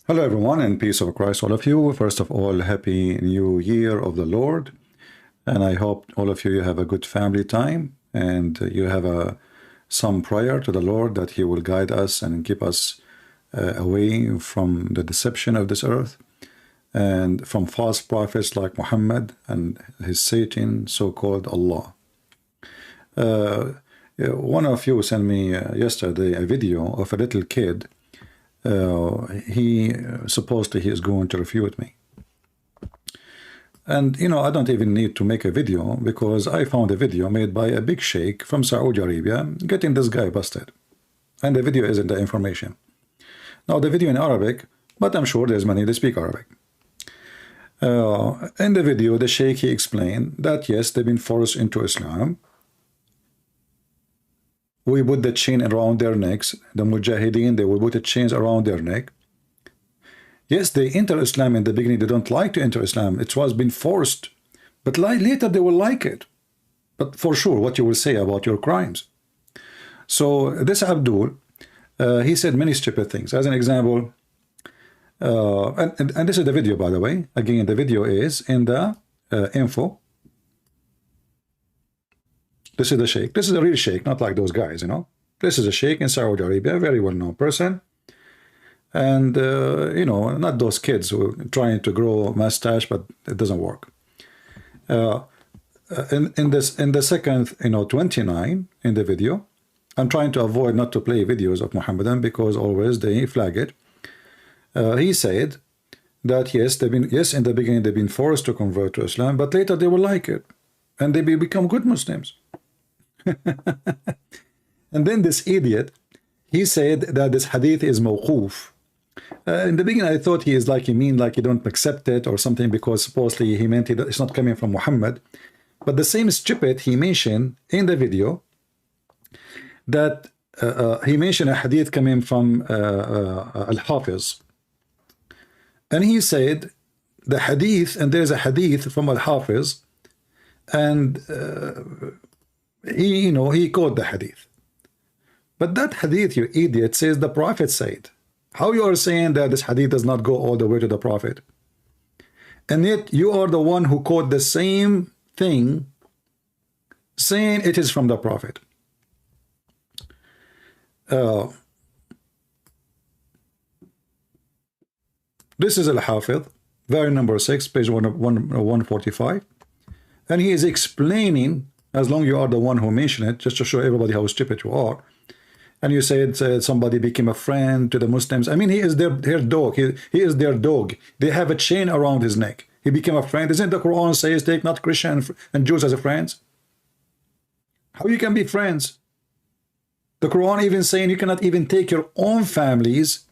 Hello, everyone, and peace of Christ, all of you. First of all, happy new year of the Lord. And I hope all of you have a good family time and you have some prayer to the Lord that He will guide us and keep us away from the deception of this earth and from false prophets like Muhammad and his Satan, so-called Allah. One of you sent me yesterday a video of a little kid. He supposedly he is going to refute me. And I don't even need to make a video because I found a video made by a big sheikh from Saudi Arabia getting this guy busted. And the video isn't the information. Now the video in Arabic, but I'm sure there's many that speak Arabic. In the video, the sheikh, he explained that yes, they've been forced into Islam. We put the chain around their necks. The Mujahideen, they will put the chains around their neck. Yes, they enter Islam in the beginning. They don't like to enter Islam. It was been forced. But later they will like it. But for sure, what you will say about your crimes. So this Abdul, he said many stupid things. As an example, and this is the video, by the way. Again, the video is in the info. This is the sheikh. This is a real sheikh, not like those guys, This is a sheikh in Saudi Arabia, a very well-known person. And, not those kids who are trying to grow a mustache, but it doesn't work. In the second, 29 in the video, I'm trying to avoid not to play videos of Muhammadan because always they flag it. He said that yes, in the beginning they've been forced to convert to Islam, but later they will like it. And they become good Muslims. And then this idiot, he said that this hadith is mawquf. In the beginning I thought he don't accept it or something because supposedly he meant it's not coming from Muhammad. But the same stupid he mentioned in the video that he mentioned a hadith coming from Al-Hafiz. And he said the hadith, and there's a hadith from Al-Hafiz, and he quoted the hadith. But that hadith, you idiot, says the Prophet said. How you are saying that this hadith does not go all the way to the Prophet? And yet you are the one who quote the same thing, saying it is from the Prophet. This is Al-Hafiz, volume number 6, page 145. And he is explaining, as long as you are the one who mentioned it, just to show everybody how stupid you are. And you said somebody became a friend to the Muslims. I mean, he is their dog. He is their dog. They have a chain around his neck. He became a friend. Isn't the Quran says take not Christian and Jews as friends? How you can be friends? The Quran even saying you cannot even take your own families.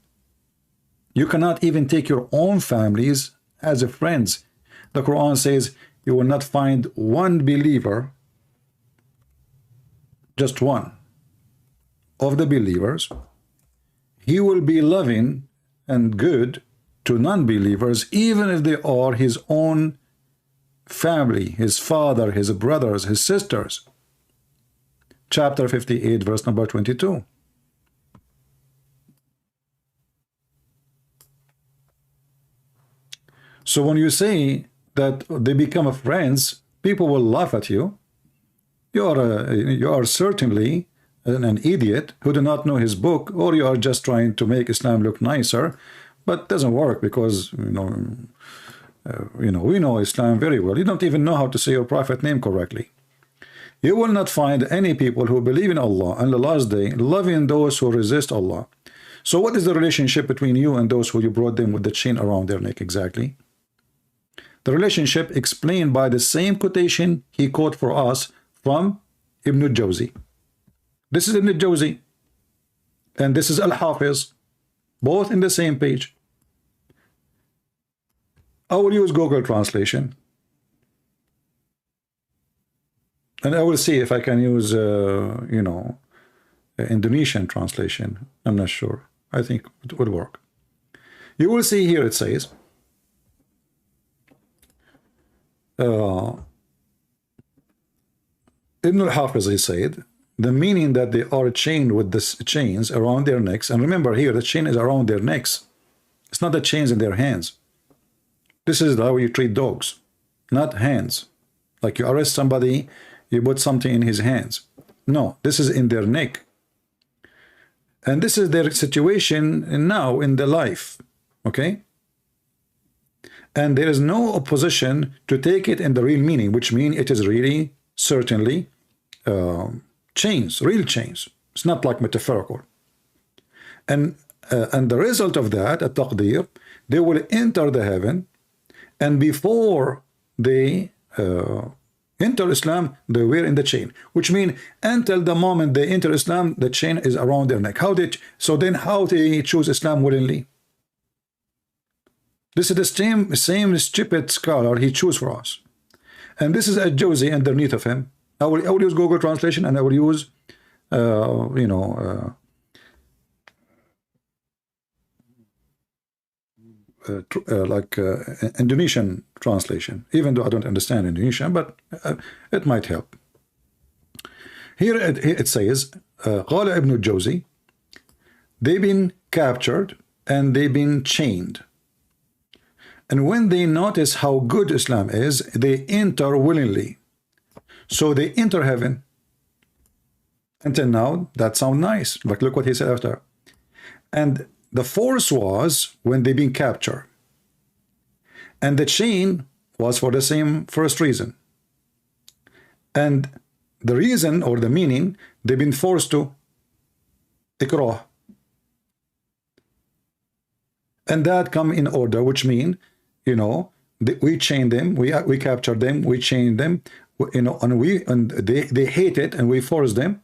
You cannot even take your own families as friends. The Quran says you will not find one believer, just one, of the believers. He will be loving and good to non-believers, even if they are his own family, his father, his brothers, his sisters. Chapter 58, verse number 22. So when you say that they become friends, people will laugh at you. You are certainly an idiot who do not know his book, or you are just trying to make Islam look nicer, but it doesn't work because we know Islam very well. You don't even know how to say your prophet name correctly. You will not find any people who believe in Allah and the last day loving those who resist Allah. So what is the relationship between you and those who you brought them with the chain around their neck exactly? The relationship explained by the same quotation he quoted for us from Ibn al-Jawzi. This is Ibn al-Jawzi and this is Al-Hafiz, both in the same page. I will use Google translation and I will see if I can use Indonesian translation. I'm not sure. I think it would work. You will see here it says Ibn al-Hafiz, he said, the meaning that they are chained with this chains around their necks, and remember here the chain is around their necks, it's It's not the chains in their hands. This is how you treat dogs, not hands. Like you arrest somebody, you put something in his hands. No, this is in their neck. And this is their situation now in their life. Okay? And there is no opposition to take it in the real meaning, which means it is really, certainly, chains, real chains. It's not like metaphorical. And the result of that, at taqdir, they will enter the heaven, and before they enter Islam, they were in the chain, which means until the moment they enter Islam, the chain is around their neck. So then how they choose Islam willingly? This is the same stupid scholar he chose for us. And this is a Jawzi underneath of him. I will use Google Translation, and I will use, Indonesian translation, even though I don't understand Indonesian, but it might help. Here it says, قال ابن الجوزي, they've been captured and they've been chained. And when they notice how good Islam is, they enter willingly. So they enter heaven. Until now, that sounds nice. But look what he said after. And the force was when they've been captured. And the chain was for the same first reason. And the reason or the meaning, they've been forced to ikrah. And that come in order, which mean, we chained them, we captured them, we chained them, and they hate it, and we forced them.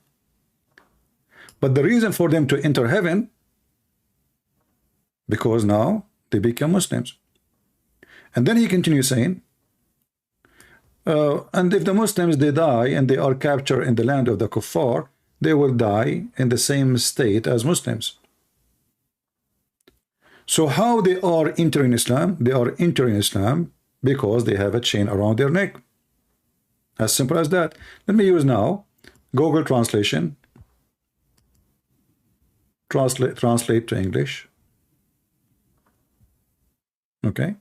But the reason for them to enter heaven, because now they become Muslims. And then he continues saying, and if the Muslims, they die and they are captured in the land of the kuffar, they will die in the same state as Muslims. So how they are entering Islam? They are entering Islam because they have a chain around their neck. As simple as that. Let me use now Google Translation. Translate to English. Okay.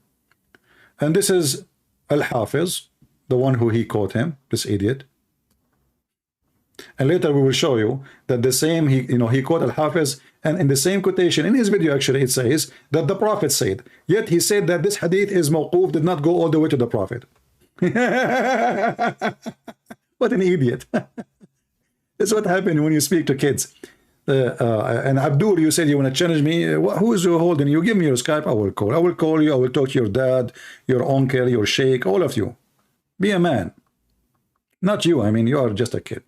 And this is Al-Hafiz, the one who he caught him, this idiot. And later we will show you that the same, he quote Al-Hafiz, and in the same quotation, in his video actually, it says that the Prophet said, yet he said that this hadith is mawquf, did not go all the way to the Prophet. What an idiot. That's what happened when you speak to kids. And Abdul, you said you want to challenge me. Who is you holding? You give me your Skype, I will call. I will call you, I will talk to your dad, your uncle, your sheikh, all of you. Be a man. Not you, I mean, you are just a kid.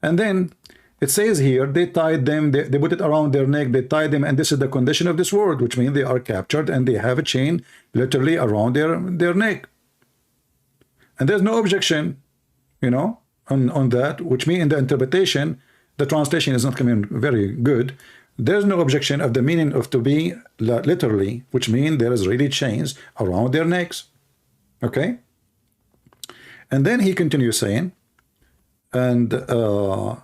And then it says here, they tied them, they put it around their neck, they tied them, and this is the condition of this world, which means they are captured and they have a chain literally around their neck. And there's no objection, on that, which means in the interpretation, the translation is not coming very good. There's no objection of the meaning of to be literally, which means there is really chains around their necks. Okay? And then he continues saying, and the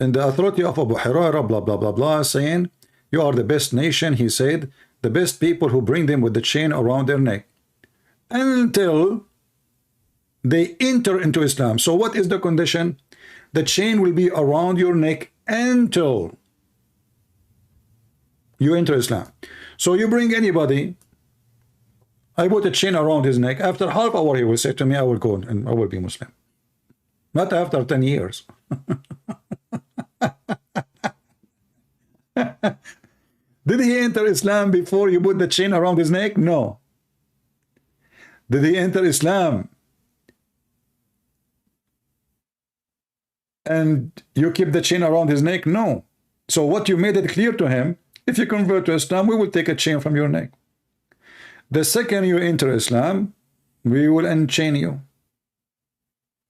authority of Abu Hurairah, blah, blah, blah, blah, saying, you are the best nation, he said, the best people who bring them with the chain around their neck. Until they enter into Islam. So what is the condition? The chain will be around your neck until you enter Islam. So you bring anybody, I put a chain around his neck. After half hour, he will say to me, I will go and I will be Muslim. Not after 10 years. Did he enter Islam before you put the chain around his neck? No. Did he enter Islam and you keep the chain around his neck? No. So what you made it clear to him, if you convert to Islam, we will take a chain from your neck. The second you enter Islam, we will unchain you.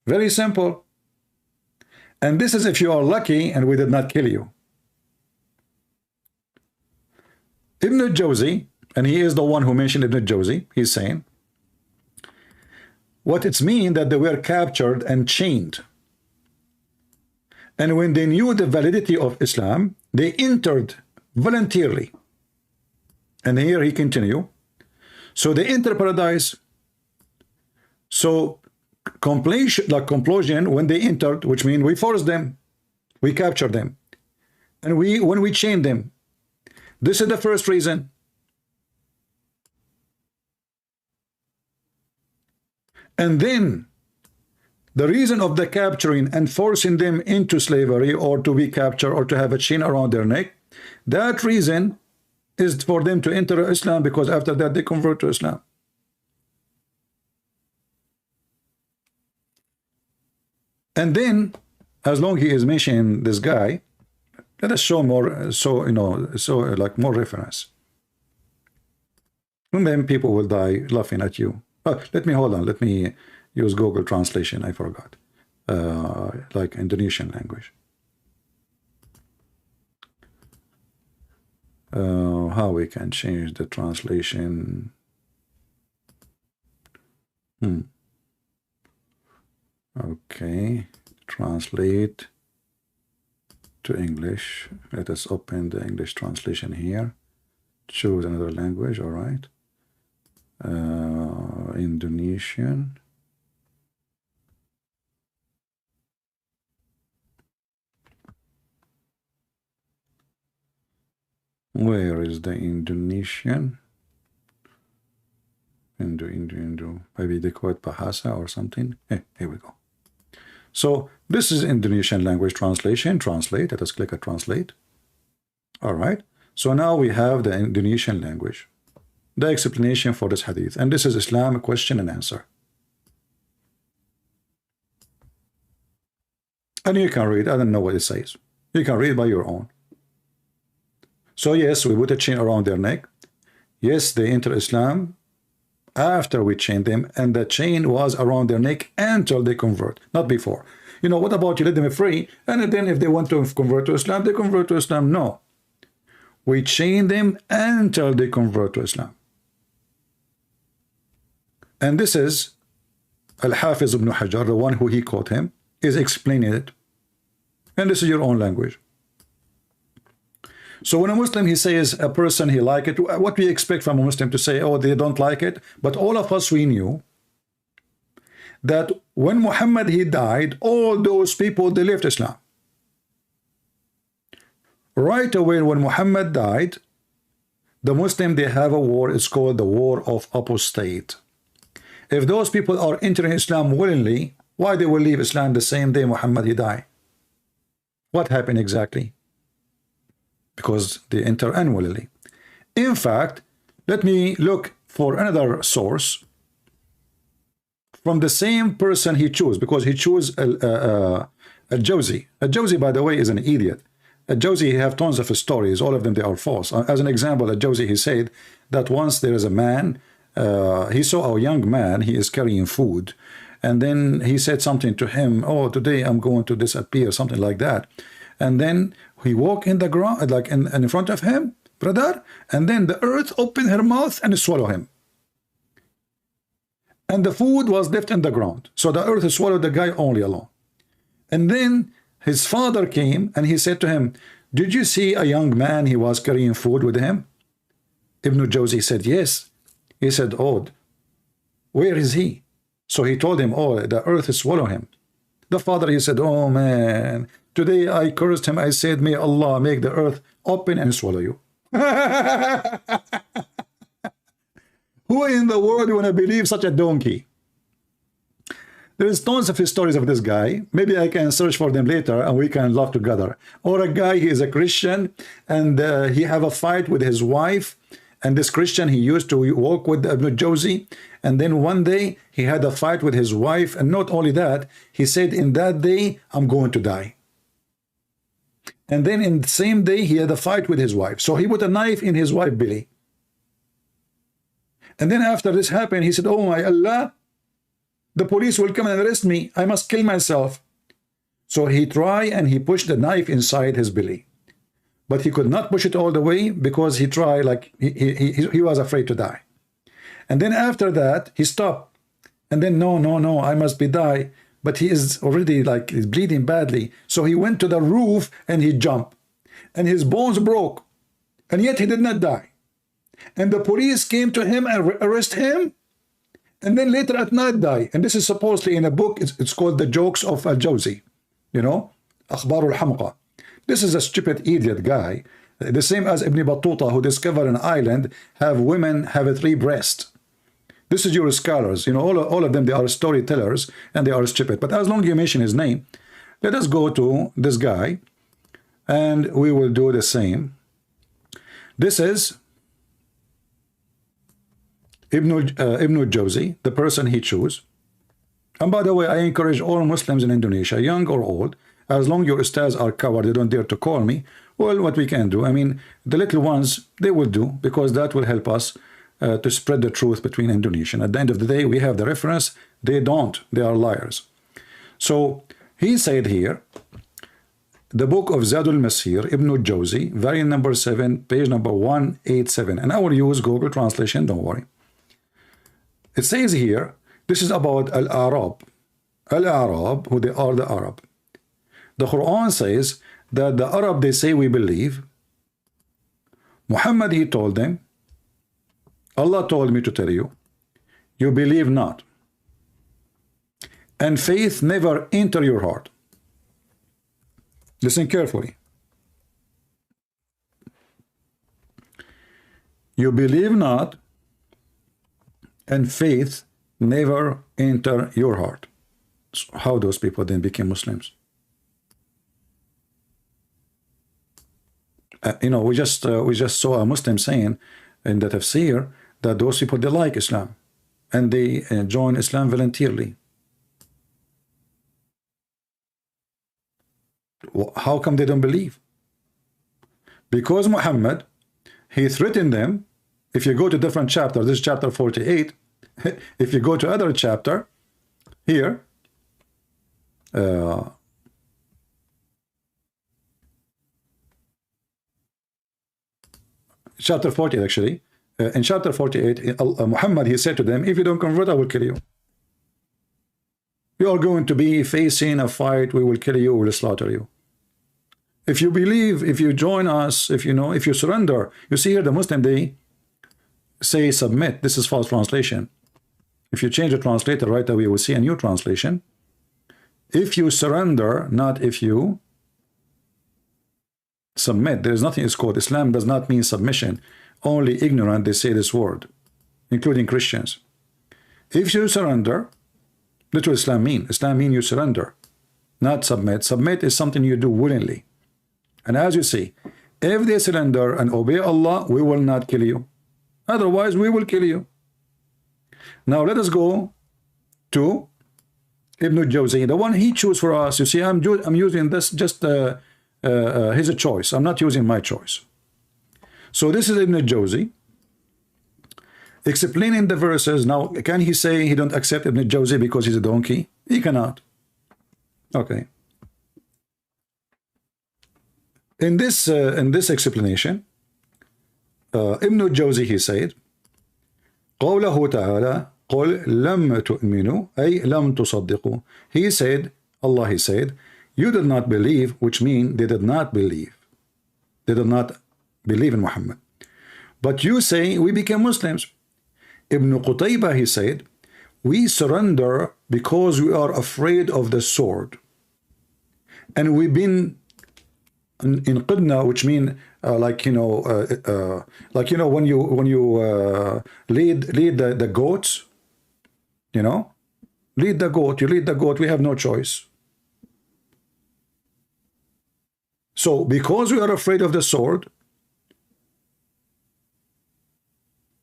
Very simple. And this is if you are lucky and we did not kill you. Ibn al-Jawzi, and he is the one who mentioned Ibn al-Jawzi, he's saying, what it's mean that they were captured and chained. And when they knew the validity of Islam, they entered voluntarily. And here he continue. So they enter paradise. So completion, when they entered, which means we forced them, we captured them, and when we chained them. This is the first reason. And then the reason of the capturing and forcing them into slavery, or to be captured, or to have a chain around their neck, that reason is for them to enter Islam, because after that they convert to Islam. And then, as long he is mentioning this guy, let us show more, like more reference. And then people will die laughing at you. Let me use Google translation. I forgot. Like Indonesian language. How we can change the translation? Okay, translate to English. Let us open the English translation here. Choose another language. All right. Indonesian. Where is the Indonesian? Indo. Maybe they call it Bahasa or something. Here we go. So this is Indonesian language translation. Translate. Let us click on translate. All right. So now we have the Indonesian language, the explanation for this hadith, and this is Islam question and answer. And you can read. I don't know what it says. You can read by your own. So yes, we put a chain around their neck. Yes, they enter Islam after we chained them, and the chain was around their neck until they convert, not before. You know, what about you let them free, and then if they want to convert to Islam, they convert to Islam? No. We chain them until they convert to Islam. And this is Al-Hafiz ibn Hajar, the one who he quote him, is explaining it. And this is your own language. So when a Muslim, he says a person, he like it, what we expect from a Muslim to say, oh, they don't like it. But all of us, we knew that when Muhammad, he died, all those people, they left Islam. Right away when Muhammad died, the Muslim, they have a war. It's called the War of Apostate. If those people are entering Islam willingly, why they will leave Islam the same day Muhammad, he died? What happened exactly? Because they enter unwillingly. In fact, let me look for another source from the same person he chose, because he chose Al-Jawzi. Al-Jawzi, by the way, is an idiot. Al-Jawzi, he have tons of stories. All of them, they are false. As an example, Al-Jawzi, he said that once there is a man, he saw a young man, he is carrying food. And then he said something to him, oh, today I'm going to disappear, something like that. And then he walked in the ground, like in front of him, brother, and then the earth opened her mouth and swallowed him. And the food was left in the ground. So the earth swallowed the guy only alone. And then his father came and he said to him, did you see a young man, he was carrying food with him? Ibn Jawzi said, yes. He said, oh, where is he? So he told him, oh, the earth swallowed him. The father, he said, oh man, today I cursed him. I said, may Allah make the earth open and swallow you. Who in the world want to believe such a donkey? There's tons of stories of this guy. Maybe I can search for them later and we can laugh together. Or a guy, he is a Christian and he have a fight with his wife. And this Christian, he used to walk with Ibn Jawzi. And then one day he had a fight with his wife. And not only that, he said, in that day, I'm going to die. And then in the same day, he had a fight with his wife. So he put a knife in his wife's belly. And then after this happened, he said, oh my Allah, the police will come and arrest me. I must kill myself. So he tried and he pushed the knife inside his belly. But he could not push it all the way because he tried, like he was afraid to die. And then after that, he stopped. And then, no, I must be die. But he is already like he's bleeding badly. So he went to the roof and he jumped. And his bones broke. And yet he did not die. and the police came to him and arrest him, and then later at night die. And this is supposedly in a book. It's called The Jokes of Al-Jawzi, you know, Akhbar al-Hamqa. This is a stupid idiot guy, the same as Ibn Battuta, who discovered an island have women have a 3 breasts. This is your scholars, you know, all of them, they are storytellers and they are stupid. But as long as you mention his name, let us go to this guy and we will do the same. This is Ibn al-Jawzi, the person he chose. And by the way, I encourage all Muslims in Indonesia, young or old, as long as your ustads are covered, they don't dare to call me. Well, what we can do, I mean, the little ones, they will do, because that will help us to spread the truth between Indonesian. At the end of the day, we have the reference. They don't. They are liars. So he said here, the book of Zadul Masir, Ibn al-Jawzi, variant number 7, page number 187. And I will use Google translation, don't worry. It says here, this is about Al-Arab. Al-Arab, who they are the Arab. The Quran says that the Arab, they say we believe. Muhammad, he told them, Allah told me to tell you, you believe not. And faith never enter your heart. Listen carefully. You believe not, and faith never enter your heart. So how those people then became Muslims? You know, we just saw a Muslim saying in the tafsir that those people, they like Islam and they join Islam voluntarily. How come they don't believe? Because Muhammad, he threatened them. If you go to different chapter, this is chapter 48. If you go to other chapter, here, chapter 48 actually, in chapter 48, Muhammad, he said to them, if you don't convert, I will kill you. You are going to be facing a fight. We will kill you, we will slaughter you. If you believe, if you join us, if you surrender. You see here the Muslim, they say submit. This is false translation. If you change the translator right away, you will see a new translation. If you surrender, not if you submit. There is nothing is called. Islam does not mean submission. Only ignorant, they say this word, including Christians. If you surrender, that's what Islam means. Islam means you surrender, not submit. Submit is something you do willingly. And as you see, if they surrender and obey Allah, we will not kill you. Otherwise, we will kill you. Now let us go to Ibn al-Jawzi, the one he chose for us. You see, I'm using this just his choice. I'm not using my choice. So this is Ibn al-Jawzi explaining the verses. Now, can he say he don't accept Ibn al-Jawzi because he's a donkey? He cannot. Okay. In this explanation, Ibn al-Jawzi, he said, قوله تعالى قل لم تؤمنوا أي لم تصدقوا. He said, Allah, he said, you did not believe, which means they did not believe. They did not believe in Muhammad. But you say we became Muslims. Ibn Qutaybah, he said, we surrender because we are afraid of the sword. And we've been in qidna, which mean when you lead the goats, lead the goat, you lead the goat, we have no choice. So because we are afraid of the sword,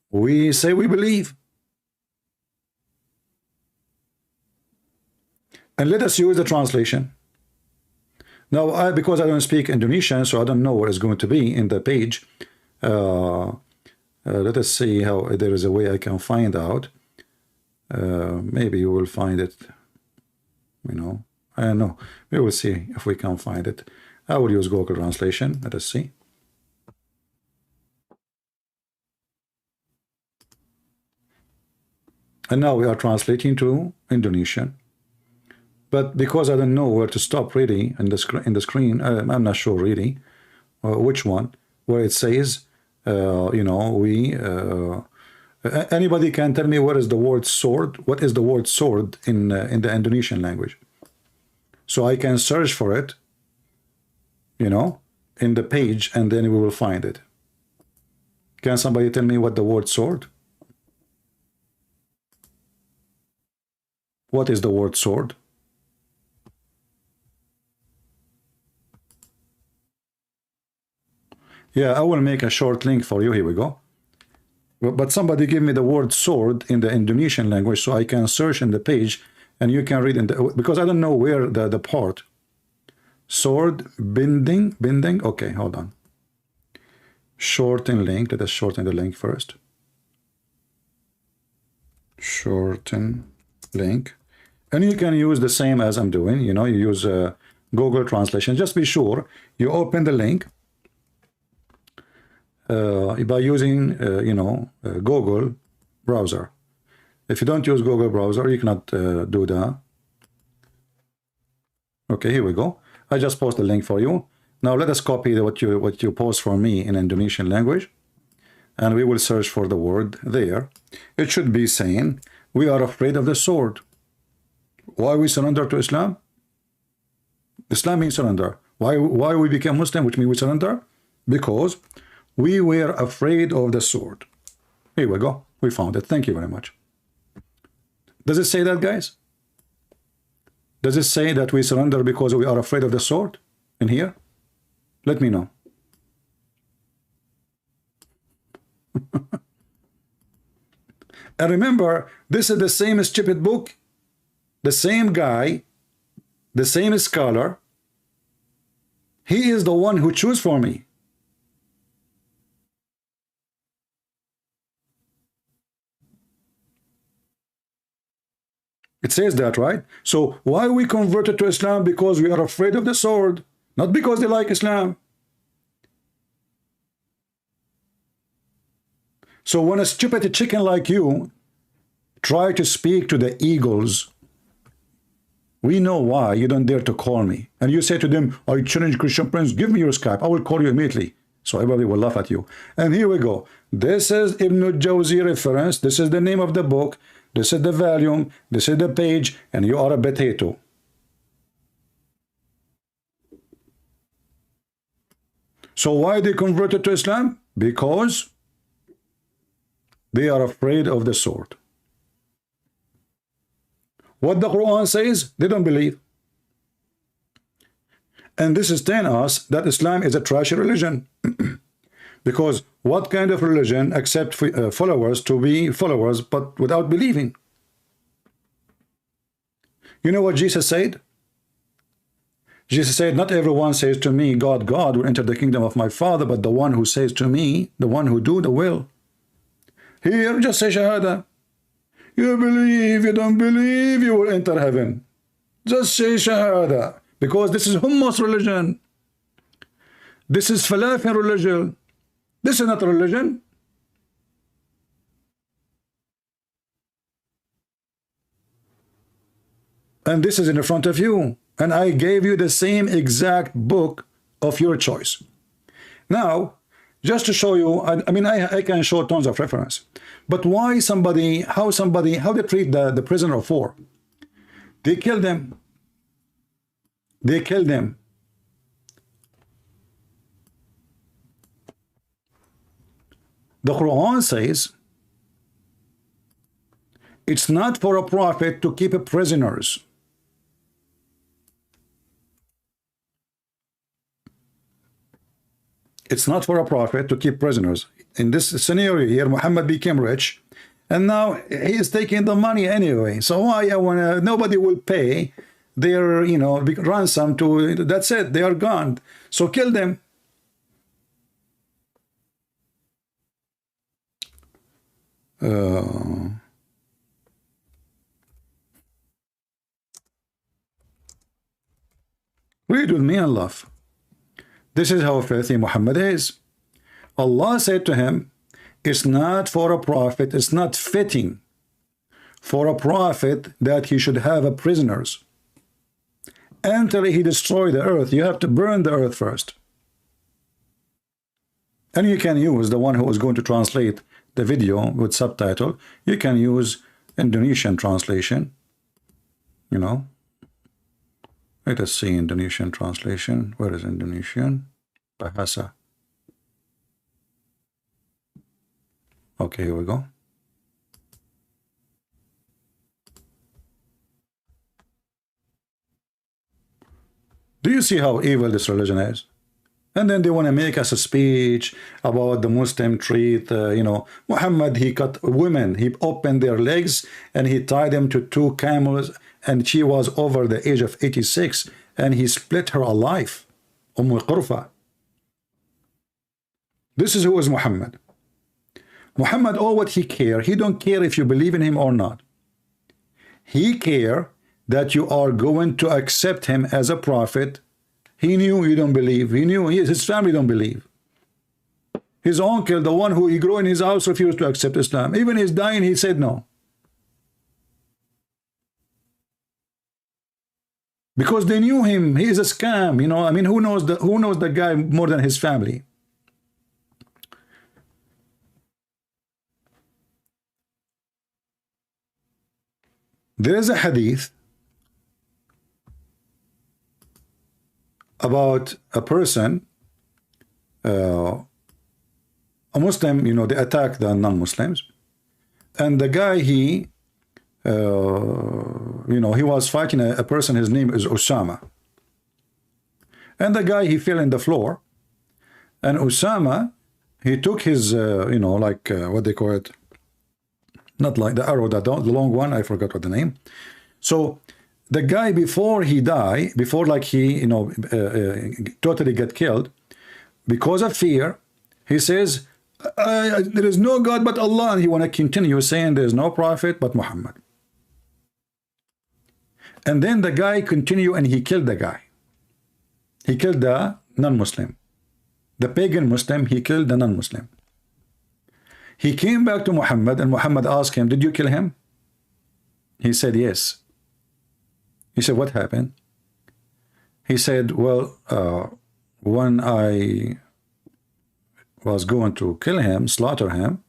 we say we believe. And let us use the translation. Now, because I don't speak Indonesian, so I don't know what is going to be in the page. Let us see how there is a way I can find out. Maybe you will find it. I don't know. We will see if we can find it. I will use Google Translation. Let us see. And now we are translating to Indonesian. But because I don't know where to stop really in the screen, I'm not sure really which one, where it says you know, anybody can tell me what is the word sword? What is the word sword in the Indonesian language? So I can search for it, you know, in the page, and then we will find it. Can somebody tell me what the word sword? What is the word sword? Yeah, I will make a short link for you. Here we go. But somebody give me the word sword in the Indonesian language so I can search in the page and you can read in the, because I don't know where the part. Sword, binding. Okay, hold on. Shorten link. Let us shorten the link first. Shorten link. And you can use the same as I'm doing. You know, you use Google Translation. Just be sure you open the link by using, you know, Google browser. If you don't use Google browser, you cannot do that. Okay, here we go. I just post the link for you. Now let us copy what you post for me in Indonesian language, and we will search for the word there. It should be saying, we are afraid of the sword. Why we surrender to Islam? Islam means surrender. Why we became Muslim, which means we surrender? Because we were afraid of the sword. Here we go. We found it. Thank you very much. Does it say that, guys? Does it say that we surrender because we are afraid of the sword in here? Let me know. And remember, this is the same stupid book, the same guy, the same scholar. He is the one who chose for me. It says that, right? So why we converted to Islam? Because we are afraid of the sword, not because they like Islam. So when a stupid chicken like you try to speak to the eagles, we know why you don't dare to call me. And you say to them, I challenge Christian Prince, give me your Skype. I will call you immediately. So everybody will laugh at you. And here we go. This is Ibn al-Jawzi reference. This is the name of the book. This is the volume, this is the page, and you are a potato. So why they converted to Islam? Because they are afraid of the sword. What the Quran says, they don't believe. And this is telling us that Islam is a trashy religion. Because what kind of religion accepts followers to be followers but without believing? You know what Jesus said? Jesus said, not everyone says to me, God, God will enter the kingdom of my Father, but the one who says to me, the one who do the will. Here, just say Shahada. You believe, you don't believe, you will enter heaven. Just say Shahada. Because this is hummus religion. This is falafel religion. This is not a religion. And this is in front of you. And I gave you the same exact book of your choice. Now, just to show you, I mean, I can show tons of reference. But why somebody, how they treat the prisoner of war? They kill them. They kill them. The Quran says it's not for a prophet to keep prisoners. It's not for a prophet to keep prisoners. In this scenario here, Muhammad became rich, and now he is taking the money anyway. So why nobody will pay their, you know, ransom to, that's it, they are gone. So kill them. Read with me and laugh. This is how filthy Muhammad is. Allah said to him, it's not for a prophet, it's not fitting for a prophet that he should have a prisoners until he destroy the earth. You have to burn the earth first. And you can use the one who is going to translate the video with subtitle. You can use Indonesian translation, you know. Let us see Indonesian translation. Where is Indonesian? Bahasa. Okay, here we go. Do you see how evil this religion is? And then they want to make us a speech about the Muslim treat, you know, Muhammad, he cut women, he opened their legs and he tied them to 2 camels, and she was over the age of 86 and he split her alive. Qurfa. This is who is Muhammad. Muhammad, all what he care, he don't care if you believe in him or not. He care that you are going to accept him as a prophet. He knew you don't believe. He knew his family don't believe. His uncle, the one who he grew in his house, refused to accept Islam. Even his dying, he said no. Because they knew him. He is a scam. You know, I mean, who knows the guy more than his family? There is a hadith about a person, a Muslim, you know, they attack the non-Muslims, and the guy, he, you know, he was fighting a person, his name is Osama, and the guy, he fell in the floor, and Osama, he took his, you know, like, what they call it, not like the arrow, the long one, I forgot what the name. So the guy, before he die, before like he, you know, totally get killed, because of fear, he says, there is no God but Allah, and he want to continue saying there is no prophet but Muhammad. And then the guy continue and he killed the guy. He killed the non-Muslim. The pagan Muslim, he killed the non-Muslim. He came back to Muhammad, and Muhammad asked him, did you kill him? He said, yes. He said, what happened? He said, well, when I was going to kill him, slaughter him,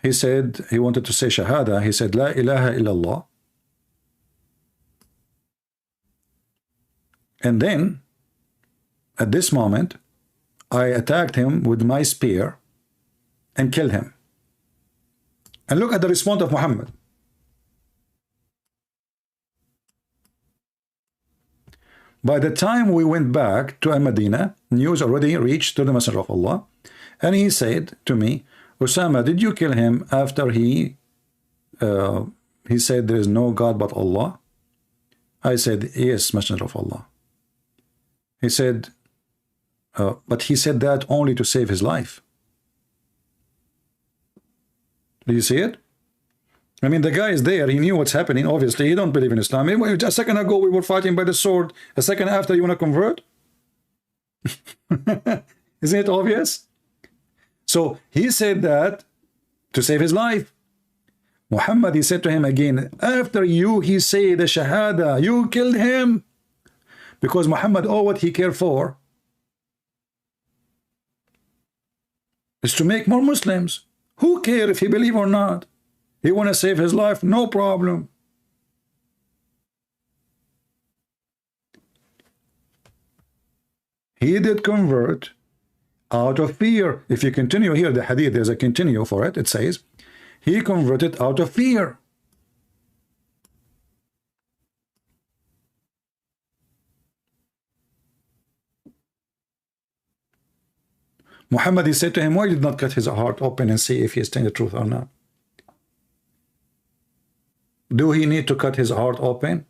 he said, he wanted to say Shahada. He said, La ilaha illallah. And then, at this moment, I attacked him with my spear and killed him. And look at the response of Muhammad. By the time we went back to Al-Madinah, news already reached to the Messenger of Allah, and he said to me, Osama, did you kill him after he said there is no God but Allah? I said, yes, Messenger of Allah. He said, but he said that only to save his life. Do you see it? I mean, the guy is there. He knew what's happening. Obviously, he don't believe in Islam. A second ago, we were fighting by the sword. A second after, you want to convert? Isn't it obvious? So he said that to save his life. Muhammad, he said to him again, after you, he said the Shahada, you killed him. Because Muhammad, all what he cared for is to make more Muslims. Who cares if he believe or not? He want to save his life, no problem. He did convert out of fear. If you continue here, the hadith, there's a continue for it. It says, he converted out of fear. Muhammad, he said to him, why did not cut his heart open and see if he is telling the truth or not? Do he need to cut his heart open?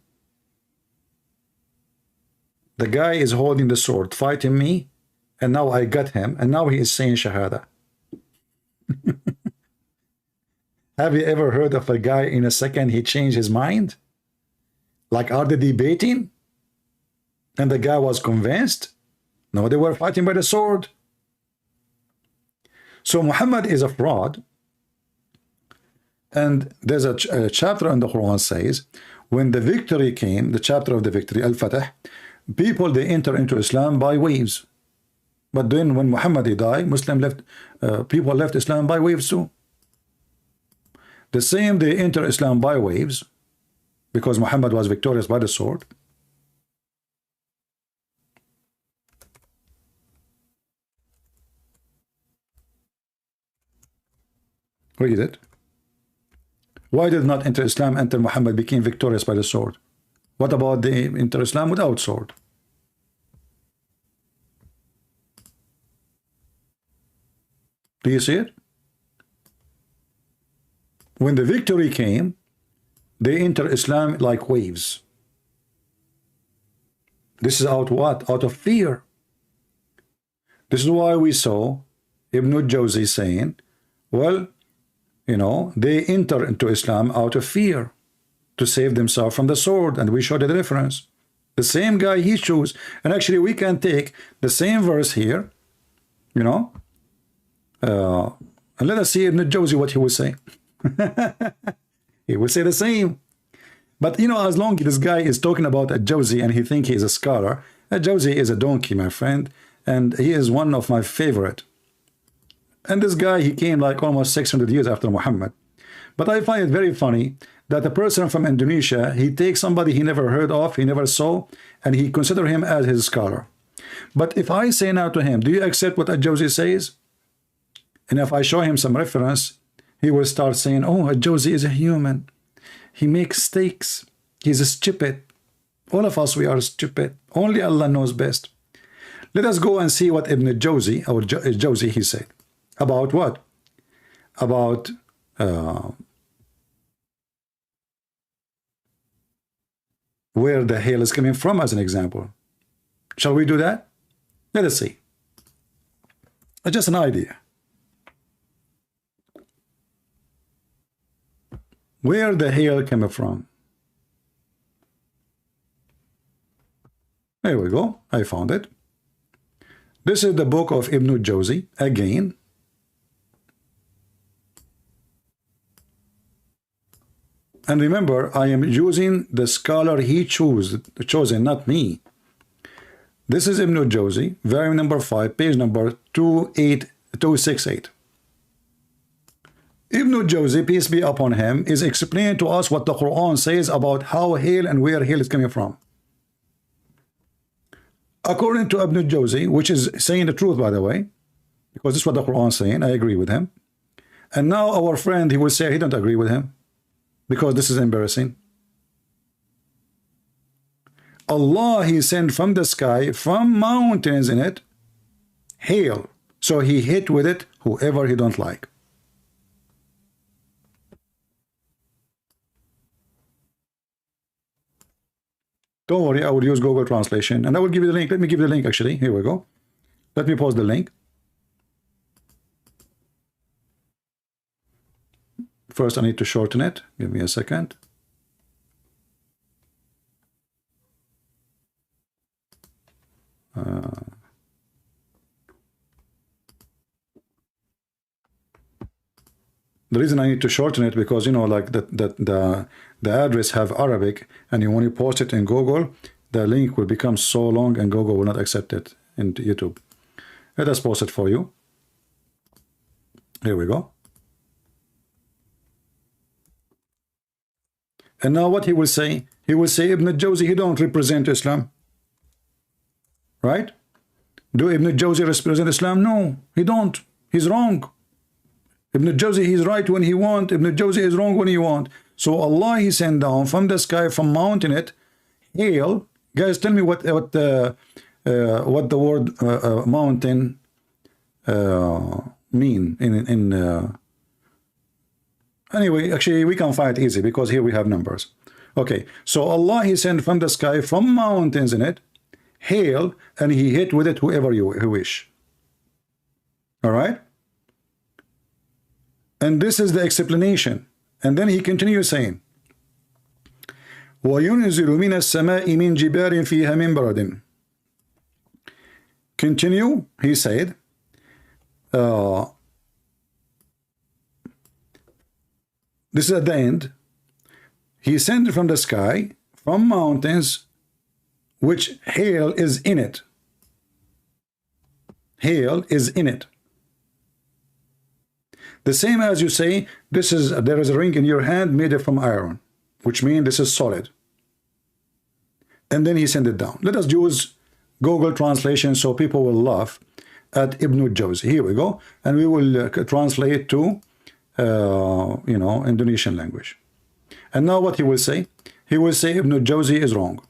The guy is holding the sword, fighting me, and now I got him, and now he is saying Shahada. Have you ever heard of a guy in a second he changed his mind? Like, are they debating? And the guy was convinced? No, they were fighting by the sword. So Muhammad is a fraud. And there's a chapter in the Quran says, when the victory came, the chapter of the victory, Al-Fatah, people, they enter into Islam by waves. But then when Muhammad he died, Muslim left, people left Islam by waves too. The same, they enter Islam by waves because Muhammad was victorious by the sword. Read it. Why did not enter Islam until Muhammad became victorious by the sword? What about the enter Islam without sword? Do you see it? When the victory came, they enter Islam like waves. This is out what? Out of fear. This is why we saw Ibn Jawzi saying, well, you know, they enter into Islam out of fear to save themselves from the sword, and we showed the difference. The same guy he chose, and actually we can take the same verse here, you know, and let us see Ibn Jawzi what he will say. He will say the same. But you know, as long as this guy is talking about a Jawzi and he think he is a scholar, a Jawzi is a donkey, my friend, and he is one of my favorite. And this guy, he came like almost 600 years after Muhammad. But I find it very funny that a person from Indonesia, he takes somebody he never heard of, he never saw, and he consider him as his scholar. But if I say now to him, do you accept what a Jawzi says? And if I show him some reference, he will start saying, oh, a Jawzi is a human. He makes mistakes. He's stupid. All of us, we are stupid. Only Allah knows best. Let us go and see what Ibn Jawzi, or Jawzi, he said. About what? About where the hail is coming from as an example. Shall we do that? Let us see. Just an idea. Where the hail coming from? There we go. I found it. This is the book of Ibn Jawzi again. And remember, I am using the scholar he chosen, not me. This is Ibn Jawzi, volume number 5, page number 268. Ibn Jawzi, peace be upon him, is explaining to us what the Quran says about how hail and where hail is coming from. According to Ibn Jawzi, which is saying the truth, by the way, because this is what the Quran is saying, I agree with him. And now our friend, he will say he don't agree with him, because this is embarrassing. Allah, he sent from the sky, from mountains in it, hail. So he hit with it whoever he don't like. Don't worry, I will use Google Translation, and I will give you the link. Let me give you the link, actually. Here we go. Let me post the link. First, I need to shorten it. Give me a second. The reason I need to shorten it because, you know, like the address have Arabic, and when you post it in Google, the link will become so long and Google will not accept it in YouTube. Let us post it for you. Here we go. And now what he will say? He will say Ibn Jawzi, he don't represent Islam. Right? Do Ibn Jawzi represent Islam? No, he don't. He's wrong. Ibn Jawzi, he's right when he want. Ibn Jawzi is wrong when he want. So Allah, he sent down from the sky, from mountain it, hail. Guys, tell me what the word mountain mean in anyway, actually we can find it easy because here we have numbers. Okay, so Allah, he sent from the sky, from mountains in it, hail, and he hit with it whoever you wish. All right, and this is the explanation. And then he continues saying, وَيُنْزِلُ مِنَ السَّمَاءِ مِنْ جِبَالٍ فِيهَا مِنْ بَرَدٍ. Continue, he said, this is at the end. He sent from the sky, from mountains, which hail is in it. hail is in it. The same as you say, there is a ring in your hand made from iron, which means this is solid. And then he sent it down. Let us use Google translation so people will laugh at Ibn Jawzi. Here we go, and we will translate to Indonesian language. And now what he will say? He will say Ibn Jawzi is wrong.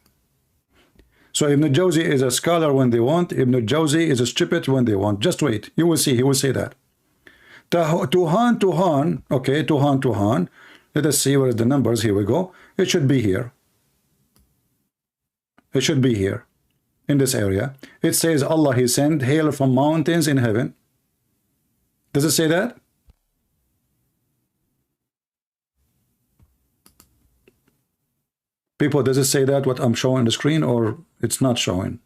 So Ibn Jawzi is a scholar when they want. Ibn Jawzi is a stupid when they want. Just wait, you will see. He will say that. Tuhan, okay, Tuhan. Let us see where is the numbers. Here we go. It should be here. It should be here in this area. It says Allah, he sent hail from mountains in heaven. Does it say that? People, does it say that what I'm showing on the screen, or it's not showing?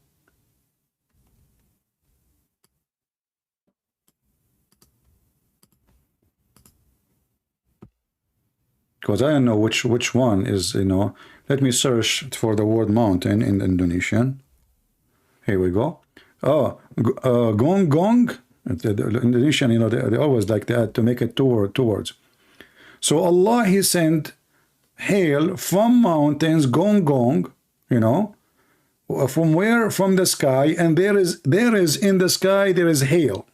Because I don't know which one is, let me search for the word mountain in Indonesian. Here we go. Oh, gong. The Indonesian, they always like that to make it two words. So Allah, he sent hail from mountains, gong, from where? From the sky, and there is in the sky, there is hail.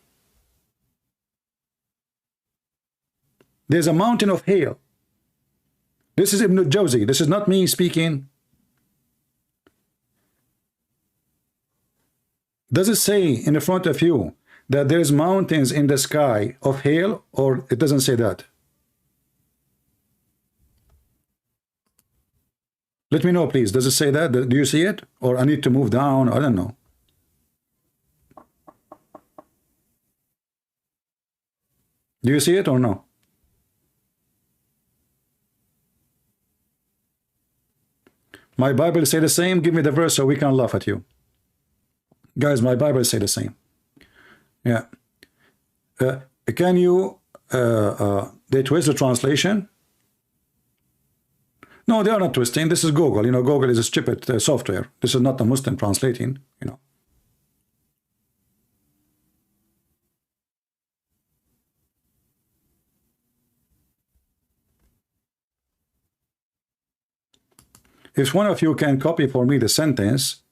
There's a mountain of hail. This is Ibn Jawzi. This is not me speaking. Does it say in the front of you that there's mountains in the sky of hail, or it doesn't say that? Let me know, please. Does it say that? Do you see it? Or I need to move down? I don't know. Do you see it or no? My Bible say the same. Give me the verse so we can laugh at you. Guys, my Bible say the same. Yeah. Can you they twist the translation? No, they are not twisting. This is Google. Google is a stupid software. This is not a Muslim translating, If one of you can copy for me the sentence,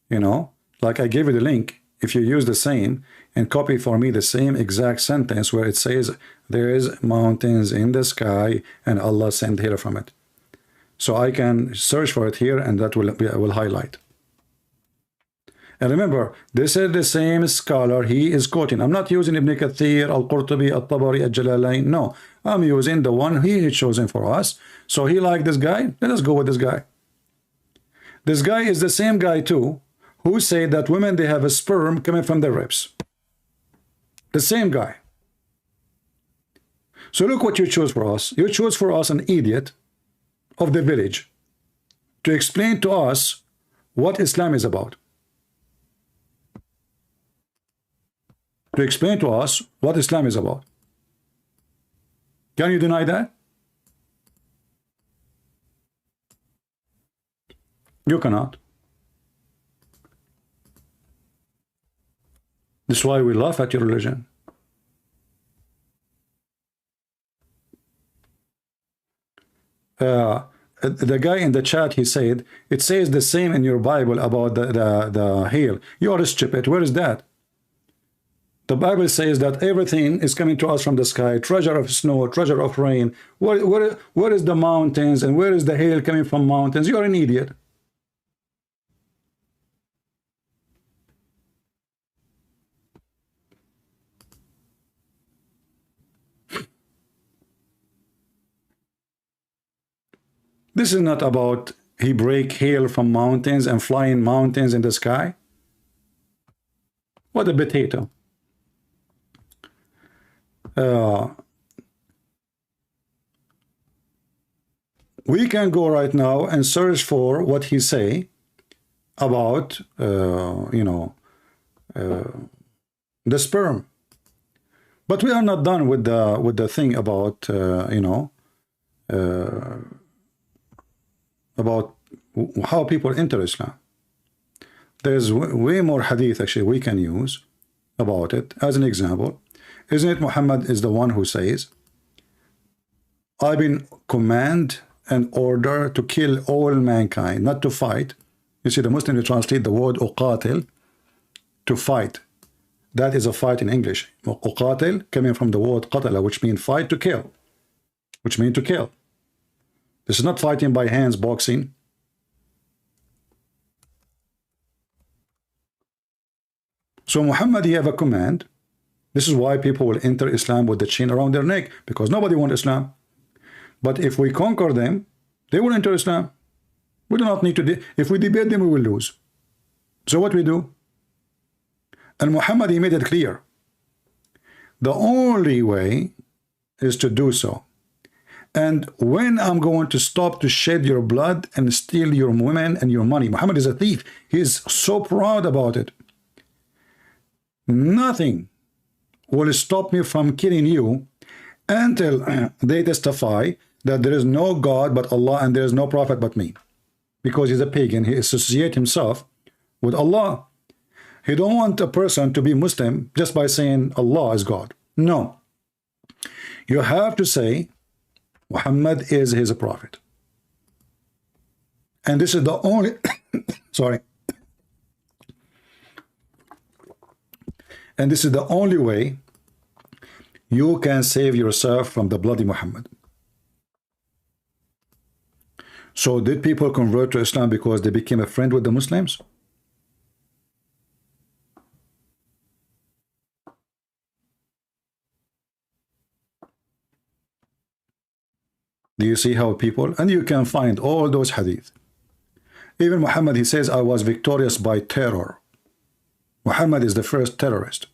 like I gave you the link, if you use the same and copy for me the same exact sentence where it says there is mountains in the sky and Allah sent hail from it. So I can search for it here, and that will highlight. And remember, this is the same scholar he is quoting. I'm not using Ibn Kathir, Al-Qurtubi, Al-Tabari, Al-Jalalain. No, I'm using the one he had chosen for us. So he liked this guy. Let us go with this guy. This guy is the same guy too, who say that women, they have a sperm coming from their ribs. The same guy. So look what you chose for us. You chose for us an idiot of the village to explain to us what Islam is about. To explain to us what Islam is about. Can you deny that? You cannot. This is why we laugh at your religion. The guy in the chat, he said, it says the same in your Bible about the hail. You are stupid. Where is that? The Bible says that everything is coming to us from the sky, treasure of snow, treasure of rain. Where is the mountains, and where is the hail coming from mountains? You are an idiot. This is not about he break hail from mountains and flying mountains in the sky. What a potato. We can go right now and search for what he say about the sperm. But we are not done with the thing about about how people enter Islam. There's way more hadith actually we can use about it. As an example, isn't it Muhammad is the one who says, I've been command and order to kill all mankind, not to fight. You see, the Muslims translate the word uqatil, to fight. That is a fight in English. Uqatil coming from the word qatala, which means fight, to kill, which means to kill. This is not fighting by hands, boxing. So Muhammad, he have a command. This is why people will enter Islam with the chain around their neck, because nobody wants Islam. But if we conquer them, they will enter Islam. We do not need to, if we debate them, we will lose. So what we do? And Muhammad, he made it clear. The only way is to do so. And when I'm going to stop to shed your blood and steal your women and your money, Muhammad is a thief. He is so proud about it. Nothing will stop me from killing you until they testify that there is no God but Allah and there is no prophet but me. Because he's a pagan, he associates himself with Allah. He don't want a person to be Muslim just by saying Allah is God. No. You have to say Muhammad is his prophet. And this is the only sorry. And this is the only way you can save yourself from the bloody Muhammad. So did people convert to Islam because they became a friend with the Muslims? Do you see how people, and you can find all those hadith. Even Muhammad, he says, I was victorious by terror. Muhammad is the first terrorist.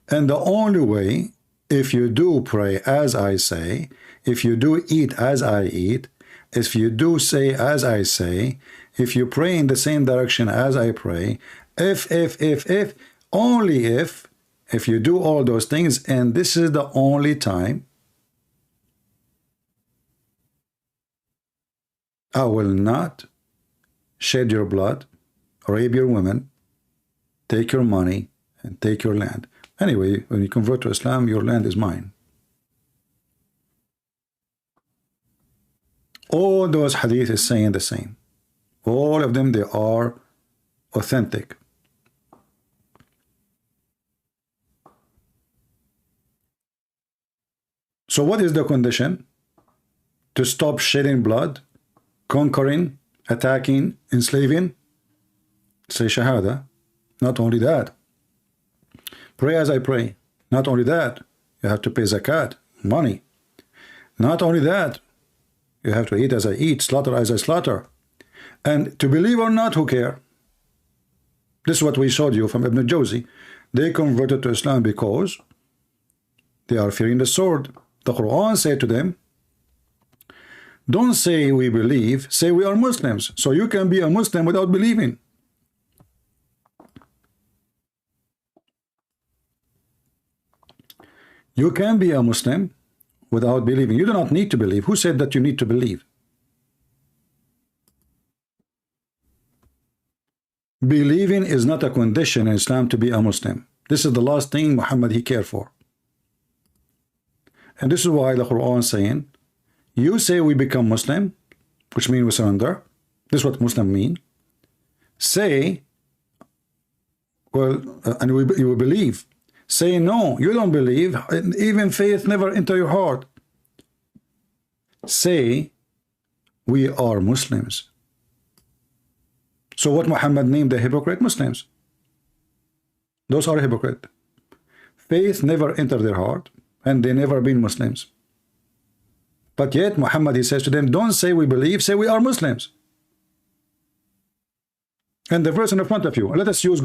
And the only way, if you do pray as I say, if you do eat as I eat, if you do say as I say, if you pray in the same direction as I pray, if, only if you do all those things, and this is the only time I will not shed your blood, rape your women, take your money, and take your land. Anyway, when you convert to Islam, your land is mine. All those hadith is saying the same. All of them, they are authentic. So what is the condition? To stop shedding blood, conquering, attacking, enslaving? Say Shahada. Not only that. Pray as I pray. Not only that. You have to pay zakat, money. Not only that. You have to eat as I eat, slaughter as I slaughter. And to believe or not, who care? This is what we showed you from Ibn Jawzi. They converted to Islam because they are fearing the sword. The Quran said to them, don't say we believe, say we are Muslims. So you can be a Muslim without believing. You can be a Muslim without believing. You do not need to believe. Who said that you need to believe? Believing is not a condition in Islam to be a Muslim. This is the last thing Muhammad he cared for. And this is why the Quran is saying, you say we become Muslim, which means we surrender. This is what Muslim mean. Say, well, and you will believe. Say no, you don't believe. Even faith never enter your heart. Say, we are Muslims. So what Muhammad named the hypocrite? Muslims. Those are hypocrite. Faith never entered their heart, and they never been Muslims. But yet Muhammad, he says to them, don't say we believe, say we are Muslims. And the verse in front of you, let us use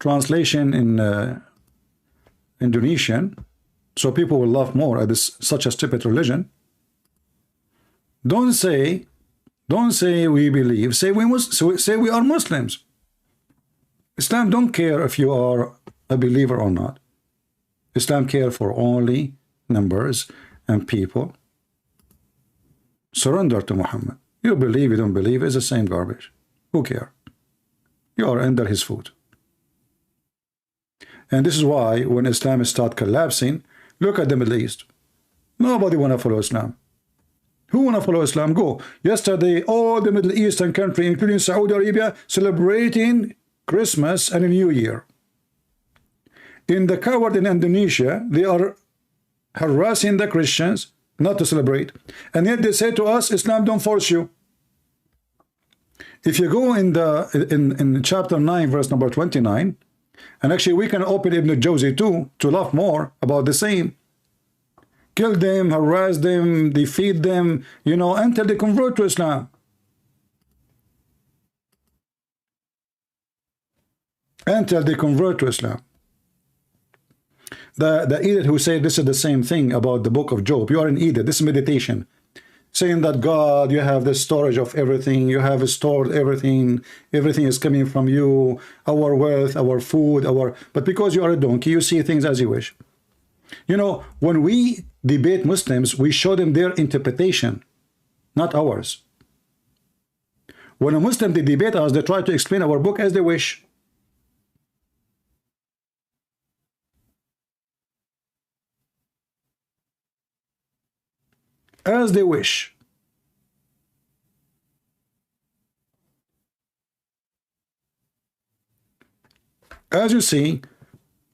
translation in Indonesian, so people will laugh more at this such a stupid religion. Don't say we believe, say we are Muslims. Islam don't care if you are a believer or not. Islam care for only numbers and people. Surrender to Muhammad. You believe, you don't believe, it's the same garbage. Who care? You are under his foot. And this is why when Islam start collapsing, look at the Middle East. Nobody want to follow Islam. Who want to follow Islam? Go. Yesterday, all the Middle Eastern country, including Saudi Arabia, celebrating Christmas and a New Year. In the coward in Indonesia, they are harassing the Christians not to celebrate. And yet they say to us, Islam don't force you. If you go in chapter 9, verse number 29, and actually we can open Ibn Jawzi too to laugh more about the same. Kill them, harass them, defeat them, you know, until they convert to Islam. Until they convert to Islam. The idiot who said this is the same thing about the book of Job. You are an idiot. This is meditation. Saying that God, you have the storage of everything. You have stored everything. Everything is coming from you. Our wealth, our food, But because you are a donkey, you see things as you wish. You know, when we debate Muslims, we show them their interpretation, not ours. When a Muslim, they debate us, they try to explain our book as they wish. As they wish. As you see,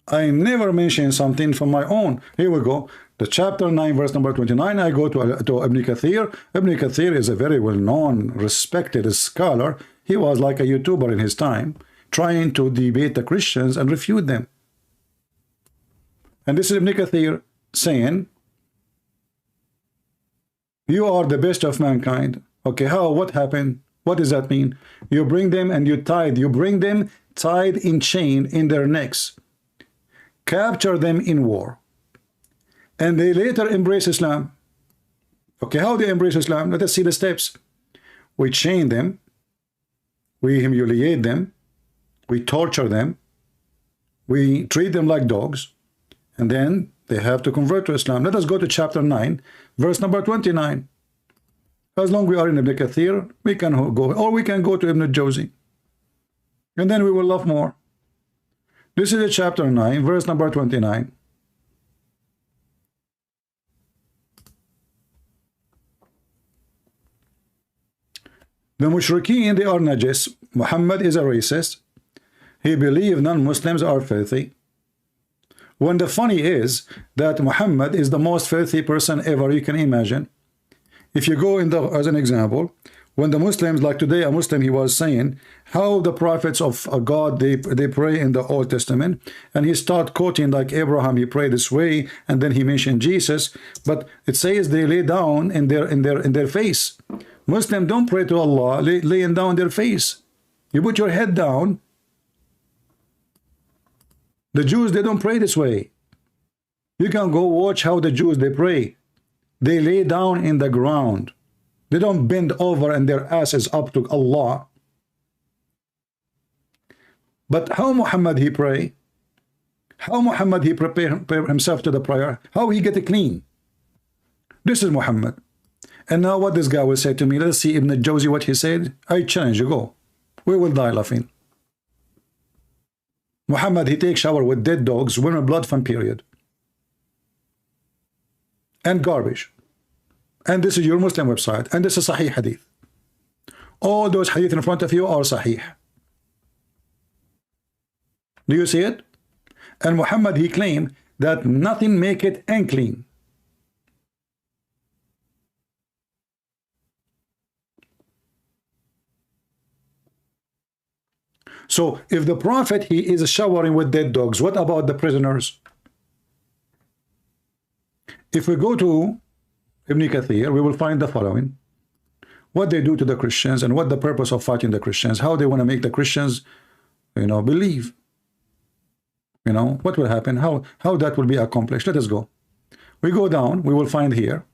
I never mention something from my own. Here we go. The chapter 9, verse number 29, I go to Ibn Kathir. Ibn Kathir is a very well-known, respected scholar. He was like a YouTuber in his time, trying to debate the Christians and refute them. And this is Ibn Kathir saying, you are the best of mankind. Okay, how? What happened? What does that mean? You bring them and you bring them tied in chain in their necks. Capture them in war. And they later embrace Islam. Okay, how they embrace Islam? Let us see the steps. We chain them. We humiliate them. We torture them. We treat them like dogs. And then they have to convert to Islam. Let us go to chapter 9, verse number 29. As long as we are in Ibn Kathir, we can go, or we can go to Ibn Jawzi. And then we will love more. This is chapter 9, verse number 29. The mushrikeen, they are najis. Muhammad is a racist. He believes non-Muslims are filthy. When the funny is that Muhammad is the most filthy person ever you can imagine. If you go in the, as an example, when the Muslims, like today a Muslim, he was saying how the prophets of God, they pray in the Old Testament, and he start quoting like Abraham, he prayed this way, and then he mentioned Jesus, but it says they lay down in their face. Muslims don't pray to Allah laying down their face. You put your head down. The Jews, they don't pray this way. You can go watch how the Jews, they pray. They lay down in the ground. They don't bend over and their ass is up to Allah. But how Muhammad he pray? How Muhammad he prepare himself to the prayer? How he get it clean? This is Muhammad. And now what this guy will say to me, let's see Ibn Jawzi what he said. I challenge you, go. We will die laughing. Muhammad, he takes shower with dead dogs, women blood from period. And garbage. And this is your Muslim website. And this is Sahih Hadith. All those hadith in front of you are Sahih. Do you see it? And Muhammad, he claimed that nothing make it unclean. So if the Prophet, he is showering with dead dogs, what about the prisoners? If we go to Ibn Kathir, we will find the following. What they do to the Christians and what the purpose of fighting the Christians, how they want to make the Christians, you know, believe. You know, what will happen, how that will be accomplished. Let us go. We go down, we will find here.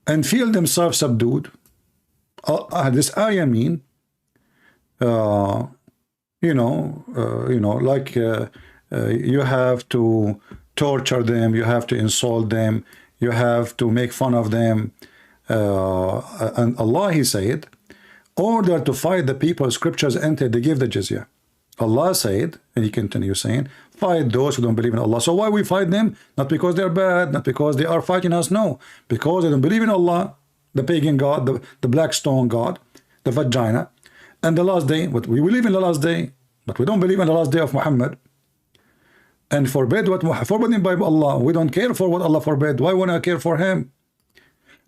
And feel themselves subdued. This ayah mean, like you have to torture them, you have to insult them, you have to make fun of them. And Allah, he said, order to fight the people, scriptures enter, they give the jizya. Allah said, and he continues saying, fight those who don't believe in Allah. So why we fight them? Not because they're bad, not because they are fighting us, no. Because they don't believe in Allah, the pagan God, the black stone God, the vagina, and the last day. But we believe in the last day, but we don't believe in the last day of Muhammad. And forbid what forbidden by Allah. We don't care for what Allah forbid. Why would I care for him?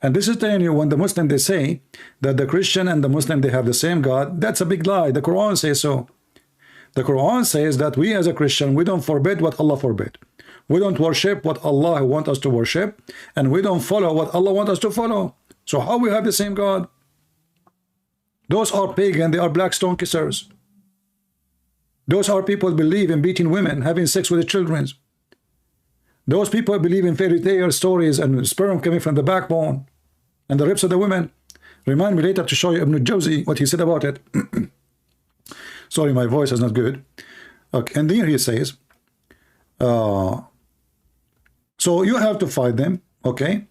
And this is telling you, when the Muslim, they say that the Christian and the Muslim, they have the same God, that's a big lie. The Quran says so. The Quran says that we as a Christian, we don't forbid what Allah forbid. We don't worship what Allah wants us to worship, and we don't follow what Allah wants us to follow. So how we have the same God? Those are pagan, they are black stone kissers. Those are people who believe in beating women, having sex with the children. Those people believe in fairy tale stories and sperm coming from the backbone and the ribs of the women. Remind me later to show you Ibn Jawzi, what he said about it. Sorry, my voice is not good. Okay, and then he says, so you have to fight them, okay?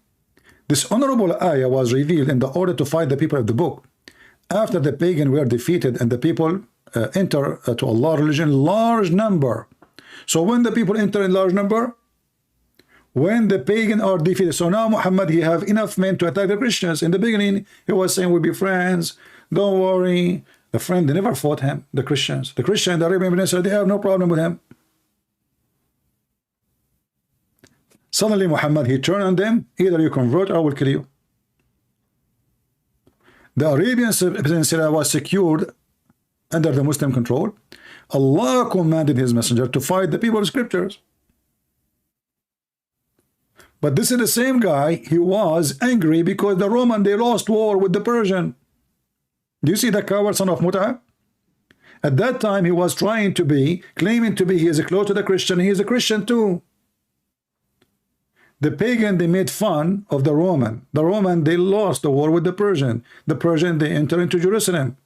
This honorable ayah was revealed in the order to fight the people of the book. After the pagan were defeated and the people enter to Allah religion large number. So when the people enter in large number, when the pagan are defeated, so now Muhammad, he have enough men to attack the Christians. In the beginning, he was saying we'll be friends, don't worry. The friend, they never fought him, the Christians. The Christian, the Arabian Peninsula, they have no problem with him. Suddenly Muhammad, he turned on them, either you convert or I will kill you. The Arabian Peninsula was secured under the Muslim control. Allah commanded his messenger to fight the people of scriptures. But this is the same guy, he was angry because the Roman, they lost war with the Persian. Do you see the coward son of Mut'ah? At that time, he was trying to be, claiming to be, he is close to the Christian, he is a Christian too. The pagan, they made fun of the Roman. The Roman, they lost the war with the Persian. The Persian, they entered into Jerusalem.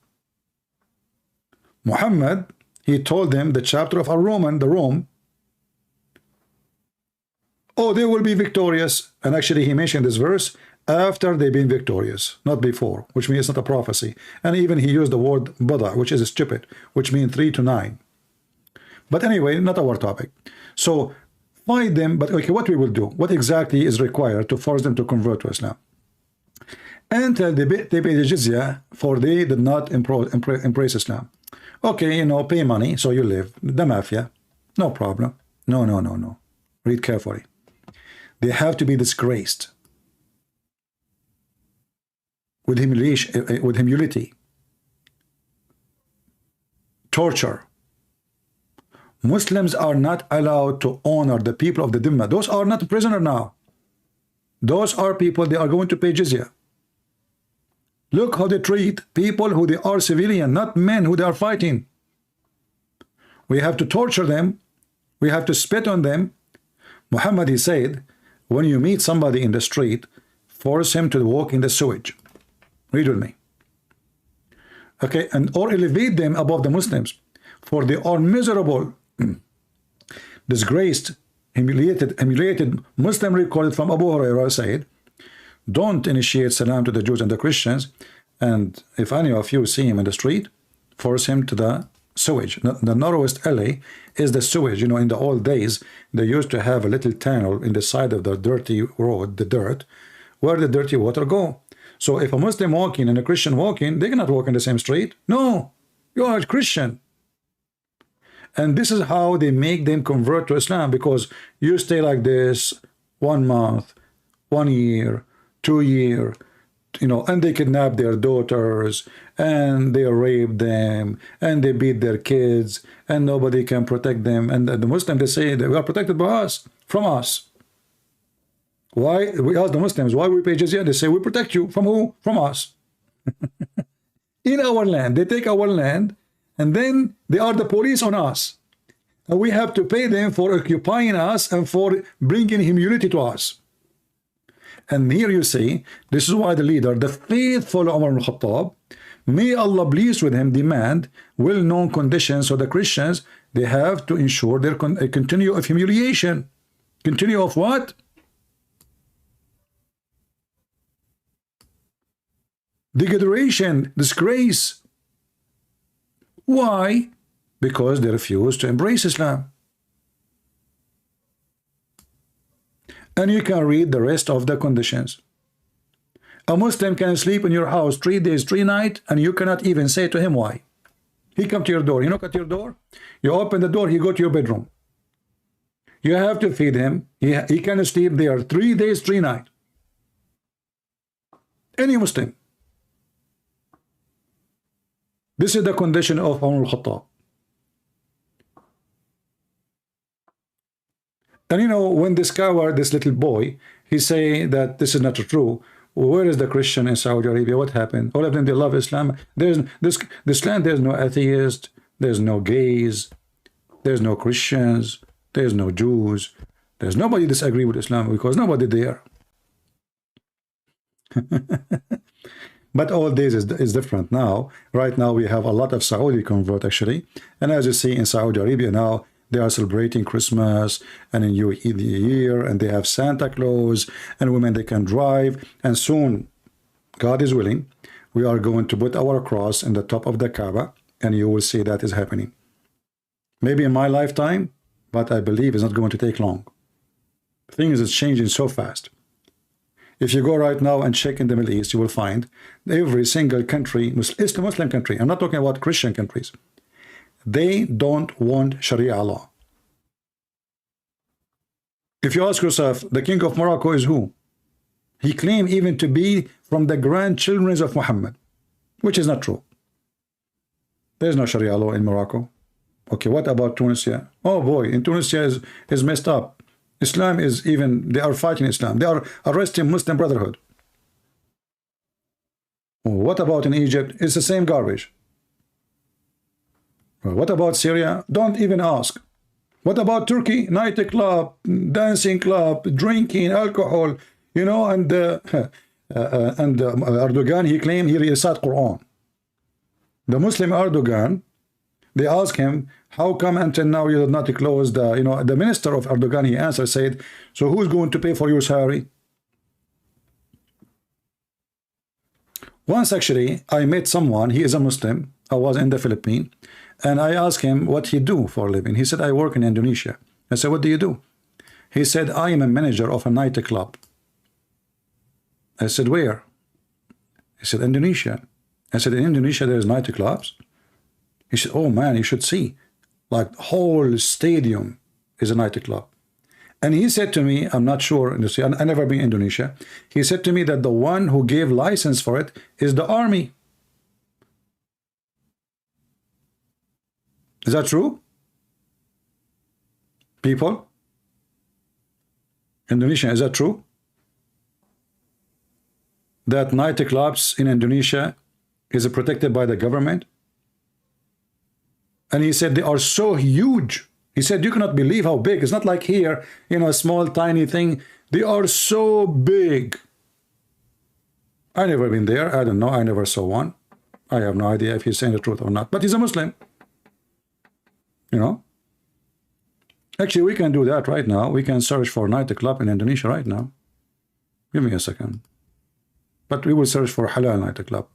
Muhammad, he told them the chapter of Ar-Roman, the Rome, oh, they will be victorious. And actually, he mentioned this verse after they've been victorious, not before, which means it's not a prophecy. And even he used the word Bada, which is stupid, which means 3 to 9. But anyway, not our topic. So fight them, but okay, what we will do? What exactly is required to force them to convert to Islam? Until they pay the jizya, for they did not embrace Islam. Okay, you know, pay money, so you live. The mafia, no problem. No, no, no, no. Read carefully. They have to be disgraced with humiliation, with humility, torture. Muslims are not allowed to honor the people of the Dhimma. Those are not prisoners now. Those are people, they are going to pay jizya. Look how they treat people who they are civilian, not men who they are fighting. We have to torture them. We have to spit on them. Muhammad, he said, when you meet somebody in the street, force him to walk in the sewage. Read with me. Okay, and or elevate them above the Muslims, for they are miserable, disgraced, humiliated. Muslim recorded from Abu Hurairah said, don't initiate salam to the Jews and the Christians, and if any of you see him in the street, force him to the sewage. The narrowest alley is the sewage. You know, in the old days, they used to have a little tunnel in the side of the dirty road, the dirt, where the dirty water go. So if a Muslim walking and a Christian walking, they cannot walk in the same street. No, you are a Christian. And this is how they make them convert to Islam, because you stay like this 1 month, 1 year, 2 years, you know, and they kidnap their daughters, and they rape them, and they beat their kids, and nobody can protect them. And the Muslims, they say they are protected by us, from us. Why? We ask the Muslims, why we pay jizya? They say, we protect you. From who? From us. In our land. They take our land, and then they are the police on us. And we have to pay them for occupying us and for bringing humility to us. And here you see, this is why the leader, the faithful Umar ibn Khattab, may Allah please with him, demand well-known conditions. So the Christians, they have to ensure their continue of humiliation. Continue of what? Degradation, disgrace. Why? because they refuse to embrace Islam. And you can read the rest of the conditions. A Muslim can sleep in your house 3 days, 3 nights, and you cannot even say to him why. He come to your door, you knock at your door, you open the door, he go to your bedroom. You have to feed him. He can sleep there 3 days, 3 nights. Any Muslim. This is the condition of Umar al-Khattab. And you know, when this coward, this little boy, he say that this is not true. Where is the Christian in Saudi Arabia? What happened? All of them, they love Islam. There's this land, there's no atheist, there's no gays, there's no Christians, there's no Jews, there's nobody disagree with Islam because nobody there. But all this is different now. Right now we have a lot of Saudi convert actually, and as you see in Saudi Arabia now, they are celebrating Christmas and a New Year, and they have Santa Claus, and women they can drive, and soon, God is willing, we are going to put our cross in the top of the Kaaba, and you will see that is happening. Maybe in my lifetime, but I believe it's not going to take long. Things is changing so fast. If you go right now and check in the Middle East, you will find every single country, Muslim country, I'm not talking about Christian countries, they don't want Sharia law. If you ask yourself, the king of Morocco is who? He claimed even to be from the grandchildren of Muhammad, which is not true. There's no Sharia law in Morocco. Okay, what about Tunisia? Oh boy, in Tunisia is messed up. Islam is even, they are fighting Islam. They are arresting Muslim Brotherhood. What about in Egypt? It's the same garbage. What about Syria? Don't even ask. What about Turkey? Nightclub, dancing club, drinking, alcohol, you know, and Erdogan, he claimed he recited Quran. The Muslim Erdogan, they asked him, how come until now you did not close the, you know, the minister of Erdogan, he answered, said, so who's going to pay for your salary? Once actually, I met someone, he is a Muslim, I was in the Philippines, and I asked him what he do for a living. He said, I work in Indonesia. I said, what do you do? He said, I am a manager of a nightclub. I said, where? He said, Indonesia. I said, in Indonesia there's nightclubs? He said, oh man, you should see. Like whole stadium is a nightclub. And he said to me, I'm not sure, I never been in Indonesia. He said to me that the one who gave license for it is the army. Is that true? People? Indonesia, is that true? That nightclubs in Indonesia is protected by the government? And he said they are so huge. He said you cannot believe how big. It's not like here, you know, a small tiny thing. They are so big. I never been there. I don't know. I never saw one. I have no idea if he's saying the truth or not. But he's a Muslim. You know. Actually, we can do that right now. We can search for nightclub in Indonesia right now. Give me a second. But we will search for halal nightclub.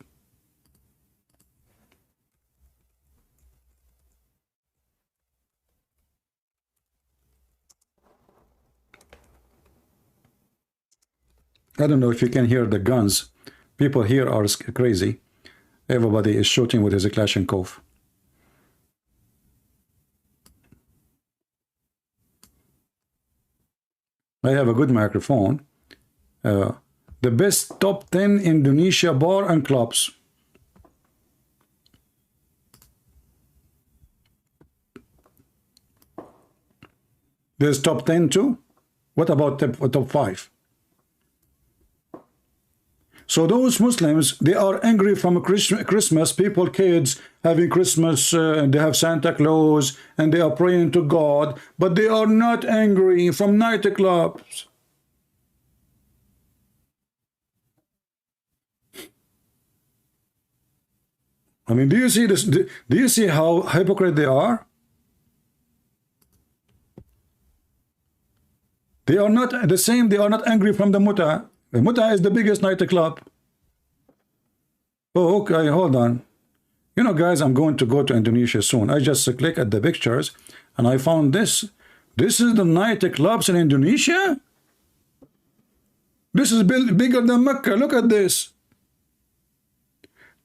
I don't know if you can hear the guns. People here are crazy. Everybody is shooting with his Kalashnikov. I have a good microphone. The best top 10 Indonesia bar and clubs. There's top 10 too? What about top 5? So those Muslims, they are angry from Christmas, people, kids having Christmas, and they have Santa Claus, and they are praying to God, but they are not angry from nightclubs. I mean, do you see this? Do you see how hypocrite they are? They are not the same. They are not angry from the Muta. The Muta is the biggest nightclub. Oh, okay, hold on. You know, guys, I'm going to go to Indonesia soon. I just click at the pictures and I found this. This is the nightclubs in Indonesia. This is bigger than Mecca. Look at this.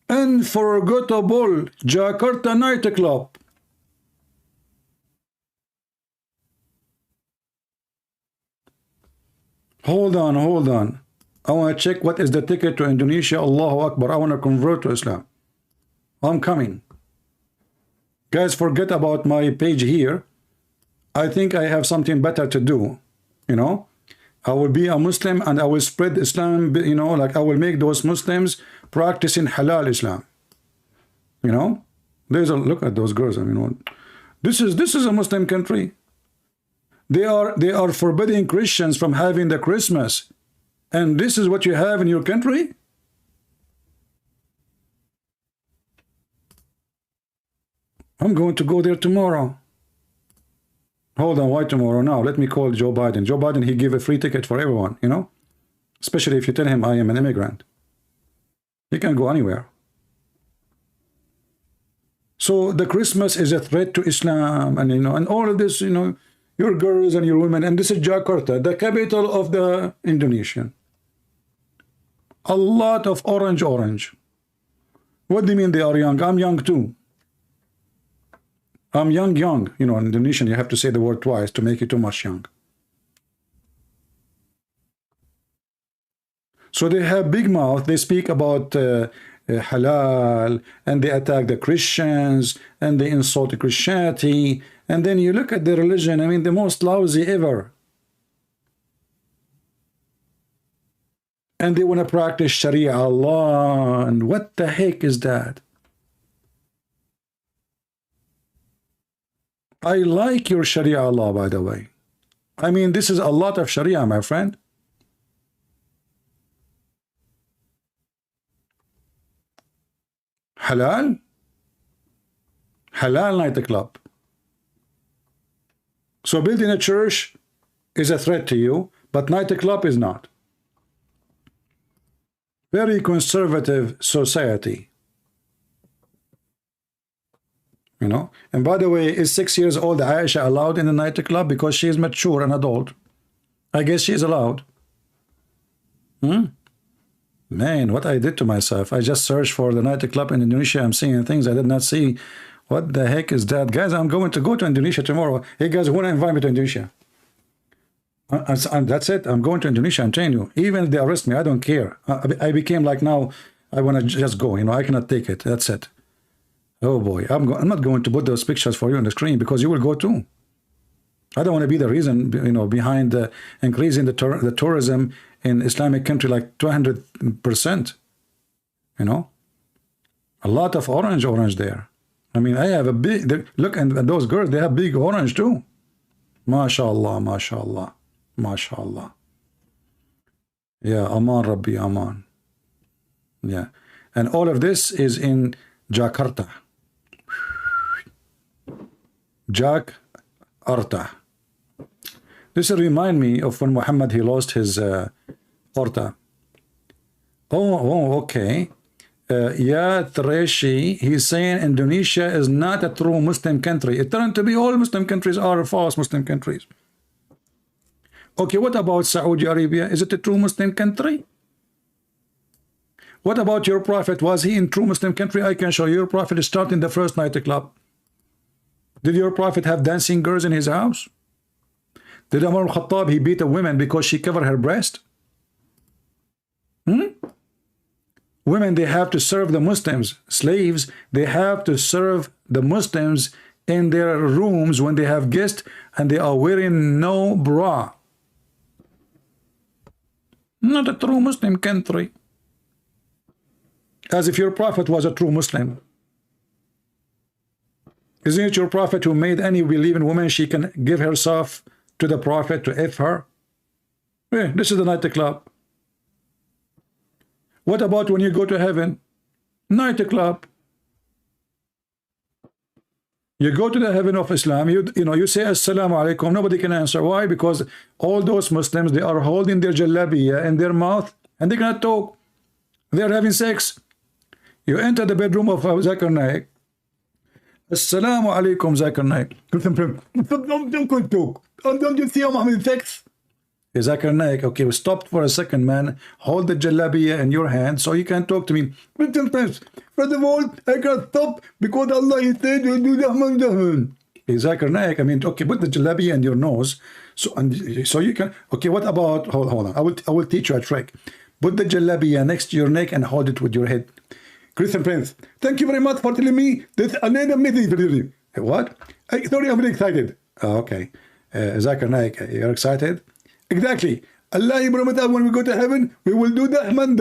Unforgettable Jakarta nightclub. Hold on, hold on. I want to check what is the ticket to Indonesia. Allahu Akbar. I want to convert to Islam. I'm coming. Guys, forget about my page here. I think I have something better to do. You know, I will be a Muslim and I will spread Islam. You know, like I will make those Muslims practicing halal Islam. You know, there's a look at those girls. I mean, this is a Muslim country. They are forbidding Christians from having the Christmas, and this is what you have in your country. I'm going to go there tomorrow. Hold on, why tomorrow? Now let me call Joe Biden. Joe Biden, he give a free ticket for everyone, you know, especially if you tell him I am an immigrant. He can go anywhere. So the Christmas is a threat to Islam, and you know, and all of this, you know, your girls and your women, and this is Jakarta, the capital of the Indonesian. A lot of orange. What do you mean they are young? I'm young too. I'm young. You know, in Indonesian, you have to say the word twice to make it too much young. So they have big mouth. They speak about halal, and they attack the Christians, and they insult Christianity. And then you look at the religion, I mean, the most lousy ever. And they want to practice Sharia Allah, and what the heck is that? I like your Sharia Allah, by the way. I mean, this is a lot of Sharia, my friend. Halal? Halal nightclub. So building a church is a threat to you, but nightclub is not. Very conservative society. You know, and by the way, is 6 years old Aisha allowed in the nightclub because she is mature and adult? I guess she is allowed. Man, what I did to myself. I just searched for the nightclub in Indonesia. I'm seeing things I did not see. What the heck is that? Guys, I'm going to go to Indonesia tomorrow. Hey guys, who want to invite me to Indonesia? And that's it. I'm going to Indonesia. I'm telling you. Even if they arrest me, I don't care. I became like now, I want to just go. You know, I cannot take it. That's it. Oh boy, I'm not going to put those pictures for you on the screen because you will go too. I don't want to be the reason, you know, behind increasing the tourism in Islamic country like 200%. You know, a lot of orange there. I mean, I have a big look, and those girls, they have big orange too. MashaAllah, MashaAllah, MashaAllah. Yeah, Aman Rabbi Aman. Yeah, and all of this is in Jakarta. Jakarta. This will remind me of when Muhammad, he lost his orta. Oh, okay. Yeah, Treshi, he's saying Indonesia is not a true Muslim country. It turned to be all Muslim countries are false Muslim countries. Okay, what about Saudi Arabia? Is it a true Muslim country? What about your prophet? Was he in true Muslim country? I can show you. Your prophet is starting the first nightclub. Did your prophet have dancing girls in his house? Did Umar al-Khattab, he beat a woman because she covered her breast? Women, they have to serve the Muslims. Slaves, they have to serve the Muslims in their rooms when they have guests, and they are wearing no bra. Not a true Muslim country. As if your prophet was a true Muslim. Isn't it your prophet who made any believing woman she can give herself to the prophet to F her? Yeah, this is the nightclub. What about when you go to heaven? Nightclub. You go to the heaven of Islam, you know, you say Assalamu alaikum, nobody can answer. Why? Because all those Muslims, they are holding their jalabiya in their mouth and they cannot talk. They are having sex. You enter the bedroom of Zakir Naik. Assalamu alaikum, Zakir Naik. Don't talk. Don't you see how I'm in sex? Zakir Naik, okay, we stopped for a second, man. Hold the jalabiya in your hand so you can talk to me. First of all, I can't stop because Allah is said you do the Zakir Naik, I mean, okay, put the jalabiya in your nose so you can. Okay, what about, hold on, I will teach you a trick. Put the jalabiya next to your neck and hold it with your head. Christian Prince, thank you very much for telling me this another amazing. What? Sorry, I'm very excited. Okay. Zakir Naik, you're excited? Exactly. Allah promised that when we go to heaven, we will do dahman.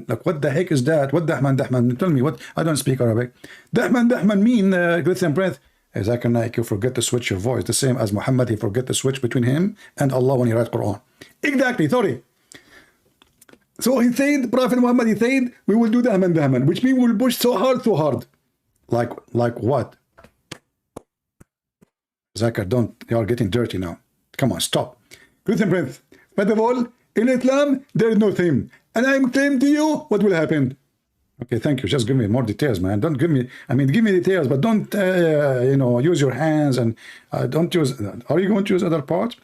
Like, what the heck is that? What dahman? Tell me what. I don't speak Arabic. Dahman mean, Christian Prince. Zakir Naik, you forget to switch your voice. The same as Muhammad, he forget to switch between him and Allah when he write Quran. Exactly, sorry. So he said, Prophet Muhammad, he said, we will do dahman, which means we will push so hard. Like what? Zakir, don't, you are getting dirty now. Come on, stop. Christian Prince, first of all, in Islam, there is no theme. And I'm saying to you, what will happen? Okay, thank you. Just give me more details, man. Don't give me, I mean, give me details, but don't, you know, use your hands and don't use, are you going to use other parts?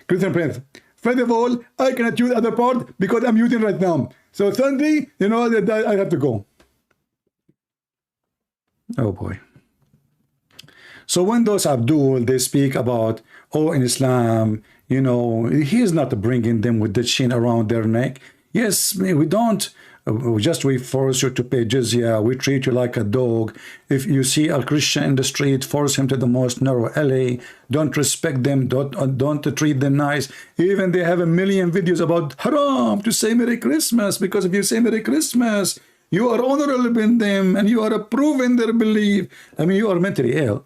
Christian Prince, first of all, I cannot use other part because I'm using right now. So Sunday, you know, I have to go. Oh boy. So when those Abdul, they speak about, oh, in Islam, you know, he's not bringing them with the chain around their neck. Yes, we don't. We force you to pay jizya. We treat you like a dog. If you see a Christian in the street, force him to the most narrow alley. Don't respect them. Don't treat them nice. Even they have a million videos about haram to say Merry Christmas, because if you say Merry Christmas, you are honorable in them and you are approving their belief. I mean, you are mentally ill.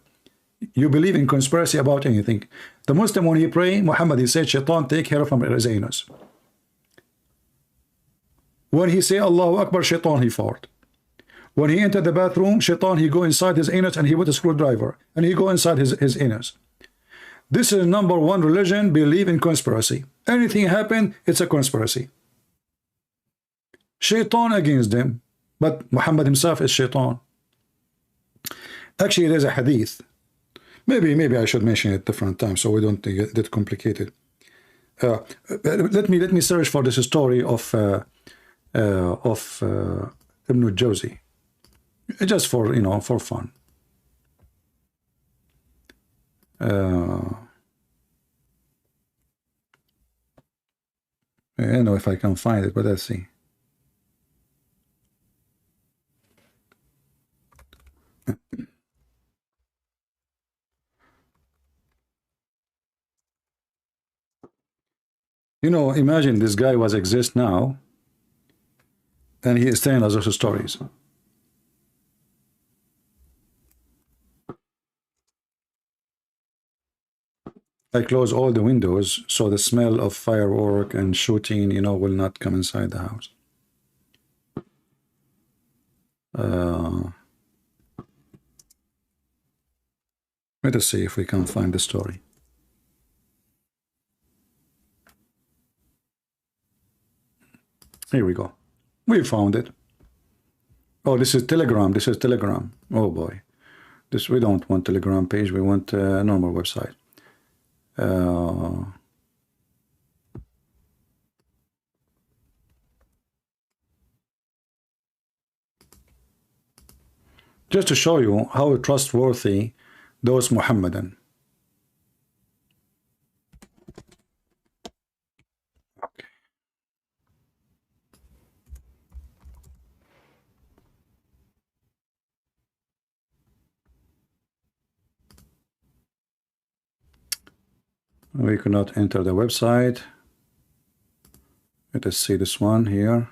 You believe in conspiracy about anything. The Muslim, when he pray, Muhammad, he said, Shaitan, take care from his anus. When he say Allahu Akbar, Shaitan, he fart. When he enter the bathroom, Shaitan, he go inside his anus and he with a screwdriver. And he go inside his anus. This is number one religion, believe in conspiracy. Anything happen, it's a conspiracy. Shaitan against them. But Muhammad himself is Shaitan. Actually, there's a hadith. Maybe I should mention it different times so we don't get that complicated. Let me search for this story of Ibn Jawzi, just for, you know, for fun. I don't know if I can find it, but let's see. You know, imagine this guy was exist now, and he is telling us also stories. I close all the windows so the smell of firework and shooting, you know, will not come inside the house. Let us see if we can find the story. Here we go. We found it. Oh, this is Telegram. This is Telegram. Oh boy. We don't want Telegram page. We want a normal website. Just to show you how trustworthy those Muhammadan. Okay. We cannot enter the website. Let us see this one here.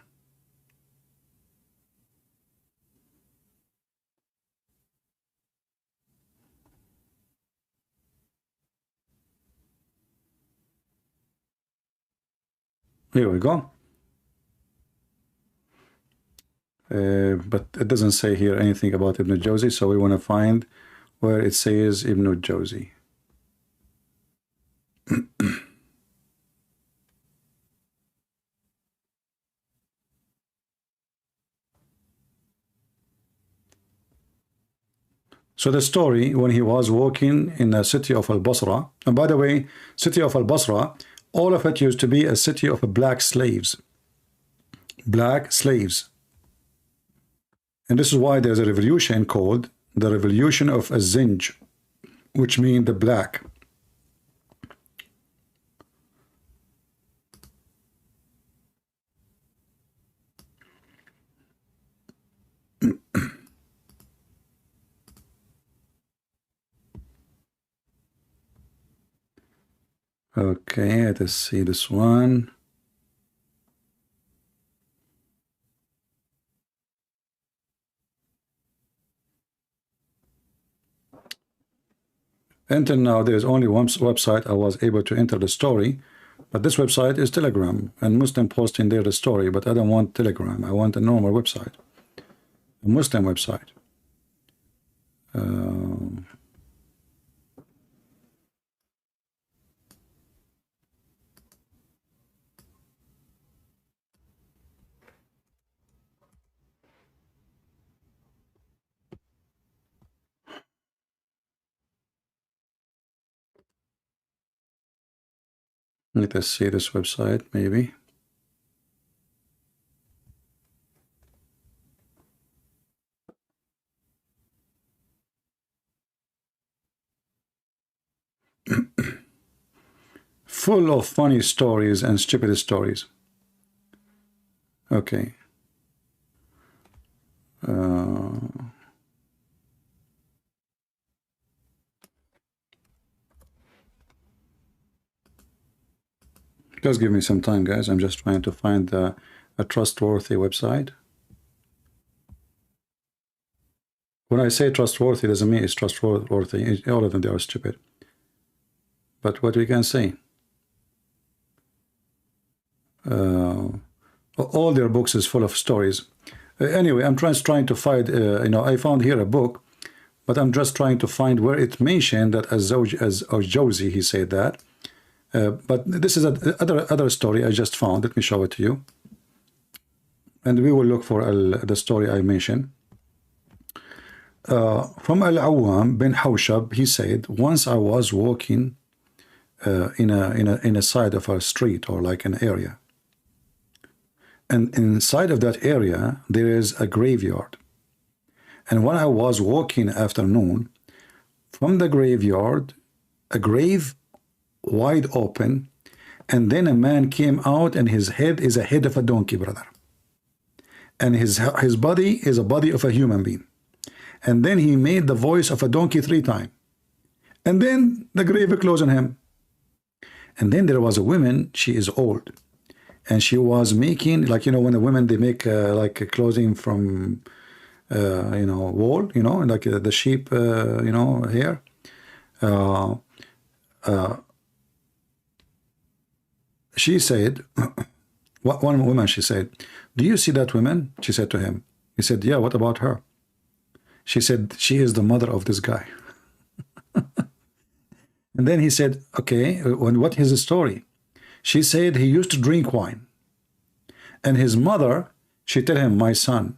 Here we go. But it doesn't say here anything about Ibn Jawzi, so we want to find where it says Ibn Jawzi. So the story, when he was walking in the city of Al-Basra, and by the way, city of Al-Basra, all of it used to be a city of black slaves. Black slaves. And this is why there's a revolution called the Revolution of Az-Zinj, which means the black. Okay, let's see this one. Until now, there is only one website I was able to enter the story, but this website is Telegram, and Muslim posting there the story, but I don't want Telegram. I want a normal website, a Muslim website. Let us see this website, maybe. Full of funny stories and stupid stories. Okay. Just give me some time, guys. I'm just trying to find a trustworthy website. When I say trustworthy, doesn't mean it's trustworthy. All of them, they are stupid. But what we can say, all their books is full of stories. Anyway, I'm trying to find, I found here a book, but I'm just trying to find where it mentioned that as Josie, he said that. But this is other story I just found. Let me show it to you. And we will look for the story I mentioned. From Al-Awwam bin Hawshab, he said, once I was walking in a side of a street or like an area. And inside of that area, there is a graveyard. And when I was walking afternoon, from the graveyard, a grave wide open, and then a man came out, and his head is a head of a donkey, brother. And his body is a body of a human being. And then he made the voice of a donkey 3 times. And then the grave closed on him. And then there was a woman, she is old. And she was making, like, when the women, they make like a clothing from, wool, like the sheep, hair. She said, one woman, she said, do you see that woman? She said to him. He said, yeah, what about her? She said, she is the mother of this guy. And then he said, okay, what is the story? She said he used to drink wine. And his mother, she tell him, my son,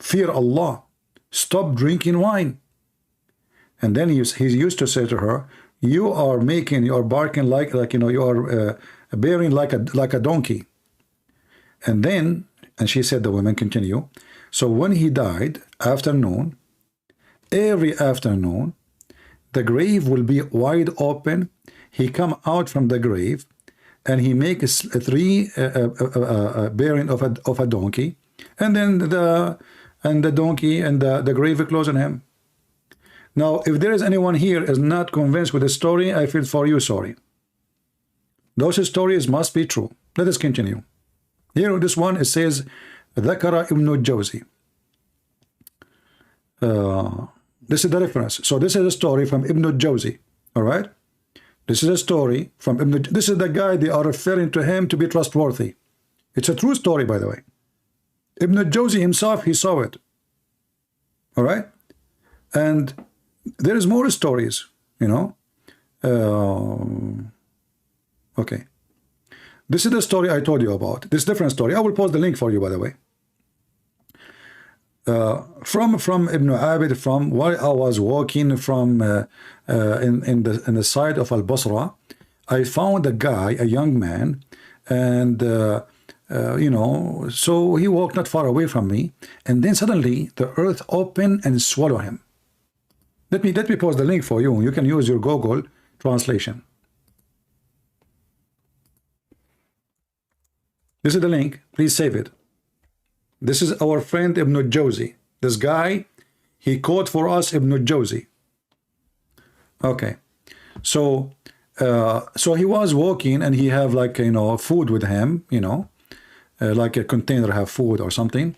fear Allah, stop drinking wine. And then he used to say to her, you are barking like you are bearing like a donkey. And then, and she said, the woman continue, so when he died, afternoon, every afternoon, the grave will be wide open. He come out from the grave, and he makes 3 bearing of a donkey, and then the donkey and the grave close on him. Now, if there is anyone here is not convinced with the story, I feel for you sorry. Those stories must be true. Let us continue. Here, this one, it says, ذكر ابن الجوزي. This is the reference. So this is a story from Ibn al-Jawzi. All right? This is a story from Ibn. This is the guy they are referring to him to be trustworthy. It's a true story, by the way. Ibn al-Jawzi himself, he saw it. All right? And there is more stories, Okay. This is the story I told you about. This different story. I will post the link for you, by the way. from Ibn Abid, from while I was walking from in the side of Al Basra, I found a guy, a young man, and you know, so he walked not far away from me, and then suddenly the earth opened and swallowed him. Let me post the link for you. You can use your Google translation. This is the link. Please save it. This is our friend Ibn Jawzi. This guy, he quote for us Ibn Jawzi. Okay, so so he was walking and he have like, you know, food with him, you know, like a container have food or something,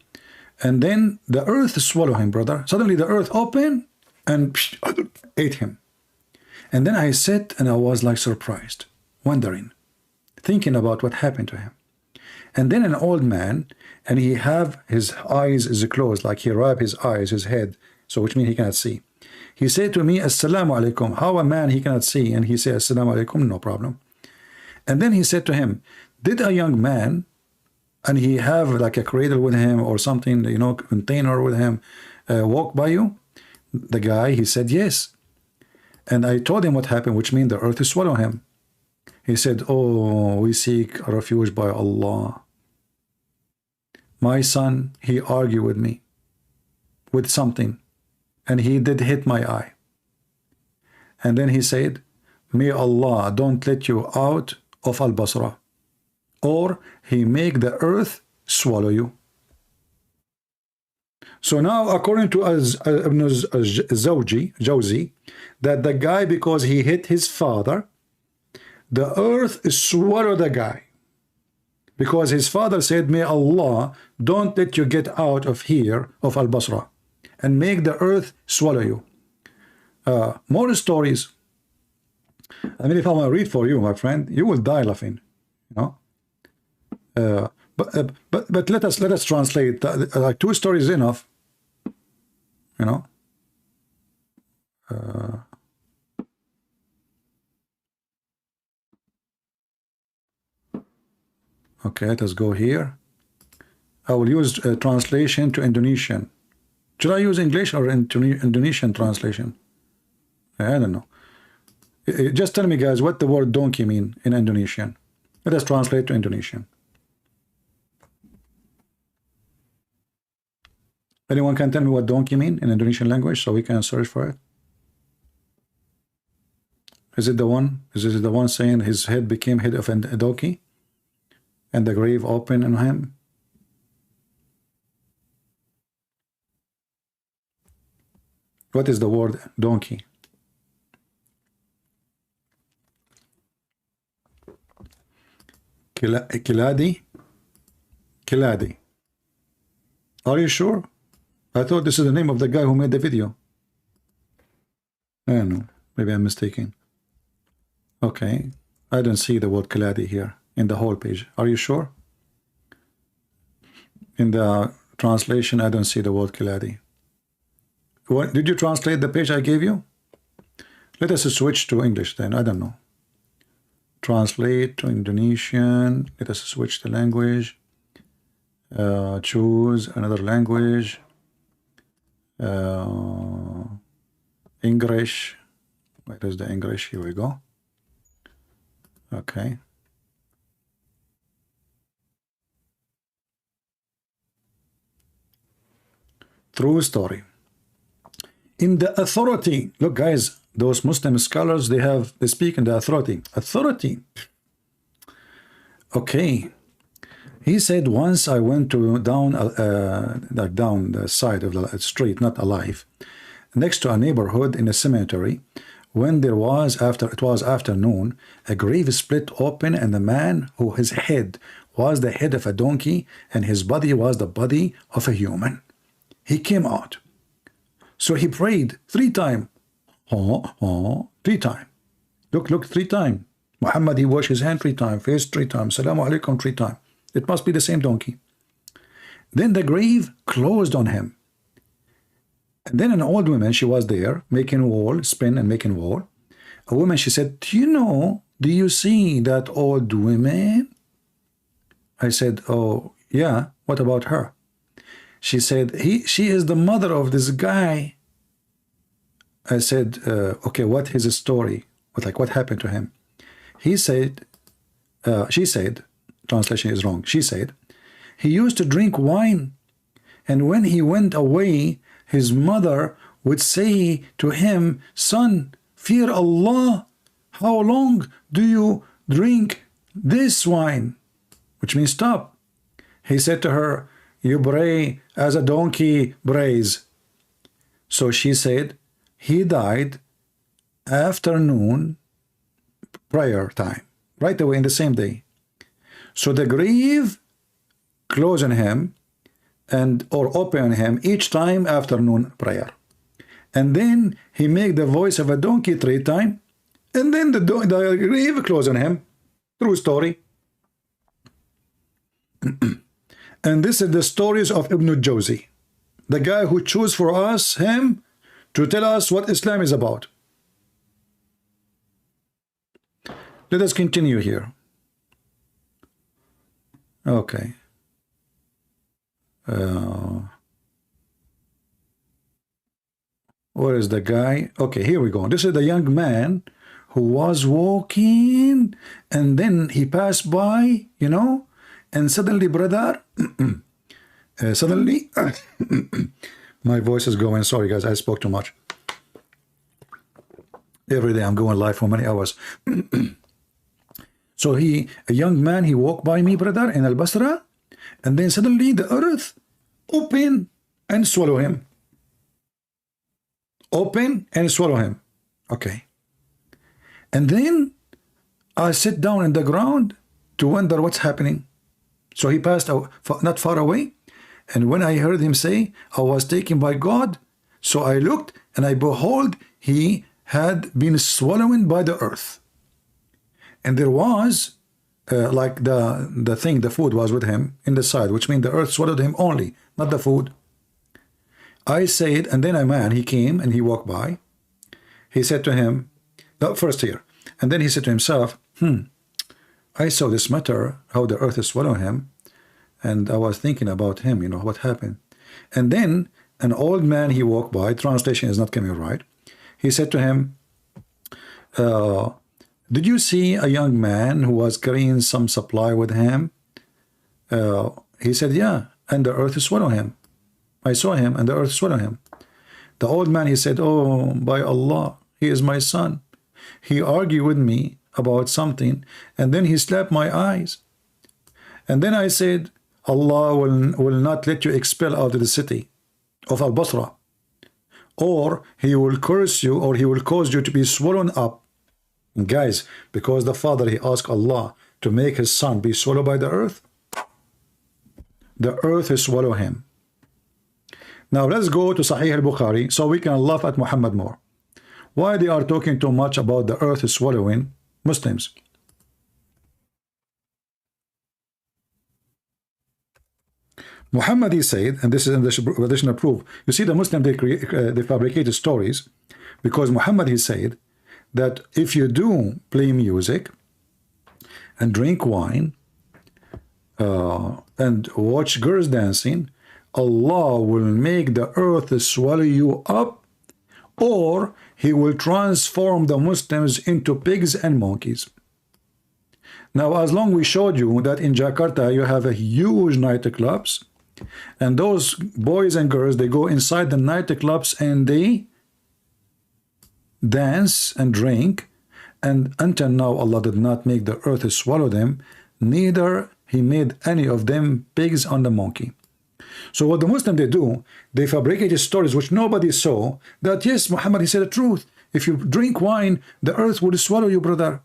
and then the earth swallow him, brother. Suddenly the earth opened and ate him. And then I sat and I was like surprised, wondering, thinking about what happened to him. And then an old man, and he have his eyes is closed, like he wrap his eyes, his head, so which means he cannot see. He said to me, Assalamu alaikum. How a man he cannot see, and he said Assalamu alaikum, no problem. And then he said to him, did a young man, and he have like a cradle with him or something, you know, container with him, walk by you? The guy, he said yes. And I told him what happened, which means the earth is swallow him. He said, oh, we seek refuge by Allah. My son, he argued with me with something, and he did hit my eye. And then he said, may Allah don't let you out of Al Basra, or he make the earth swallow you. So now, according to Ibn Jawzi, that the guy, because he hit his father, the earth swallowed the guy. Because his father said, may Allah don't let you get out of here, of Al Basra, and make the earth swallow you. More stories. I mean, if I want to read for you, my friend, you will die laughing. You know. But let us translate. Like 2 stories is enough. You know. Okay, let us go here. I will use translation to Indonesian. Should I use English or Indonesian translation? I don't know. Just tell me, guys, what the word donkey mean in Indonesian. Let us translate to Indonesian. Anyone can tell me what donkey mean in Indonesian language so we can search for it? Is it the one? Is it the one saying his head became head of a donkey? And the grave opened on him? What is the word donkey? Kiladi? Kiladi. Are you sure? I thought this is the name of the guy who made the video. I don't know. Maybe I'm mistaken. Okay. I don't see the word Kiladi here in the whole page. Are you sure? In the translation, I don't see the word Kiladi. What, did you translate the page I gave you? Let us switch to English then. I don't know. Translate to Indonesian. Let us switch the language. Choose another language. English. Where is the English? Here we go. Okay. True story. In the authority, look guys, those Muslim scholars, they speak in the authority. Authority. Okay. He said, once I went to down the side of the street, not alive, next to a neighborhood in a cemetery, when it was afternoon, a grave split open, and the man who his head was the head of a donkey and his body was the body of a human. He came out. So he prayed 3 times. 3 times. Look, 3 times. Muhammad, he washed his hand 3 times, face 3 times, Salamu alaikum 3 times. It must be the same donkey. Then the grave closed on him. And then an old woman, she was there, making wool, spin and making wool. A woman, she said, do you see that old woman? I said, oh, yeah, what about her? She said, she is the mother of this guy. I said, okay, what is his story? What happened to him? He said, she said, translation is wrong. She said, he used to drink wine, and when he went away, his mother would say to him, son, fear Allah. How long do you drink this wine? Which means stop. He said to her, you bray as a donkey brays. So she said, he died afternoon prayer time, right away in the same day. So the grave closed on him or open on him each time afternoon prayer. And then he make the voice of a donkey 3 times, and then the grave closed on him. True story. And this is the stories of Ibn Jawzi, the guy who chose for us him to tell us what Islam is about. Let us continue here. Okay. Where is the guy? Okay, here we go. This is the young man who was walking, and then he passed by, you know, and suddenly, brother, suddenly, my voice is going. Sorry, guys, I spoke too much. Every day I'm going live for many hours. So a young man, he walked by me, brother, in Al-Basra, and then suddenly the earth open and swallow him. Open and swallow him. Okay. And then I sit down in the ground to wonder what's happening. So he passed not far away, and when I heard him say, I was taken by God, so I looked, and I behold, he had been swallowed by the earth. And there was, like the food was with him in the side, which means the earth swallowed him only, not the food. I said, and then a man, he came and he walked by. He said to him, first here, and then he said to himself, I saw this matter, how the earth is swallowing him, and I was thinking about him, you know, what happened. And then an old man, he walked by, translation is not coming right. He said to him, did you see a young man who was carrying some supply with him? He said, yeah, and the earth is swallowing him. I saw him, and the earth swallowed him. The old man, he said, oh, by Allah, he is my son. He argued with me about something, and then he slapped my eyes. And then I said, Allah will not let you expel out of the city of Al-Basra, or he will curse you, or he will cause you to be swollen up. And guys, because the father, he asked Allah to make his son be swallowed by the earth is swallow him. Now let's go to Sahih al-Bukhari so we can laugh at Muhammad more. Why they are talking too much about the earth is swallowing Muslims? Muhammad, he said, and this is in the additional proof. You see, the Muslim, they fabricated stories, because Muhammad, he said that if you do play music and drink wine and watch girls dancing, Allah will make the earth swallow you up, or he will transform the Muslims into pigs and monkeys. Now, as long we showed you that in Jakarta you have a huge nightclubs, and those boys and girls, they go inside the nightclubs and they dance and drink, and until now Allah did not make the earth swallow them, neither he made any of them pigs on the monkey. So what the Muslim they do, they fabricated stories which nobody saw, that yes, Muhammad, he said the truth. If you drink wine, the earth will swallow you, brother.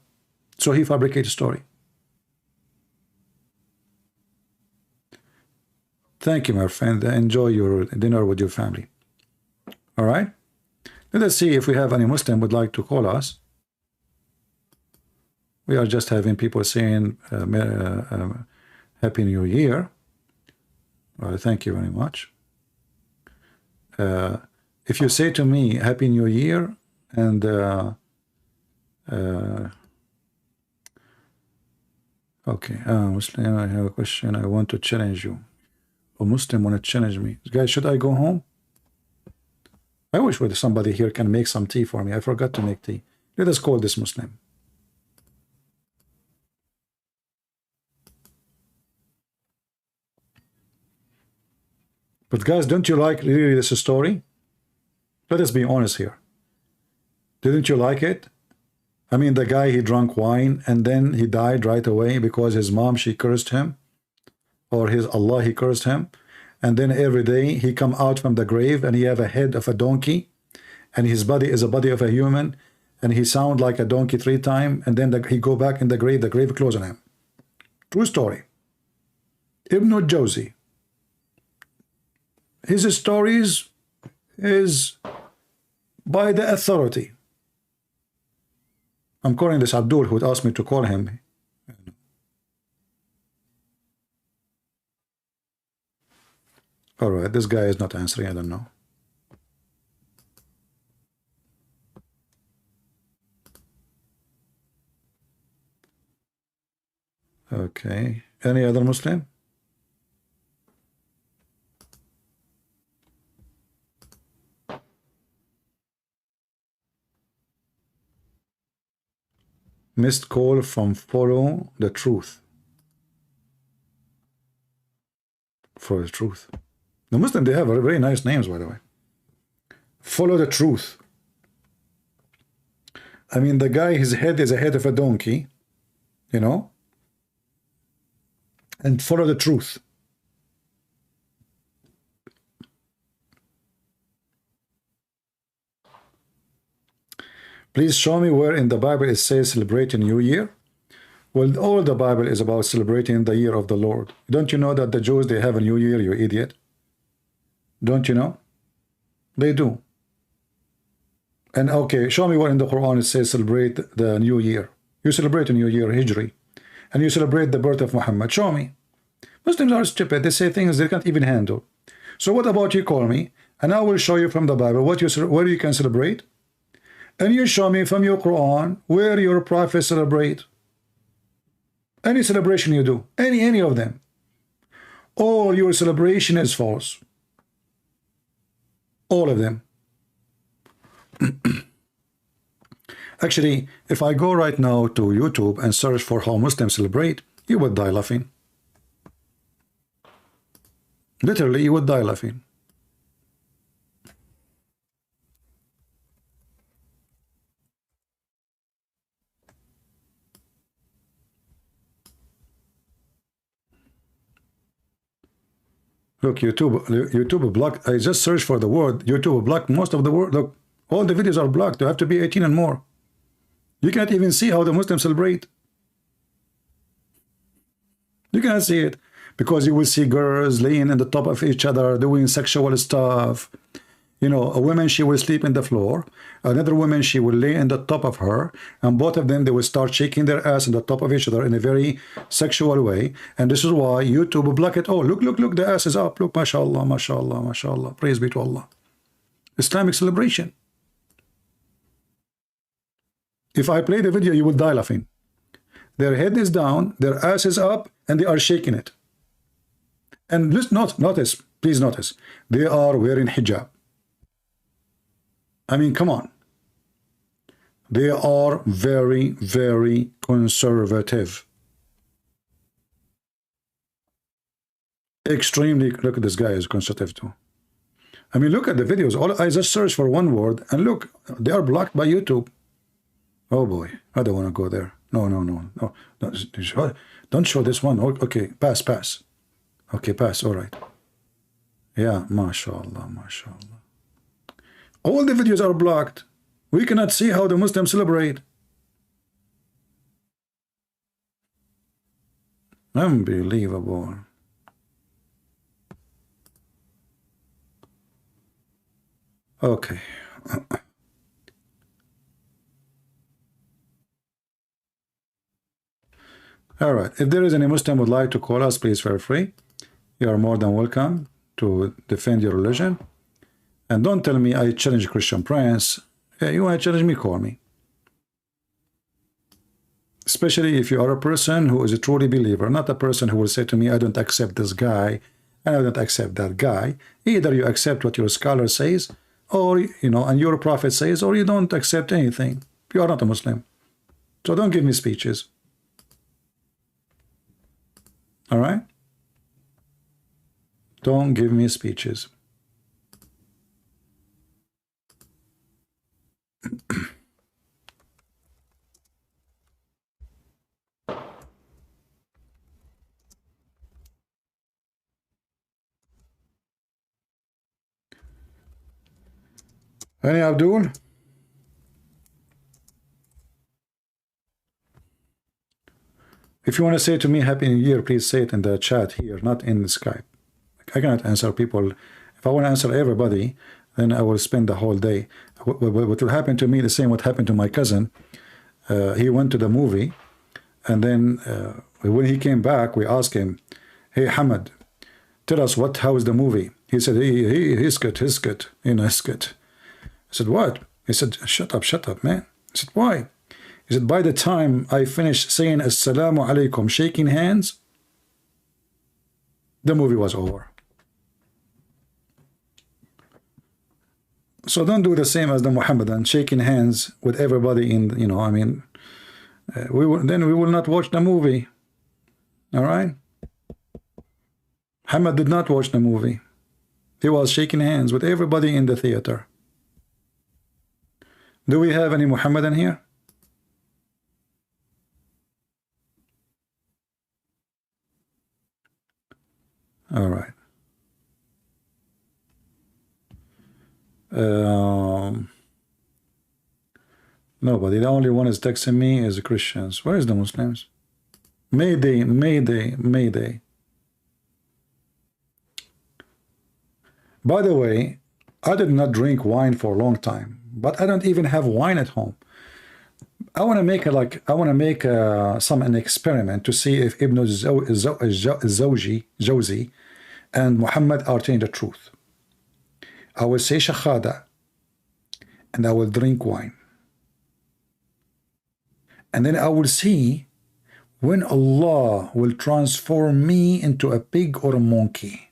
So he fabricated a story. Thank you, my friend. Enjoy your dinner with your family. All right. Let us see if we have any Muslim would like to call us. We are just having people saying Happy New Year. Thank you very much. If you say to me Happy New Year, and okay, Muslim, I have a question. I want to challenge you. A Muslim want to challenge me. Guys, should I go home? I wish somebody here can make some tea for me. I forgot to make tea. Let us call this Muslim. But guys, don't you like really this story? Let us be honest here. Didn't you like it? I mean, the guy, he drank wine and then he died right away because his mom, she cursed him, or his Allah, he cursed him. And then every day he come out from the grave and he have a head of a donkey and his body is a body of a human and he sound like a donkey 3 times and then he go back in the grave close on him. True story. Ibn al-Jawzi. His stories is by the authority. I'm calling this Abdul who asked me to call him. All right, this guy is not answering. I don't know. Okay. Any other Muslim? Missed call from Follow the Truth. For the Truth. The Muslim, they have very nice names, by the way. Follow the Truth. I mean, the guy, his head is a head of a donkey, you know, and follow the truth. Please show me where in the Bible it says celebrating New Year. Well, all the Bible is about celebrating the year of the Lord. Don't you know that the Jews, they have a New Year, you idiot? Don't you know? They do. And okay, show me where in the Quran it says celebrate the New Year. You celebrate a New Year, Hijri, and you celebrate the birth of Muhammad. Show me. Muslims are stupid. They say things they can't even handle. So what about you call me, and I will show you from the Bible where you can celebrate, and you show me from your Quran where your prophets celebrate. Any celebration you do, any of them, all your celebration is false. All of them. Actually, if I go right now to YouTube and search for how Muslims celebrate, you would die laughing. Literally, you would die laughing. Look, YouTube blocked. I just searched for the word. YouTube blocked most of the word. Look, all the videos are blocked. You have to be 18 and more. You can't even see how the Muslims celebrate. You cannot see it because you will see girls laying on the top of each other doing sexual stuff. You know, a woman, she will sleep in the floor. Another woman, she will lay in the top of her. And both of them, they will start shaking their ass on the top of each other in a very sexual way. And this is why YouTube block it all. Look, the ass is up. Look, mashallah, mashallah, mashallah. Praise be to Allah. Islamic celebration. If I play the video, you will die laughing. Their head is down, their ass is up, and they are shaking it. And notice, please notice, they are wearing hijab. I mean, come on. They are very, very conservative. Extremely. Look at this guy is conservative too. I mean, look at the videos. I just searched for one word and look, they are blocked by YouTube. Oh boy, I don't want to go there. No. Don't show this one. Okay, pass. Okay, pass. All right. Yeah, mashallah, mashallah. All the videos are blocked. We cannot see how the Muslims celebrate. Unbelievable. Okay. All right. If there is any Muslim would like to call us, please feel free. You are more than welcome to defend your religion. And don't tell me I challenge Christian Prince. Yeah, you want to challenge me, call me. Especially if you are a person who is a truly believer, not a person who will say to me, I don't accept this guy. and I don't accept that guy. Either you accept what your scholar says, or, you know, and your prophet says, or you don't accept anything. You are not a Muslim. So don't give me speeches. All right? Don't give me speeches. Any Abdul? If you want to say to me Happy New Year, please say it in the chat here, not in the Skype. I cannot answer people. If I want to answer everybody, then I will spend the whole day. What will happen to me, the same what happened to my cousin. He went to the movie, and then when he came back, we asked him, hey, Hamad, tell us how is the movie? He said, he's good, you know, he's good. I said, what? He said, shut up, man. I said, why? He said, by the time I finished saying Assalamu alaikum, shaking hands, the movie was over. So don't do the same as the Muhammadan, shaking hands with everybody in, you know, I mean, we will not watch the movie. All right? Muhammad did not watch the movie. He was shaking hands with everybody in the theater. Do we have any Muhammadan here? All right. Nobody. The only one is texting me is the Christians. Where is the Muslims? Mayday, Mayday, Mayday. By the way, I did not drink wine for a long time, but I don't even have wine at home. I want to make an experiment to see if Ibn Jawzi and Muhammad are telling the truth. I will say shahada, and I will drink wine. And then I will see when Allah will transform me into a pig or a monkey.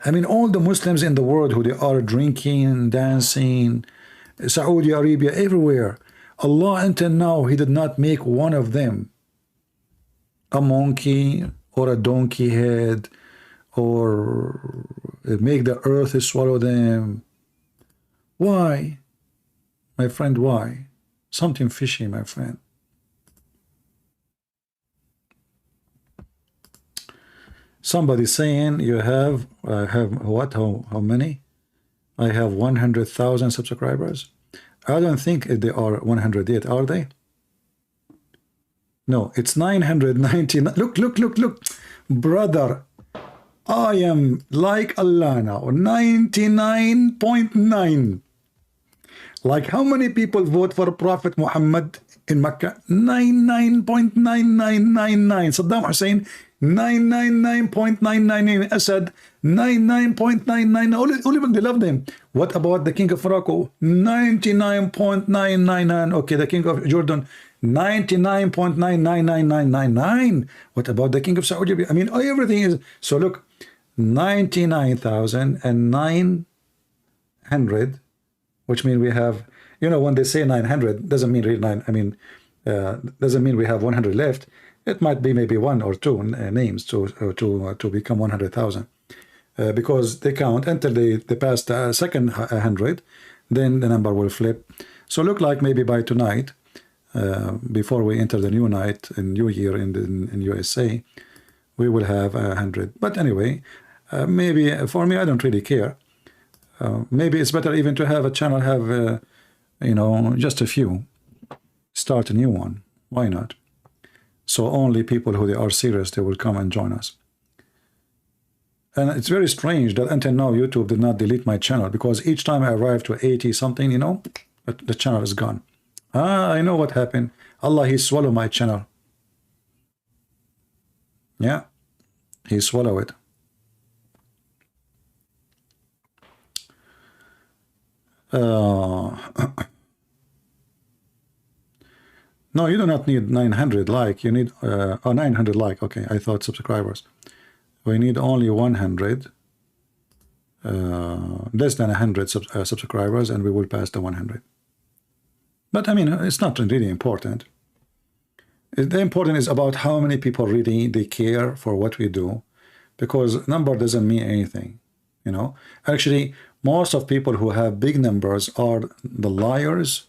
I mean, all the Muslims in the world who they are drinking, dancing, Saudi Arabia, everywhere, Allah until now, He did not make one of them a monkey or a donkey head or make the earth swallow them. Why? My friend, why? Something fishy, my friend. Somebody saying you have, what, how many? I have 100,000 subscribers. I don't think they are 100 yet, are they? No, it's 999. Look. Brother, I am like Allah now, 99.9. Like how many people vote for Prophet Muhammad in Mecca? 99.9999. Saddam Hussein, 999.999. Assad, 99.99. All of them, they love them. What about the King of Morocco? 99.999. Okay, the King of Jordan, 99.999999. What about the King of Saudi Arabia? I mean, everything is. So look, 99,900, which means we have, you know, when they say 900, doesn't mean really 9. I mean, doesn't mean we have 100 left. It might be maybe one or two names to become 100,000, because they count until they pass the second 100, then the number will flip. So look like maybe by tonight, before we enter the new night and New Year in USA, we will have 100. But anyway, maybe for me, I don't really care. Maybe it's better even to have a channel have, you know, just a few. Start a new one. Why not? So only people who they are serious, they will come and join us. And it's very strange that until now YouTube did not delete my channel, because each time I arrive to 80 something, you know, the channel is gone. I know what happened. Allah, He swallowed my channel. Yeah, He swallowed it. No, you do not need 900 like. You need 900 like. Okay, I thought subscribers. We need only 100, less than 100 subscribers, and we will pass the 100. But I mean, it's not really important. The important is about how many people really they care for what we do, because number doesn't mean anything, you know. Actually, most of people who have big numbers are the liars,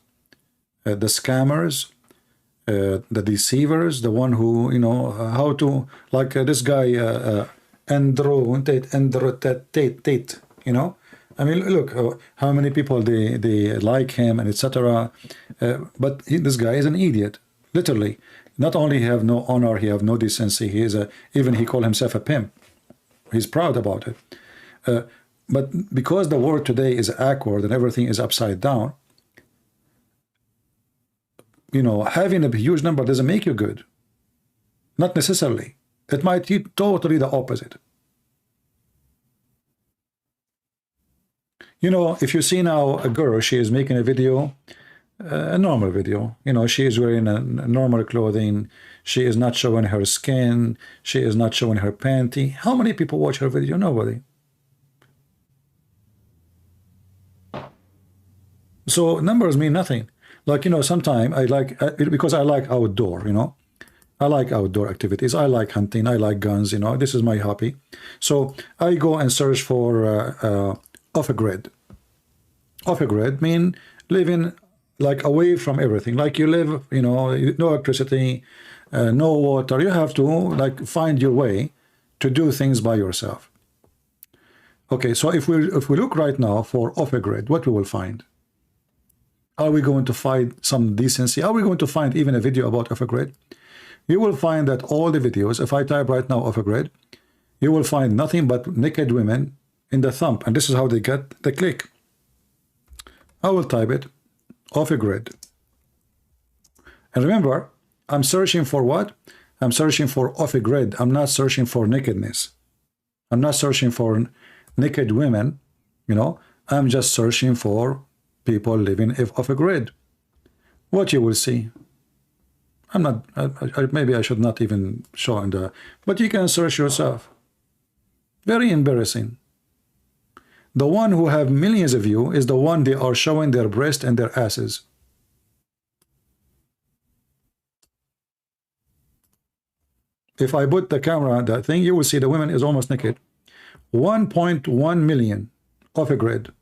the scammers, the deceivers, the one who, you know, how to, like this guy Andrew Tate, you know. I mean, look how many people they like him and etc. But this guy is an idiot, literally. Not only have no honor, he have no decency. He is even he call himself a pimp. He's proud about it. But because the world today is awkward and everything is upside down, you know, having a huge number doesn't make you good. Not necessarily. It might be totally the opposite. You know, if you see now a girl, she is making a video, a normal video, you know, she is wearing a normal clothing, she is not showing her skin, she is not showing her panty. How many people watch her video? Nobody. So numbers mean nothing. Like, you know, sometimes I like, because I like outdoor, you know, I like outdoor activities, I like hunting, I like guns, you know, this is my hobby. So I go and search for off a grid. Off a grid mean living like away from everything, like you live, you know, no electricity, no water. You have to like find your way to do things by yourself. Okay, so if we look right now for off a grid, what we will find? Are we going to find some decency? Are we going to find even a video about off a grid? You will find that all the videos, if I type right now off a grid, you will find nothing but naked women in the thumb, and this is how they get the click. I will type it, off a grid. And remember, I'm searching for what? I'm searching for off a grid. I'm not searching for nakedness. I'm not searching for naked women, you know. I'm just searching for people living off a grid. What you will see. I'm not, maybe I should not even show in the, but you can search yourself. Very embarrassing. The one who have millions of views is the one they are showing their breast and their asses. If I put the camera on that thing, you will see the woman is almost naked. 1.1 million off a grid.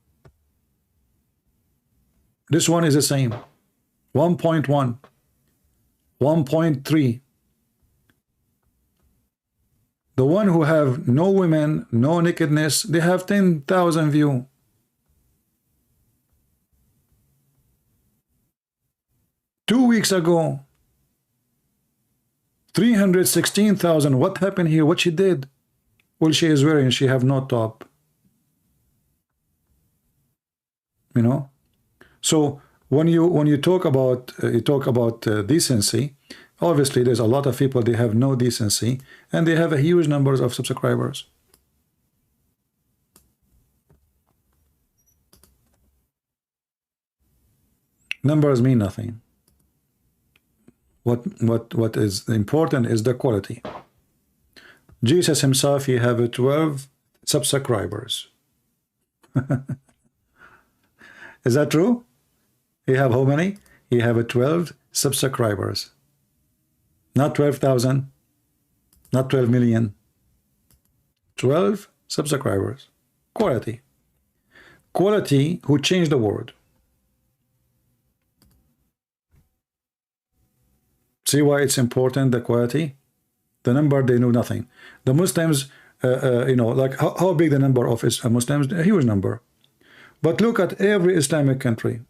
This one is the same. 1.1. 1.3. The one who have no women, no nakedness, they have 10,000 views. Two weeks ago, 316,000. What happened here? What she did? Well, she is wearing, she have no top. You know? So when you talk about decency, obviously there's a lot of people, they have no decency and they have a huge numbers of subscribers. Numbers mean nothing. What is important is the quality. Jesus himself, he have 12 subscribers. Is that true? He have how many? He have 12 subscribers. Not 12,000, not 12 million. 12 subscribers. Quality. Quality who changed the world. See why it's important, the quality? The number, they know nothing. The Muslims, you know, like how big the number of Muslims? A huge number. But look at every Islamic country.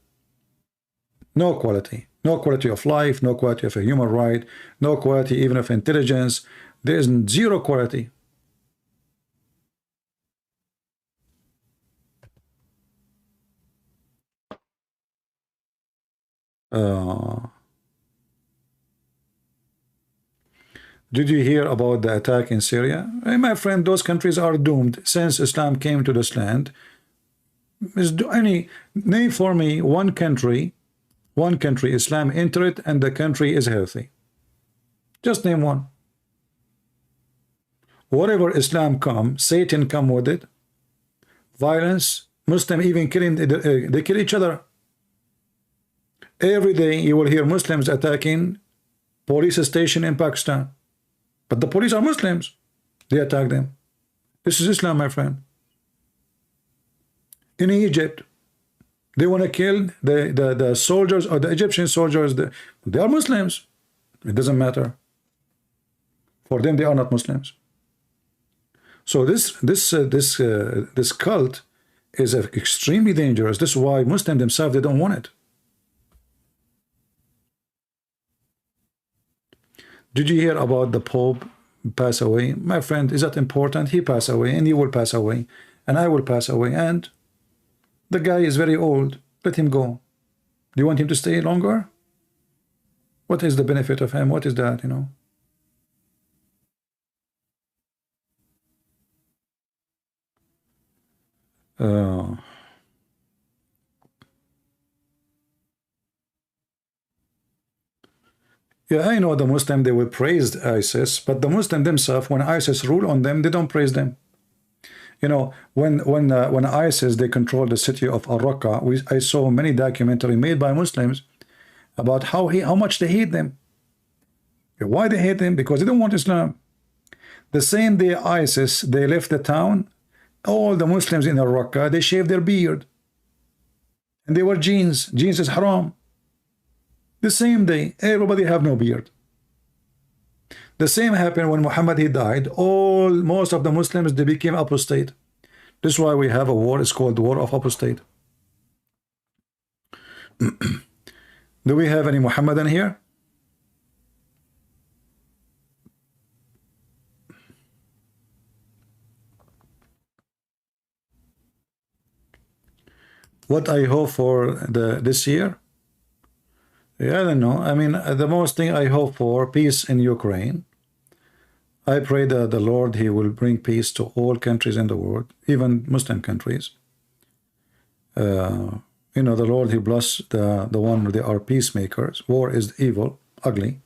No quality. No quality of life, no quality of a human right, no quality even of intelligence. There is zero quality. Did you hear about the attack in Syria? Hey, my friend, those countries are doomed since Islam came to this land. Name for me one country, Islam entered and the country is healthy. Just name one. Whatever Islam come, Satan come with it. Violence, Muslim even killing, they kill each other. Every day you will hear Muslims attacking police station in Pakistan. But the police are Muslims. They attack them. This is Islam, my friend. In Egypt, they want to kill the soldiers, or the Egyptian soldiers. They are Muslims. It doesn't matter. For them, they are not Muslims. So this cult is extremely dangerous. This is why Muslims themselves, they don't want it. Did you hear about the Pope pass away? My friend, is that important? He passed away, and you will pass away, and I will pass away, and the guy is very old. Let him go. Do you want him to stay longer? What is the benefit of him? What is that, you know? Yeah, I know the Muslim, they will praise ISIS, but the Muslim themselves, when ISIS rule on them, they don't praise them. You know, when ISIS, they control the city of Al-Raqqa, I saw many documentaries made by Muslims about how much they hate them. Why they hate them? Because they don't want Islam. The same day ISIS, they left the town, all the Muslims in Al-Raqqa, they shaved their beard. And they wear jeans. Jeans is haram. The same day, everybody have no beard. The same happened when Muhammad he died. Most of the Muslims, they became apostate. This is why we have a war. It's called the War of Apostate. Do we have any Muhammadan here? What I hope for this year? Yeah, I don't know. I mean, the most thing I hope for, peace in Ukraine. I pray that the Lord, he will bring peace to all countries in the world, even Muslim countries. You know, the Lord, he bless the one, they are peacemakers. War is evil, ugly.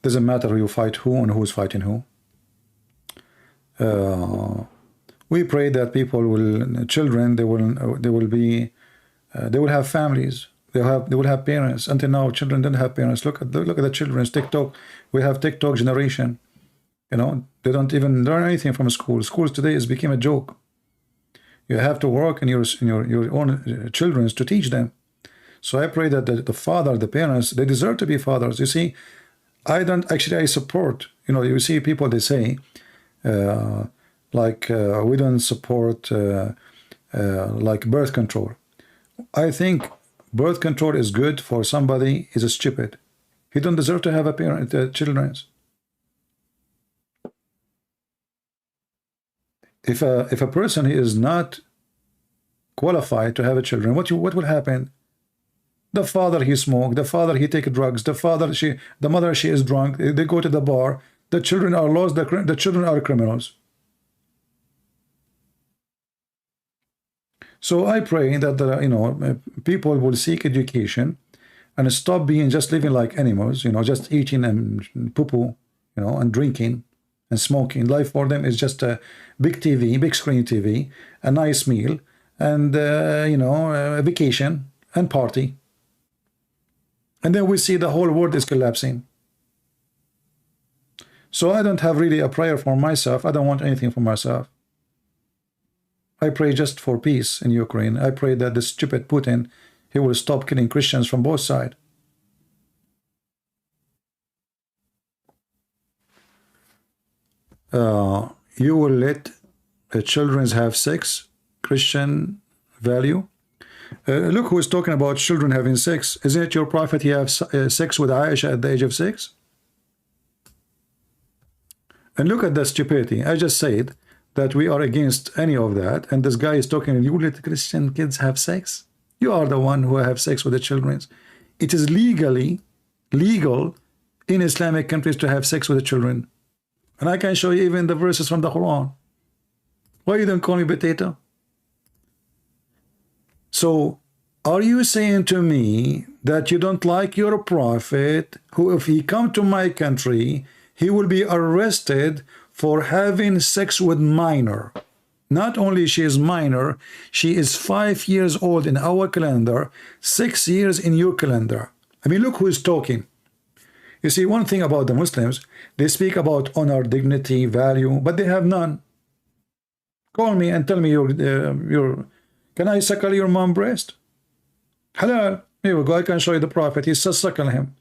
Doesn't matter who you fight who and who's fighting who. We pray that people will, children, they will have families. They will have parents. Until now, children don't have parents. Look at the children's TikTok. We have TikTok generation. You know, they don't even learn anything from school. Schools today has become a joke. You have to work in your own children to teach them. So I pray that the father, the parents, they deserve to be fathers. You see, I support. You know, you see people, they say, we don't support like birth control. I think birth control is good for somebody is stupid. He don't deserve to have a parent, children. If a person is not qualified to have a children, what will happen? The father, he smoked. The father, he take drugs. The mother, she is drunk. They go to the bar. The children are lost. The children are criminals. So I pray that people will seek education and stop being just living like animals, just eating and poo-poo, and drinking and smoking. Life for them is just a big TV, big screen TV, a nice meal, and a vacation and party. And then we see the whole world is collapsing. So I don't have really a prayer for myself. I don't want anything for myself. I pray just for peace in Ukraine. I pray that the stupid Putin, he will stop killing Christians from both sides. You will let the children have sex, Christian value. Look who is talking about children having sex. Isn't it your prophet he have sex with Aisha at the age of 6? And look at the stupidity. I just said that we are against any of that, and this guy is talking, you let Christian kids have sex? You are the one who have sex with the children. It is legal in Islamic countries to have sex with the children. And I can show you even the verses from the Quran. Why you don't call me potato? So, are you saying to me that you don't like your prophet, who if he come to my country, he will be arrested for having sex with minor. Not only she is minor, she is 5 years old in our calendar, 6 years in your calendar. I mean, look who is talking. You see, one thing about the Muslims, they speak about honor, dignity, value, but they have none. Call me and tell me can I suckle your mom breast? Halal. Here we go. I can show you the Prophet. He says suckle him.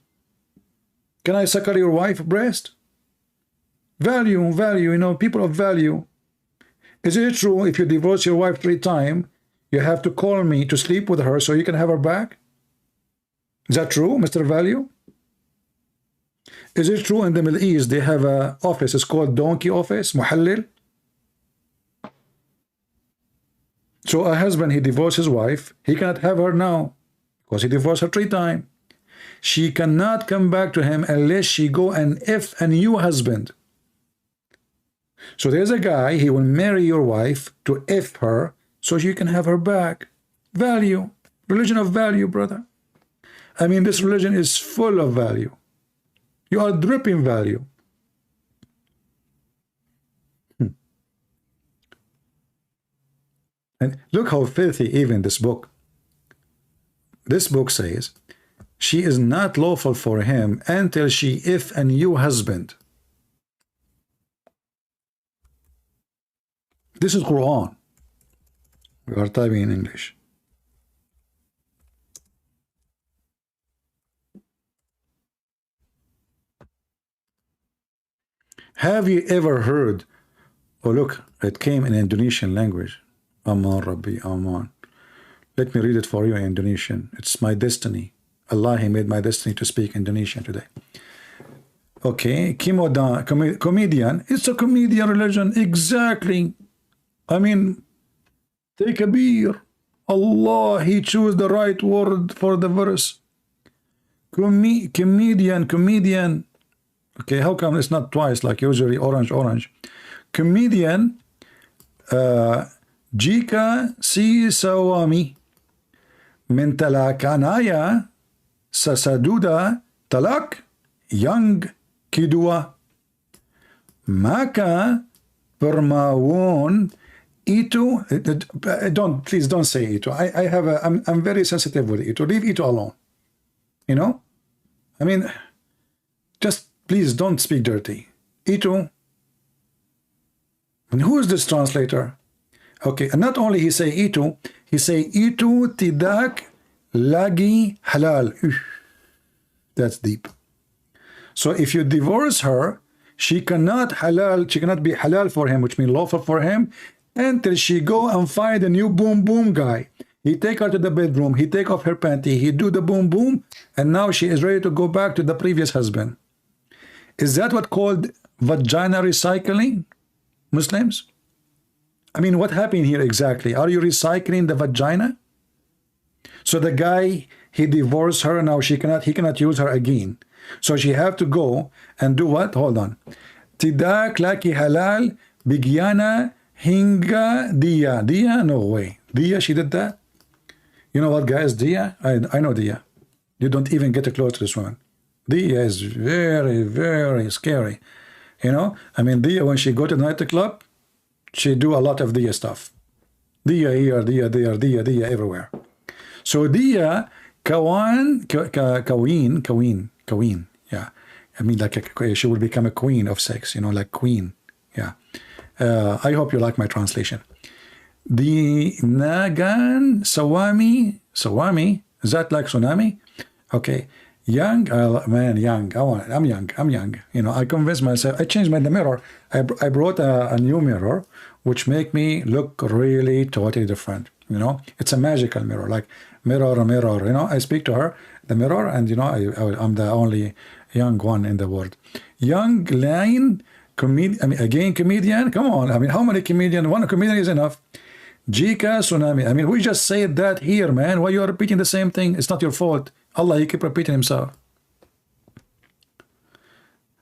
Can I suckle your wife breast? Value, value, you know, people of value. Is it true if you divorce your wife 3 times, you have to call me to sleep with her so you can have her back? Is that true, Mr. Value? Is it true in the Middle East they have an office, it's called donkey office, muhallil? So a husband, he divorced his wife, he cannot have her now because he divorced her 3 times. She cannot come back to him unless she go and F a new husband. So there's a guy, he will marry your wife to F her so you can have her back. Value. Religion of value, brother. I mean, this religion is full of value. You are dripping value. And look how filthy even this book. This book says, she is not lawful for him until she if a new husband. This is Quran. We are typing in English. Have you ever heard? Oh, look, it came in Indonesian language. Aman Rabbi, Aman. Let me read it for you in Indonesian. It's my destiny. Allah, He made my destiny to speak Indonesian today. Okay, comedian. It's a comedian religion. Exactly. I mean, take a beer. Allah, He chose the right word for the verse. Comedian. Okay, how come it's not twice like usually orange? Comedian, jika si sawami mentalakanaya sasaduda talak yang kedua maka permawon itu please don't say itu. I'm very sensitive with itu. Leave itu alone. You know, I mean, just please don't speak dirty. Itu. And who is this translator? Okay, and not only he say itu, he say itu tidak lagi halal. That's deep. So if you divorce her, she cannot be halal for him, which means lawful for him, until she go and find a new boom boom guy. He take her to the bedroom, he take off her panty, he do the boom boom, and now she is ready to go back to the previous husband. Is that what called vagina recycling, Muslims? I mean, what happened here exactly? Are you recycling the vagina? So the guy, he divorced her, now he cannot use her again. So she have to go and do what? Hold on. Tidak laki halal bigyana hinga dia. Dia? No way. Dia, she did that? You know what, guys? Dia? I know Dia. You don't even get close to this woman. Dia is very, very scary. You know? I mean, Dia, when she go to the nightclub, she do a lot of Dia stuff. Dia here, Dia there, Dia everywhere. So Dia, Kawin, yeah. I mean, like she will become a queen of sex, you know, like queen. Yeah. I hope you like my translation. The Nagan Sawami, is that like tsunami? Okay. Young, man, young. I'm young. You know, I convinced myself. I changed the mirror. I brought a new mirror, which make me look really totally different. You know, it's a magical mirror, like mirror. You know, I speak to her, the mirror, and you know, I'm the only young one in the world. Young line comedian. I mean, again, comedian. Come on. I mean, how many comedians? One comedian is enough. Jika tsunami. I mean, we just said that here, man. Why you are repeating the same thing? It's not your fault. Allah, he keep repeating himself.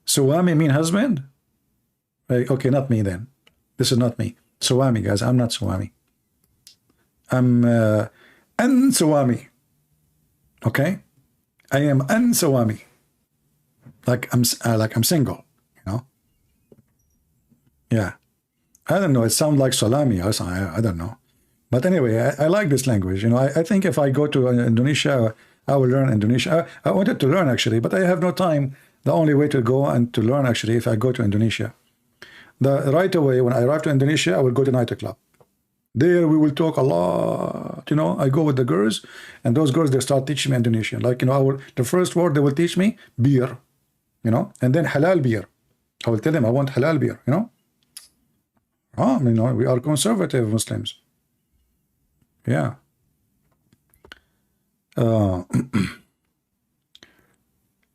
Suwami mean husband? Okay, not me then. This is not me. Suwami, guys. I'm not Suwami. I'm Suwami. Okay? I am Suwami. Like I'm single, you know? Yeah. I don't know. It sounds like salami or something. I don't know. But anyway, I like this language. You know, I think if I go to Indonesia, I will learn Indonesian. I wanted to learn actually, but I have no time. The only way to go and to learn actually, if I go to Indonesia, right away when I arrive to Indonesia, I will go to nightclub. There we will talk a lot. You know, I go with the girls, and those girls they start teaching me Indonesian. Like, you know, the first word they will teach me beer, you know, and then halal beer. I will tell them I want halal beer. You know, you know, we are conservative Muslims. Yeah.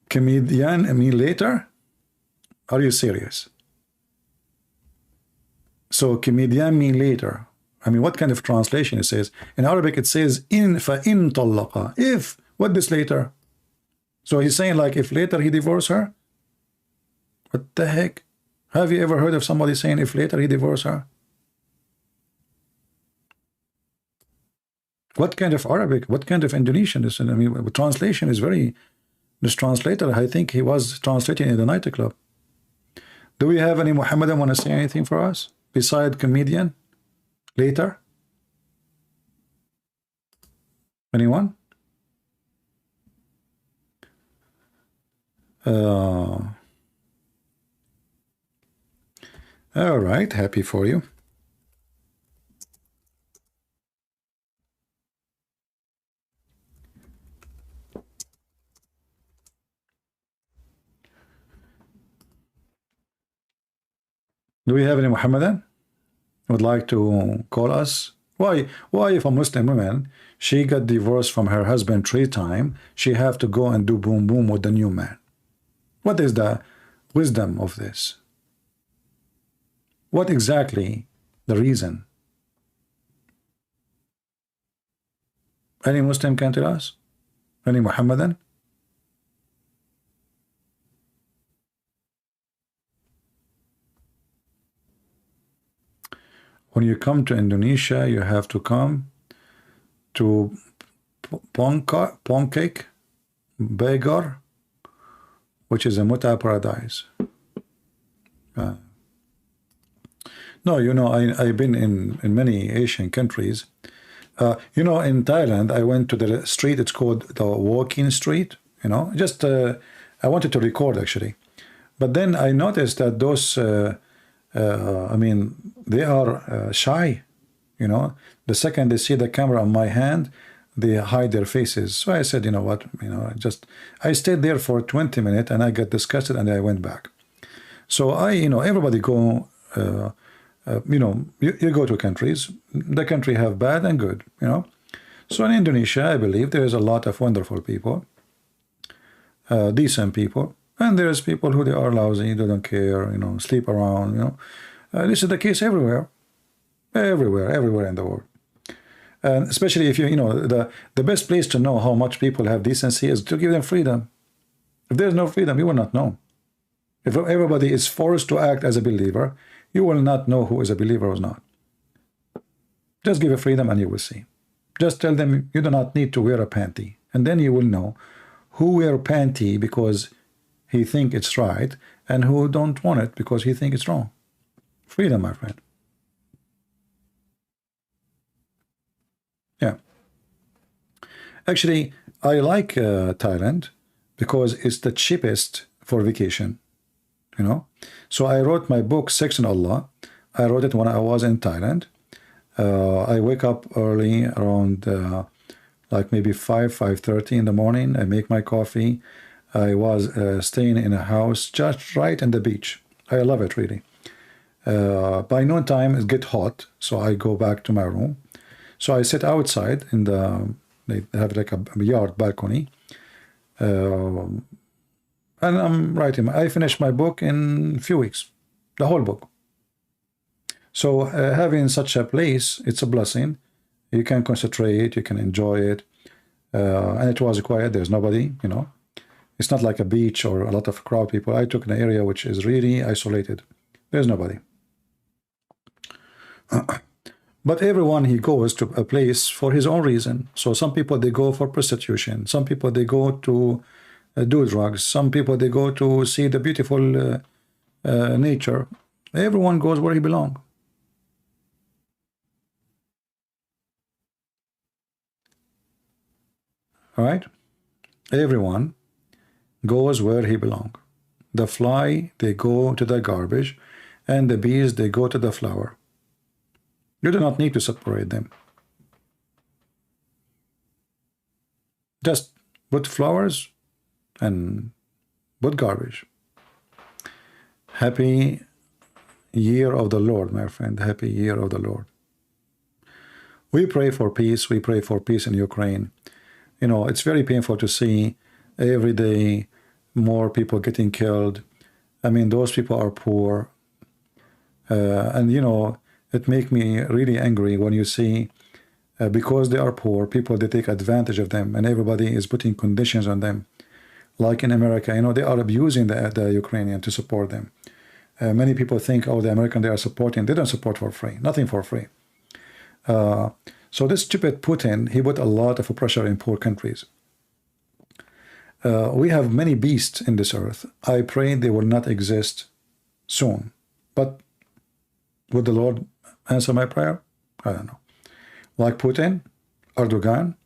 Comedian, I mean later? Are you serious? So comedian mean later. I mean, what kind of translation it says? In Arabic it says in فَإِن طَلَّقَ. If, what this later? So he's saying like if later he divorced her? What the heck? Have you ever heard of somebody saying if later he divorced her? What kind of Arabic? What kind of Indonesian? I mean, translation is very... This translator, I think he was translating in the nightclub. Do we have any Muhammadan want to say anything for us? Beside comedian? Later? Anyone? All right, happy for you. Do we have any Muhammadan would like to call us? Why if a Muslim woman, she got divorced from her husband 3 times, she have to go and do boom boom with the new man? What is the wisdom of this? What exactly the reason? Any Muslim can tell us? Any Muhammadan? When you come to Indonesia, you have to come to Pongkek, Besar, which is a Muta paradise. No, you know, I've been in many Asian countries. You know, in Thailand, I went to the street, it's called the walking street, you know, just, I wanted to record actually. But then I noticed that those, I mean, they are shy, you know. The second they see the camera on my hand, they hide their faces. So I said, you know what, you know, I stayed there for 20 minutes and I got disgusted and I went back. So you know, everybody go, you know, you go to countries, the country have bad and good, you know. So in Indonesia, I believe there is a lot of wonderful people, decent people, and there's people who they are lousy, they don't care, you know, sleep around, you know. This is the case everywhere in the world. And especially if you know, the best place to know how much people have decency is to give them freedom. If there's no freedom, you will not know. If everybody is forced to act as a believer, you will not know who is a believer or not. Just give a freedom and you will see. Just tell them you do not need to wear a panty, and then you will know who wear panty because he think it's right and who don't want it because he think it's wrong. Freedom, my friend. Yeah. Actually, I like Thailand because it's the cheapest for vacation, you know. So I wrote my book, Sex and Allah. I wrote it when I was in Thailand. I wake up early around like maybe 5:30 in the morning. I make my coffee. I was staying in a house just right in the beach. I love it really. By noontime it get hot, so I go back to my room. So I sit outside in they have like a yard balcony, and I'm writing. I finished my book in a few weeks, the whole book. So having such a place, it's a blessing. You can concentrate, you can enjoy it, and it was quiet. There's nobody, you know. It's not like a beach or a lot of crowd people. I took an area which is really isolated. There's nobody. But everyone, he goes to a place for his own reason. So some people, they go for prostitution. Some people, they go to do drugs. Some people, they go to see the beautiful nature. Everyone goes where he belongs. All right? Everyone goes where he belongs. The fly, they go to the garbage, and the bees, they go to the flower. You do not need to separate them. Just put flowers and put garbage. Happy year of the Lord, my friend. Happy year of the Lord. We pray for peace. We pray for peace in Ukraine. You know, it's very painful to see every day more people getting killed. I mean, those people are poor. And, you know, it makes me really angry when you see, because they are poor, people, they take advantage of them, and everybody is putting conditions on them. Like in America, you know, they are abusing the Ukrainian to support them. Many people think, oh, the American they are supporting. They don't support for free. Nothing for free. So this stupid Putin, he put a lot of pressure in poor countries. We have many beasts in this earth. I pray they will not exist soon. But would the Lord answer my prayer? I don't know. Like Putin, Erdogan,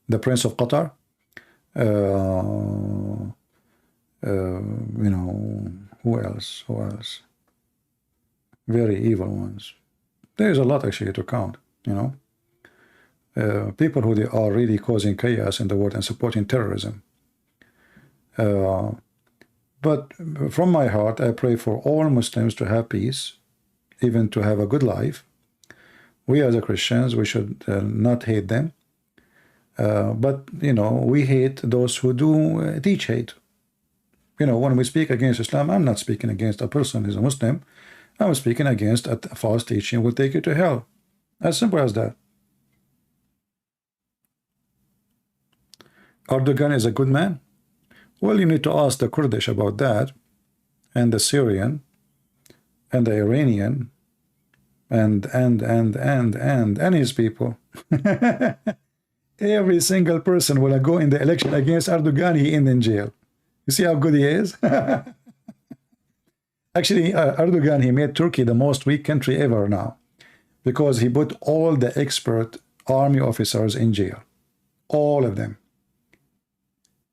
the Prince of Qatar, you know, who else? Who else? Very evil ones. There's a lot actually to count, you know. People who they are really causing chaos in the world and supporting terrorism. But from my heart, I pray for all Muslims to have peace, even to have a good life. We as Christians, we should not hate them. But, you know, we hate those who do teach hate. You know, when we speak against Islam, I'm not speaking against a person who's a Muslim. I'm speaking against a false teaching will take you to hell. As simple as that. Erdogan is a good man? Well, you need to ask the Kurdish about that, and the Syrian, and the Iranian, and his people. Every single person will go in the election against Erdogan, he end in jail. You see how good he is? Actually, Erdogan, he made Turkey the most weak country ever now, because he put all the expert army officers in jail. All of them.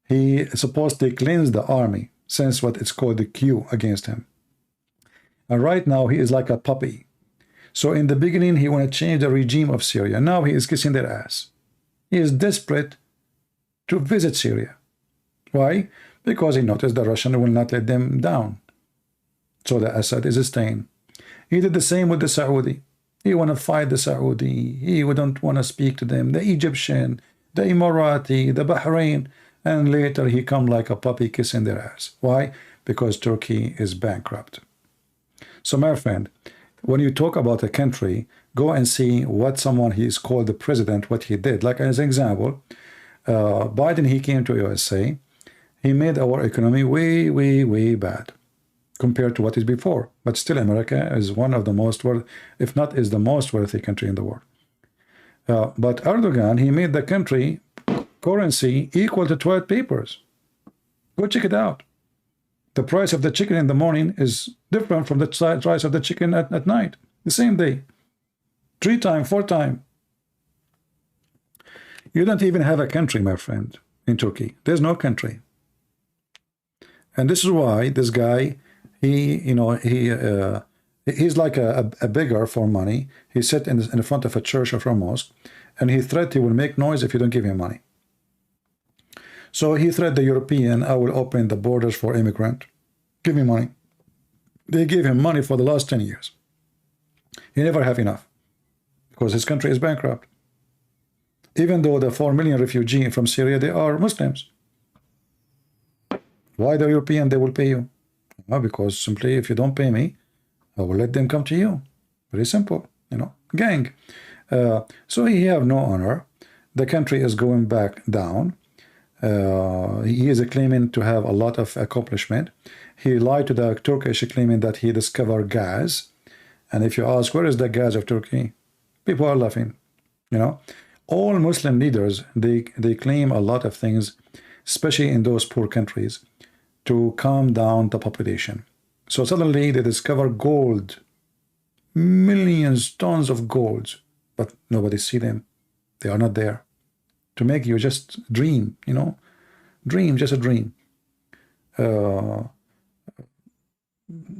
He is supposed to cleanse the army, since what it's called the Q against him. And right now, he is like a puppy. So in the beginning, he wanted to change the regime of Syria. Now he is kissing their ass. He is desperate to visit Syria. Why? Because he noticed the Russian will not let them down. So the Assad is staying. He did the same with the Saudi. He want to fight the Saudi. He wouldn't want to speak to them. The Egyptian, the Emirati, the Bahrain. And later he come like a puppy kissing their ass. Why? Because Turkey is bankrupt. So my friend, when you talk about a country, go and see what someone he is called the president, what he did. Like as an example, Biden, he came to USA. He made our economy way, way, way bad compared to what is before. But still America is one of the most worthy, if not is the most wealthy country in the world. But Erdogan, he made the country currency equal to toilet papers. Go check it out. The price of the chicken in the morning is different from the price of the chicken at night. The same day. 3 times, 4 times. You don't even have a country, my friend, in Turkey. There's no country. And this is why this guy, he's like a beggar for money. He sat in front of a church or a mosque, and he threatened he will make noise if you don't give him money. So he threatened the European, I will open the borders for immigrant. Give me money. They gave him money for the last 10 years. He never have enough because his country is bankrupt. Even though the 4 million refugees from Syria, they are Muslims. Why the European, they will pay you? Well, because simply if you don't pay me, I will let them come to you. Very simple, you know, gang. So he have no honor. The country is going back down. He is claiming to have a lot of accomplishment. He lied to the Turkish, claiming that he discovered gas. And if you ask, where is the gas of Turkey? People are laughing. You know, all Muslim leaders, they claim a lot of things, especially in those poor countries, to calm down the population. So suddenly they discover gold, millions tons of gold, but nobody see them. They are not there. To make you just dream, you know, dream, just a dream.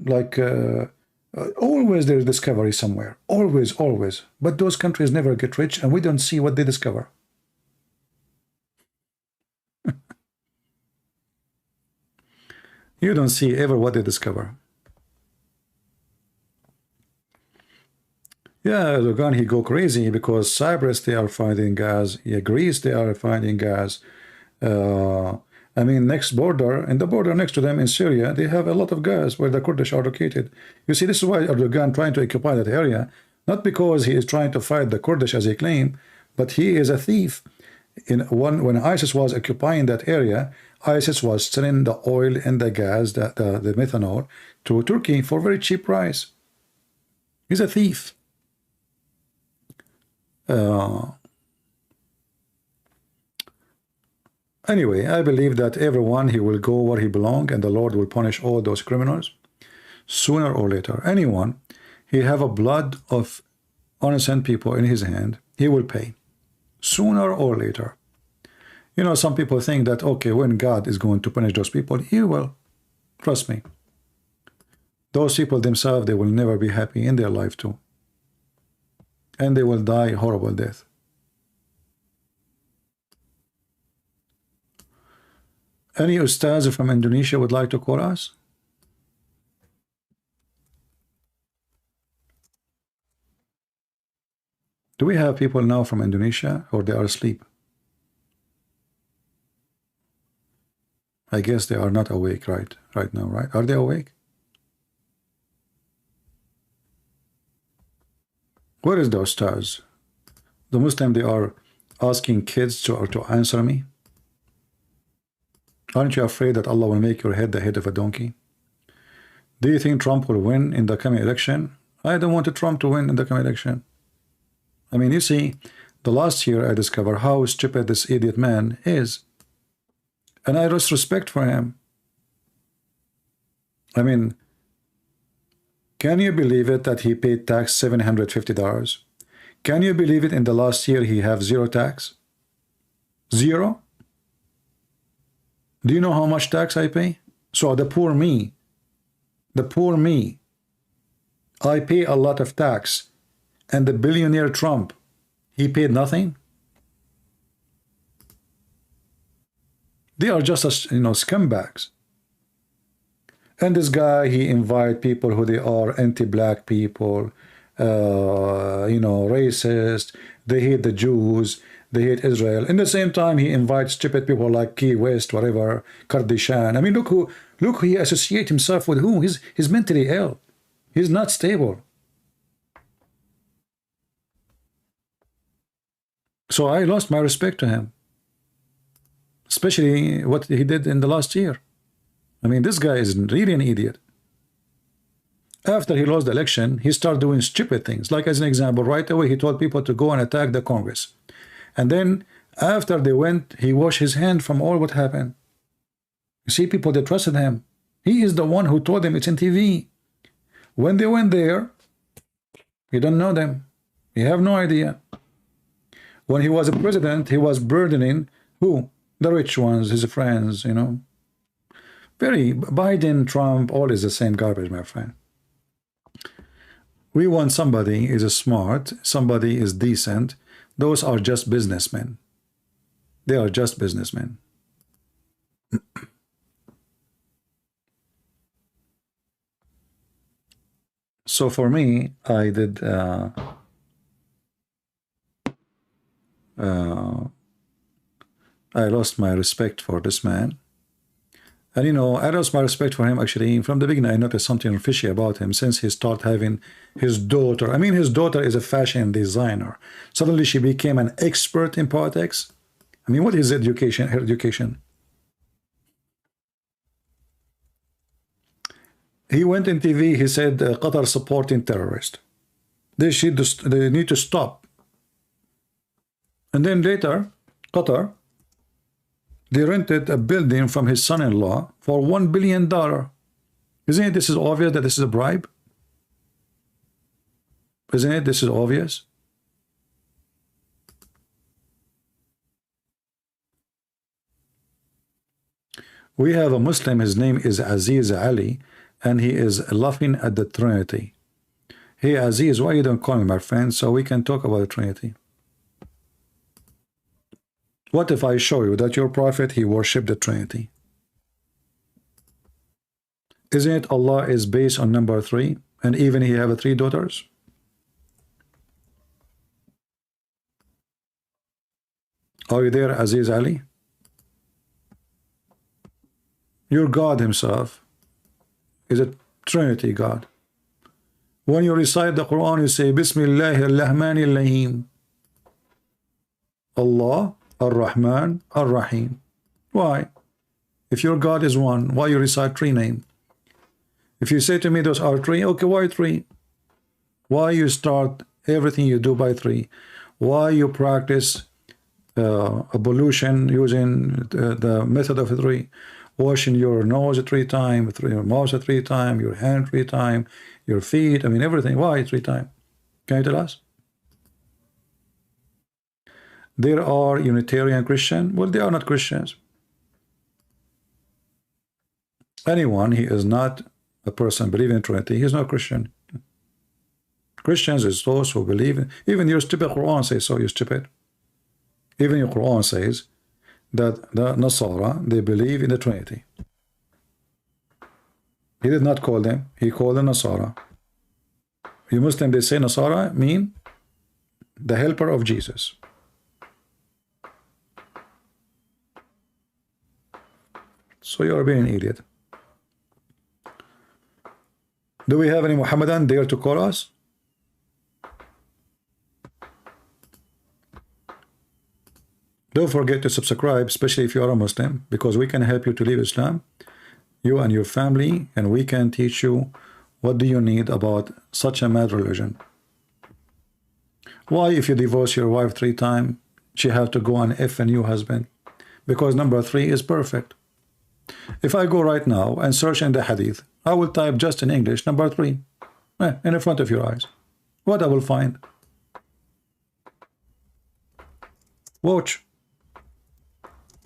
Like always there's discovery somewhere, always, always. But those countries never get rich, and we don't see what they discover. You don't see ever what they discover. Yeah, Erdogan, he go crazy because Cyprus, they are finding gas. Yeah, Greece, they are finding gas. I mean, next border, in the border next to them in Syria, they have a lot of gas where the Kurdish are located. You see, this is why Erdogan trying to occupy that area, not because he is trying to fight the Kurdish as he claimed, but he is a thief. When ISIS was occupying that area, ISIS was selling the oil and the gas, the methanol, to Turkey for very cheap price. He's a thief. Anyway, I believe that everyone, he will go where he belongs, and the Lord will punish all those criminals sooner or later. Anyone, he have a blood of innocent people in his hand, he will pay sooner or later. You know, some people think that, okay, when God is going to punish those people, he will. Trust me. Those people themselves, they will never be happy in their life too. And they will die a horrible death. Any ustaz from Indonesia would like to call us? Do we have people now from Indonesia, or they are asleep? I guess they are not awake right now, right? Are they awake? Where is the ustaz? The Muslim, they are asking kids to answer me. Aren't you afraid that Allah will make your head the head of a donkey? Do you think Trump will win in the coming election? I don't want Trump to win in the coming election. I mean, you see, the last year I discovered how stupid this idiot man is. And I lost respect for him. I mean, can you believe it that he paid tax $750? Can you believe it in the last year he have zero tax? Zero? Do you know how much tax I pay? So the poor me, I pay a lot of tax, and the billionaire Trump, he paid nothing? They are just, scumbags. And this guy, he invite people who they are anti-black people, racist, they hate the Jews, they hate Israel. In the same time, he invites stupid people like Key West, whatever, Kardashian. I mean, look who he associates himself with who? He's mentally ill. He's not stable. So I lost my respect to him, especially what he did in the last year. I mean, this guy is really an idiot. After he lost the election, he started doing stupid things. Like, as an example, right away, he told people to go and attack the Congress. And then, after they went, he washed his hand from all what happened. You see, people, they trusted him. He is the one who told them it's in TV. When they went there, he don't know them. He have no idea. When he was a president, he was burdening who? The rich ones, his friends, Very Biden, Trump, all is the same garbage, my friend. We want somebody is smart, somebody is decent. Those are just businessmen. They are just businessmen. So for me, I did I lost my respect for this man. And I lost my respect for him actually. From the beginning, I noticed something fishy about him since he started having his daughter. I mean, his daughter is a fashion designer. Suddenly she became an expert in politics. I mean, what is education? Her education. He went in TV, he said, Qatar supporting terrorists. They need to stop. And then later, Qatar, they rented a building from his son-in-law for $1 billion. Isn't it this is obvious that this is a bribe? Isn't it this is obvious? We have a Muslim, his name is Aziz Ali, and he is laughing at the Trinity. Hey Aziz, why you don't call me my friend so we can talk about the Trinity? What if I show you that your prophet, he worshipped the Trinity? Isn't it Allah is based on number 3, and even he have 3 daughters? Are you there, Aziz Ali? Your God himself is a Trinity God. When you recite the Quran, you say Bismillahir Rahmanir Rahim. Allah, Ar-Rahman, Ar-Rahim. Why? If your God is one, why you recite 3 names? If you say to me those are 3, okay, why 3? Why you start everything you do by 3? Why you practice ablution using the method of 3? Washing your nose 3 times, your mouth 3 times, your hand 3 times, your feet, I mean everything. Why 3 times? Can you tell us? There are Unitarian Christians. Well, they are not Christians. Anyone, he is not a person believing in Trinity, he is not Christian. Christians is those who believe in, even your stupid Quran says so, you stupid. Even your Quran says that the Nasara, they believe in the Trinity. He did not call them, he called them Nasara. You Muslim, they say Nasara mean the helper of Jesus. So you are being an idiot. Do we have any Muhammadan there to call us? Don't forget to subscribe, especially if you are a Muslim, because we can help you to leave Islam, you and your family, and we can teach you what do you need about such a mad religion. Why, if you divorce your wife 3 times, she have to go and F a new husband? Because number 3 is perfect. If I go right now and search in the hadith, I will type just in English number 3 in front of your eyes. What I will find? Watch.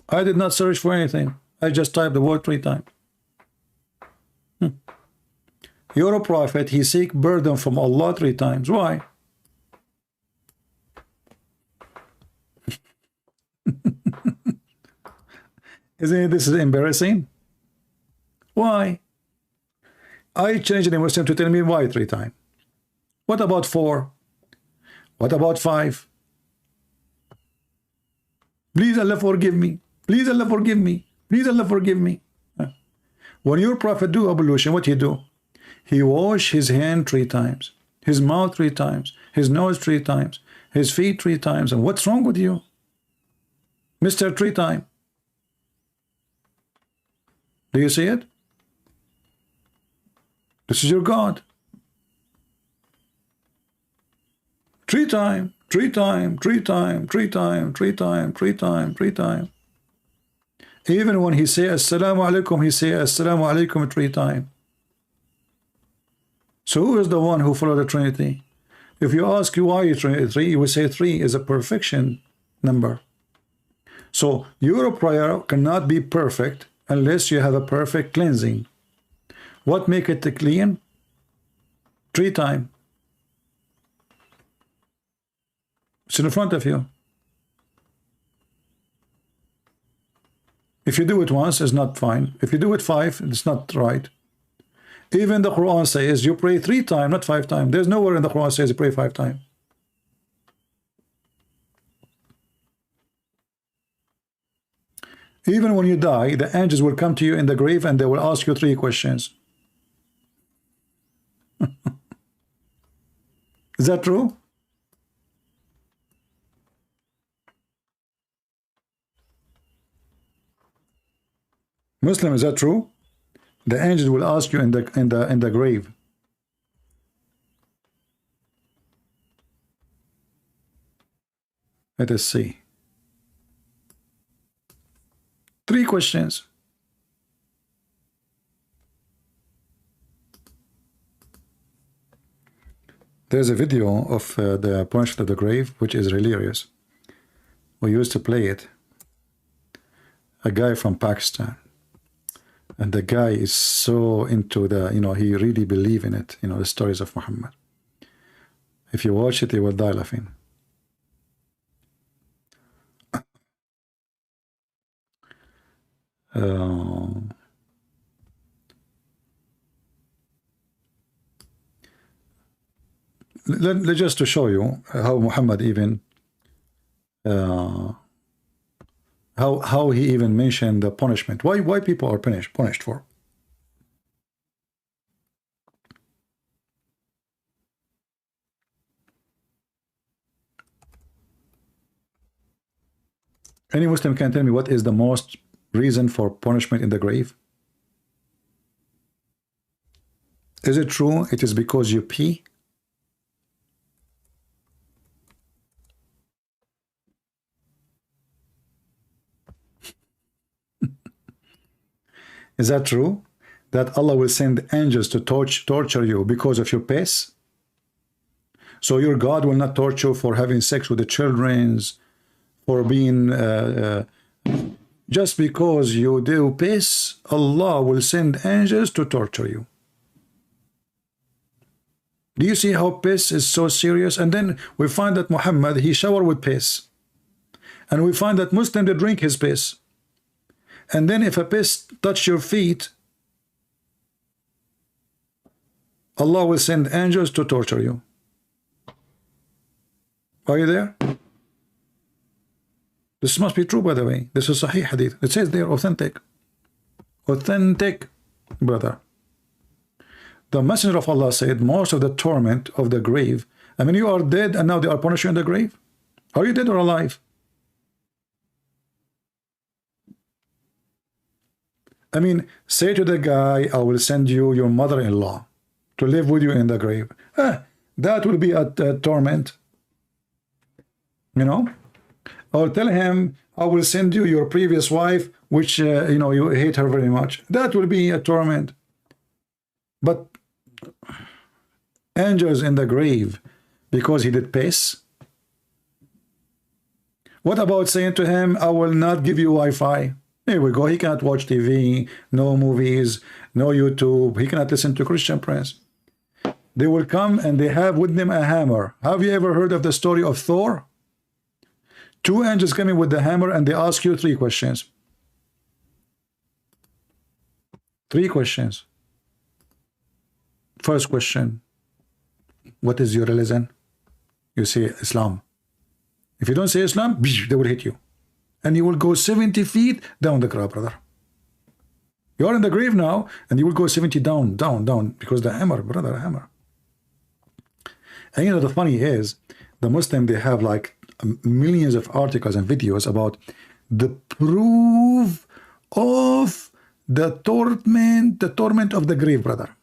I did not search for anything. I just typed the word 3 times. You're a prophet. He seek burden from Allah 3 times. Why? Isn't this embarrassing? Why? I changed the Muslim to tell me why 3 times. What about 4? What about 5? Please Allah forgive me. Please Allah forgive me. Please Allah forgive me. When your prophet do ablution, what he do? He wash his hand 3 times, his mouth 3 times, his nose 3 times, his feet 3 times. And what's wrong with you? Mr. 3 times. Do you see it? This is your God. 3 times, 3 times, 3 times, 3 times, 3 times, 3 times, 3 times. Even when he say Assalamu alaikum, he say Assalamu alaikum 3 times. So who is the one who followed the Trinity? If you ask you why you 3, you will say 3 is a perfection number. So your prayer cannot be perfect unless you have a perfect cleansing. What make it clean? 3 times. It's in front of you. If you do it once, it's not fine. If you do it 5, it's not right. Even the Quran says you pray 3 times, not 5 times. There's nowhere in the Quran says you pray 5 times. Even when you die, the angels will come to you in the grave and they will ask you 3 questions. Is that true? Muslim, is that true? The angel will ask you in the grave. Let us see. 3 questions. There's a video of the punishment of the grave, which is hilarious. We used to play it. A guy from Pakistan. And the guy is so into the, he really believe in it, the stories of Muhammad. If you watch it, you will die laughing. Just to show you how Muhammad even how he even mentioned the punishment. Why people are punished for? Any Muslim can tell me what is the most reason for punishment in the grave? Is it true it is because you pee? Is that true? That Allah will send angels to torture you because of your piss? So your God will not torture you for having sex with the children's, for being just because you do piss, Allah will send angels to torture you. Do you see how piss is so serious? And then we find that Muhammad, he showered with piss. And we find that Muslim, they drink his piss. And then if a piss touch your feet, Allah will send angels to torture you. Are you there? This must be true, by the way. This is Sahih Hadith. It says they're authentic. Authentic, brother. The Messenger of Allah said most of the torment of the grave. I mean, you are dead and now they are punishing you in the grave. Are you dead or alive? I mean, say to the guy, I will send you your mother-in-law to live with you in the grave. That will be a torment. Or tell him, I will send you your previous wife, which, you hate her very much. That will be a torment. But angels in the grave because he did piss? What about saying to him, I will not give you Wi-Fi? Here we go. He cannot watch TV, no movies, no YouTube. He cannot listen to Christian Prince. They will come and they have with them a hammer. Have you ever heard of the story of Thor? Two angels coming with the hammer and they ask you 3 questions. 3 questions. First question, what is your religion? You say Islam. If you don't say Islam, they will hit you. And you will go 70 feet down the grave, brother. You are in the grave now, and you will go 70 down, because the hammer, brother, hammer. And the funny is, the Muslim, they have like millions of articles and videos about the proof of the torment of the grave, brother.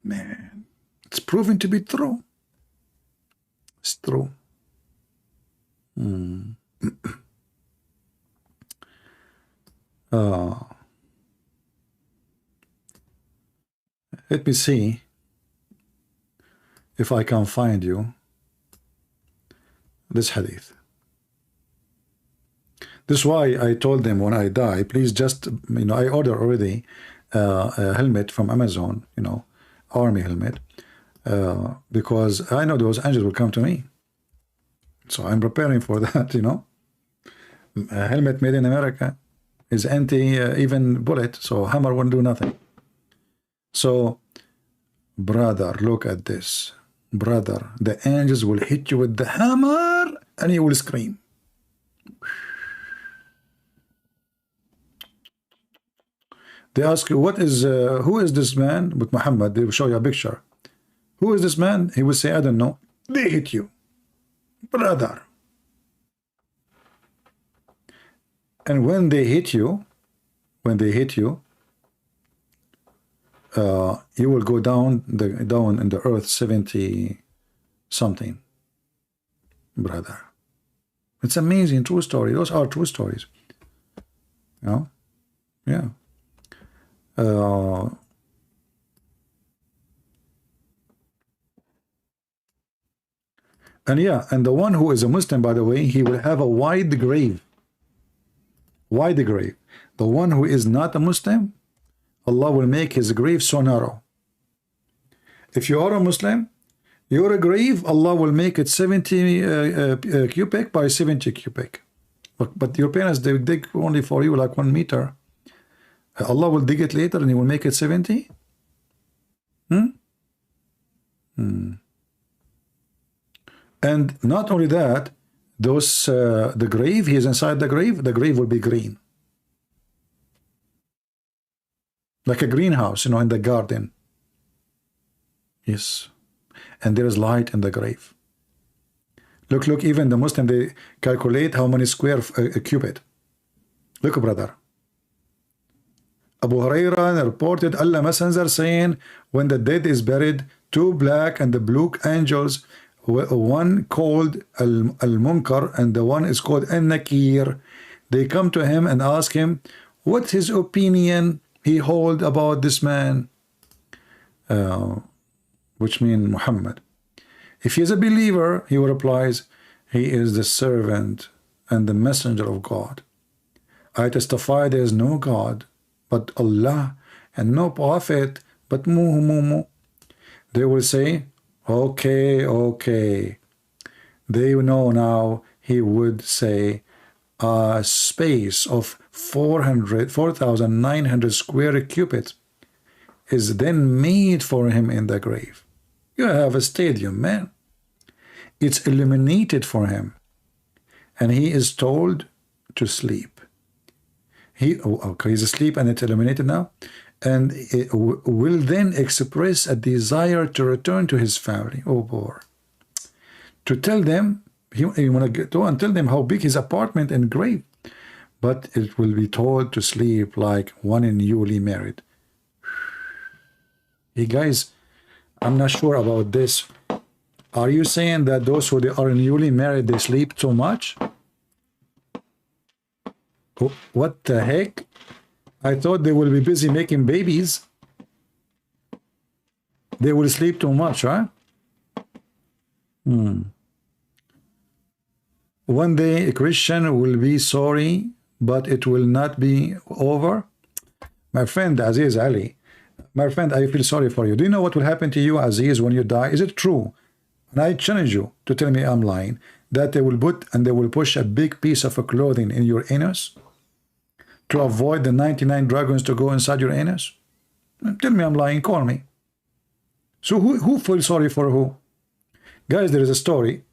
Man, it's proven to be true. It's true. Let me see if I can find you this hadith. This is why I told them when I die, please just, I order already a helmet from Amazon, army helmet, because I know those angels will come to me. So I'm preparing for that, A helmet made in America is anti even bullet, so hammer won't do nothing. So, brother, look at this. Brother, the angels will hit you with the hammer and you will scream. They ask you, who is this man? With Muhammad, they will show you a picture. Who is this man? He will say, I don't know. They hit you. Brother. And when they hit you, you will go down in the earth 70 something, brother. It's amazing, true story. Those are true stories. Yeah. And yeah, and the one who is a Muslim, by the way, he will have a wide grave. Wide grave. The one who is not a Muslim, Allah will make his grave so narrow. If you are a Muslim, your grave, Allah will make it 70 cubic by 70 cubic. But your parents, they dig only for you like 1 meter. Allah will dig it later and he will make it 70? And not only that, those the grave, he is inside the grave will be green. Like a greenhouse, you know, in the garden. Yes. And there is light in the grave. Look, even the Muslim, they calculate how many square cubit. Look, brother. Abu Hurairah reported Allah Messenger saying, when the dead is buried, 2 black and the blue angels, one called Al-Munkar and the one is called Al-Nakir, they come to him and ask him what his opinion he hold about this man, which means Muhammad. If he is a believer, he replies, he is the servant and the messenger of God. I testify there is no God but Allah, and no prophet but Muhammad. They will say, okay. They know now. He would say a space of 4,900 square cubits is then made for him in the grave. You have a stadium, man. It's illuminated for him, and he is told to sleep. He's asleep and it's illuminated now, and it will then express a desire to return to his family. Oh boy. To tell them, he want to go and tell them how big his apartment and grave, but it will be told to sleep like one newly married. Hey guys, I'm not sure about this. Are you saying that those who are newly married, they sleep too much? What the heck? I thought they will be busy making babies. They will sleep too much, right? One day a Christian will be sorry, but it will not be over. My friend Aziz Ali, my friend, I feel sorry for you. Do you know what will happen to you, Aziz, when you die? Is it true? And I challenge you to tell me I'm lying, that they will put and they will push a big piece of a clothing in your anus to avoid the 99 dragons to go inside your anus? Tell me I'm lying, call me. So who feels sorry for who? Guys, there is a story.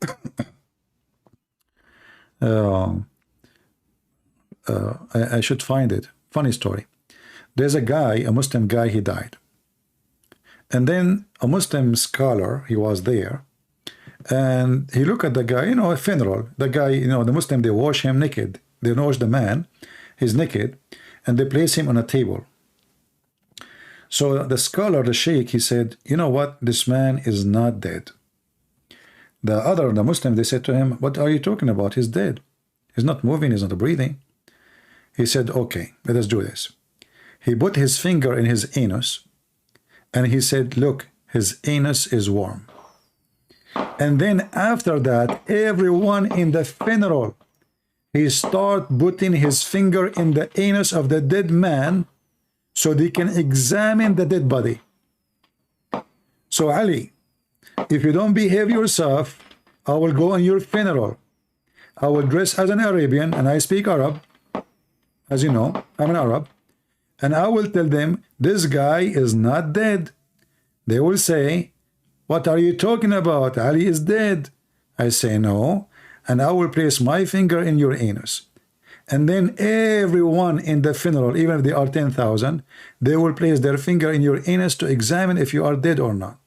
I should find it. Funny story. There's a guy, a Muslim guy, he died. And then a Muslim scholar, he was there, and he looked at the guy, you know, a funeral. The guy, you know, the Muslim, they wash him naked. They wash the man, he's naked, and they place him on a table. So the scholar, the sheikh, he said, you know what, this man is not dead. The Muslim, they said to him, what are you talking about? He's dead. He's not moving, he's not breathing. He said, okay, let us do this. He put his finger in his anus, and he said, look, his anus is warm. And then after that, everyone in the funeral, he start putting his finger in the anus of the dead man so they can examine the dead body. So Ali, if you don't behave yourself, I will go on your funeral. I will dress as an Arabian, and I speak Arab. As you know, I'm an Arab. And I will tell them, this guy is not dead. They will say, what are you talking about? Ali is dead. I say, no. And I will place my finger in your anus. And then everyone in the funeral, even if they are 10,000, they will place their finger in your anus to examine if you are dead or not.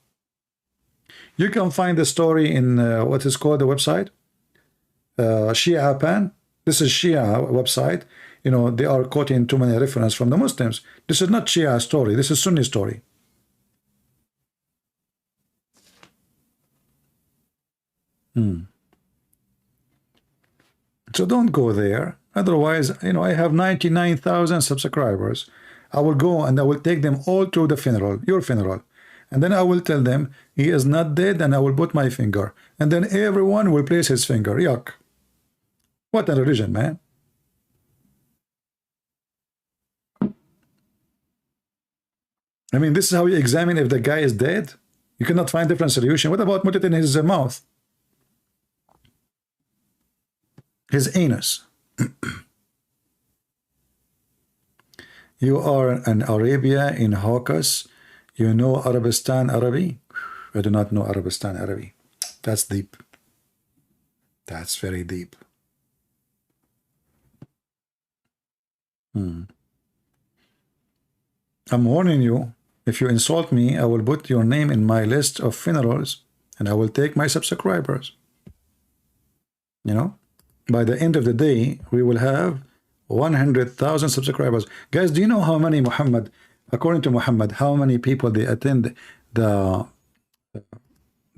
You can find the story in what is called the website, Shia Pan. This is Shia website. You know, they are quoting too many references from the Muslims. This is not Shia story. This is Sunni story. So don't go there. Otherwise, you know, I have 99,000 subscribers. I will go and I will take them all to the funeral, your funeral. And then I will tell them he is not dead, and I will put my finger. And then everyone will place his finger. Yuck. What a religion, man. I mean, this is how you examine if the guy is dead. You cannot find different solution. What about put it in his mouth? His anus. You are in Arabia, in Caucasus. You know Arabistan Arabi? I do not know Arabistan Arabi. That's deep. That's very deep. I'm warning you, if you insult me, I will put your name in my list of funerals, and I will take my subscribers. You know, by the end of the day, we will have 100,000 subscribers. Guys, do you know how many Muhammad, according to Muhammad, how many people they attend the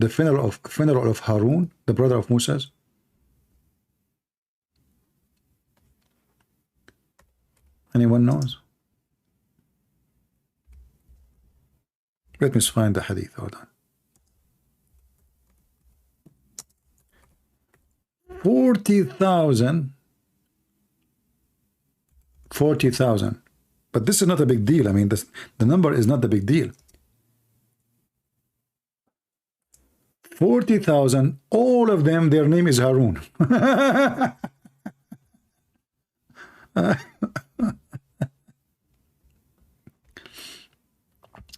funeral of Harun, the brother of Moses? Anyone knows? Let me find the hadith. Hold on. 40,000. 40,000. But this is not a big deal. I mean, the number is not the big deal. 40,000. All of them, their name is Harun.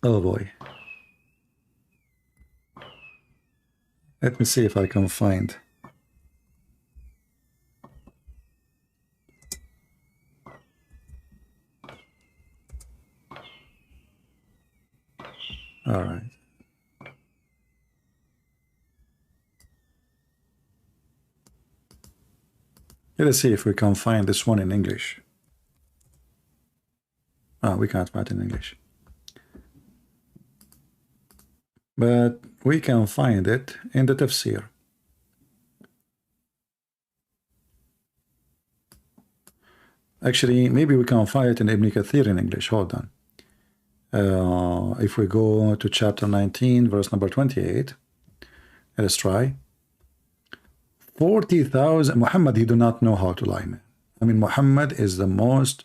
Oh boy. Let me see if I can find. All right. Let's see if we can find this one in English. We can't find it in English. But we can find it in the tafsir. Actually, maybe we can find it in Ibn Kathir in English. Hold on. If we go to chapter 19, verse number 28, let's try. 40,000. Muhammad, he do not know how to lie, man. I mean, Muhammad is the most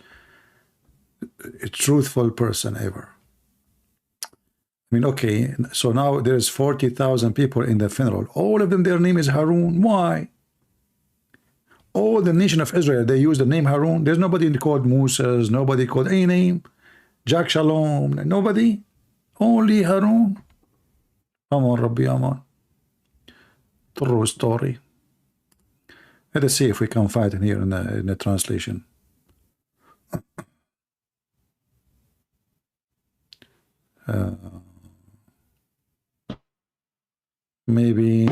truthful person ever. I mean, okay, so now there's 40,000 people in the funeral. All of them, their name is Harun. Why? All the nation of Israel, they use the name Harun. There's nobody called Moses, nobody called any name. Jack Shalom, nobody. Only Harun. Come on, Rabbi Aman. True story. Let us see if we can find it here in the translation. Maybe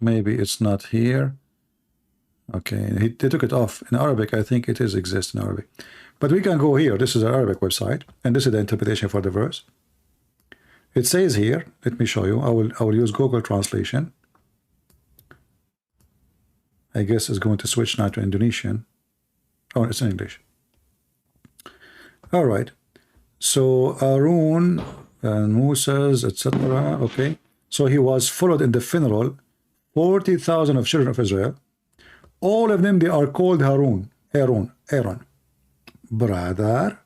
it's not here. Okay, they took it off. In Arabic, I think it exists in Arabic. But we can go here. This is an Arabic website, and this is the interpretation for the verse. It says here, let me show you. I will use Google Translation. I guess it's going to switch now to Indonesian. Oh, it's in English. All right. So Aaron and Moses, etc. Okay. So he was followed in the funeral. 40,000 of children of Israel. All of them, they are called Aaron. Brother.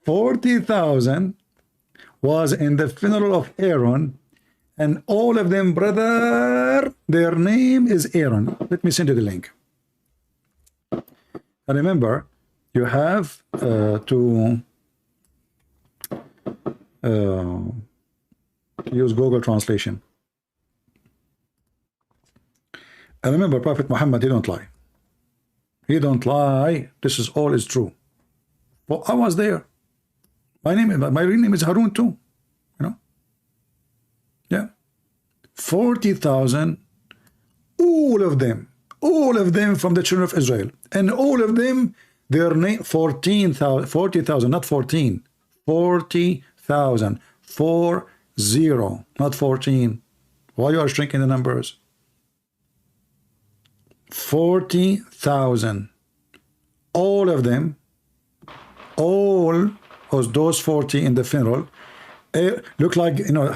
40,000 was in the funeral of Aaron, and all of them, brother, their name is Aaron. Let me send you the link. And remember, you have to use Google Translation. And remember, Prophet Muhammad, he don't lie. He don't lie. This is all is true. Well, I was there. My real name is Harun too. You know? Yeah. 40,000, all of them from the children of Israel. And all of them, their name, 40,000, not 14. 40,000. 40, not 14. Why you are shrinking the numbers? 40,000. All of them, all of those 40 in the funeral, look like, you know,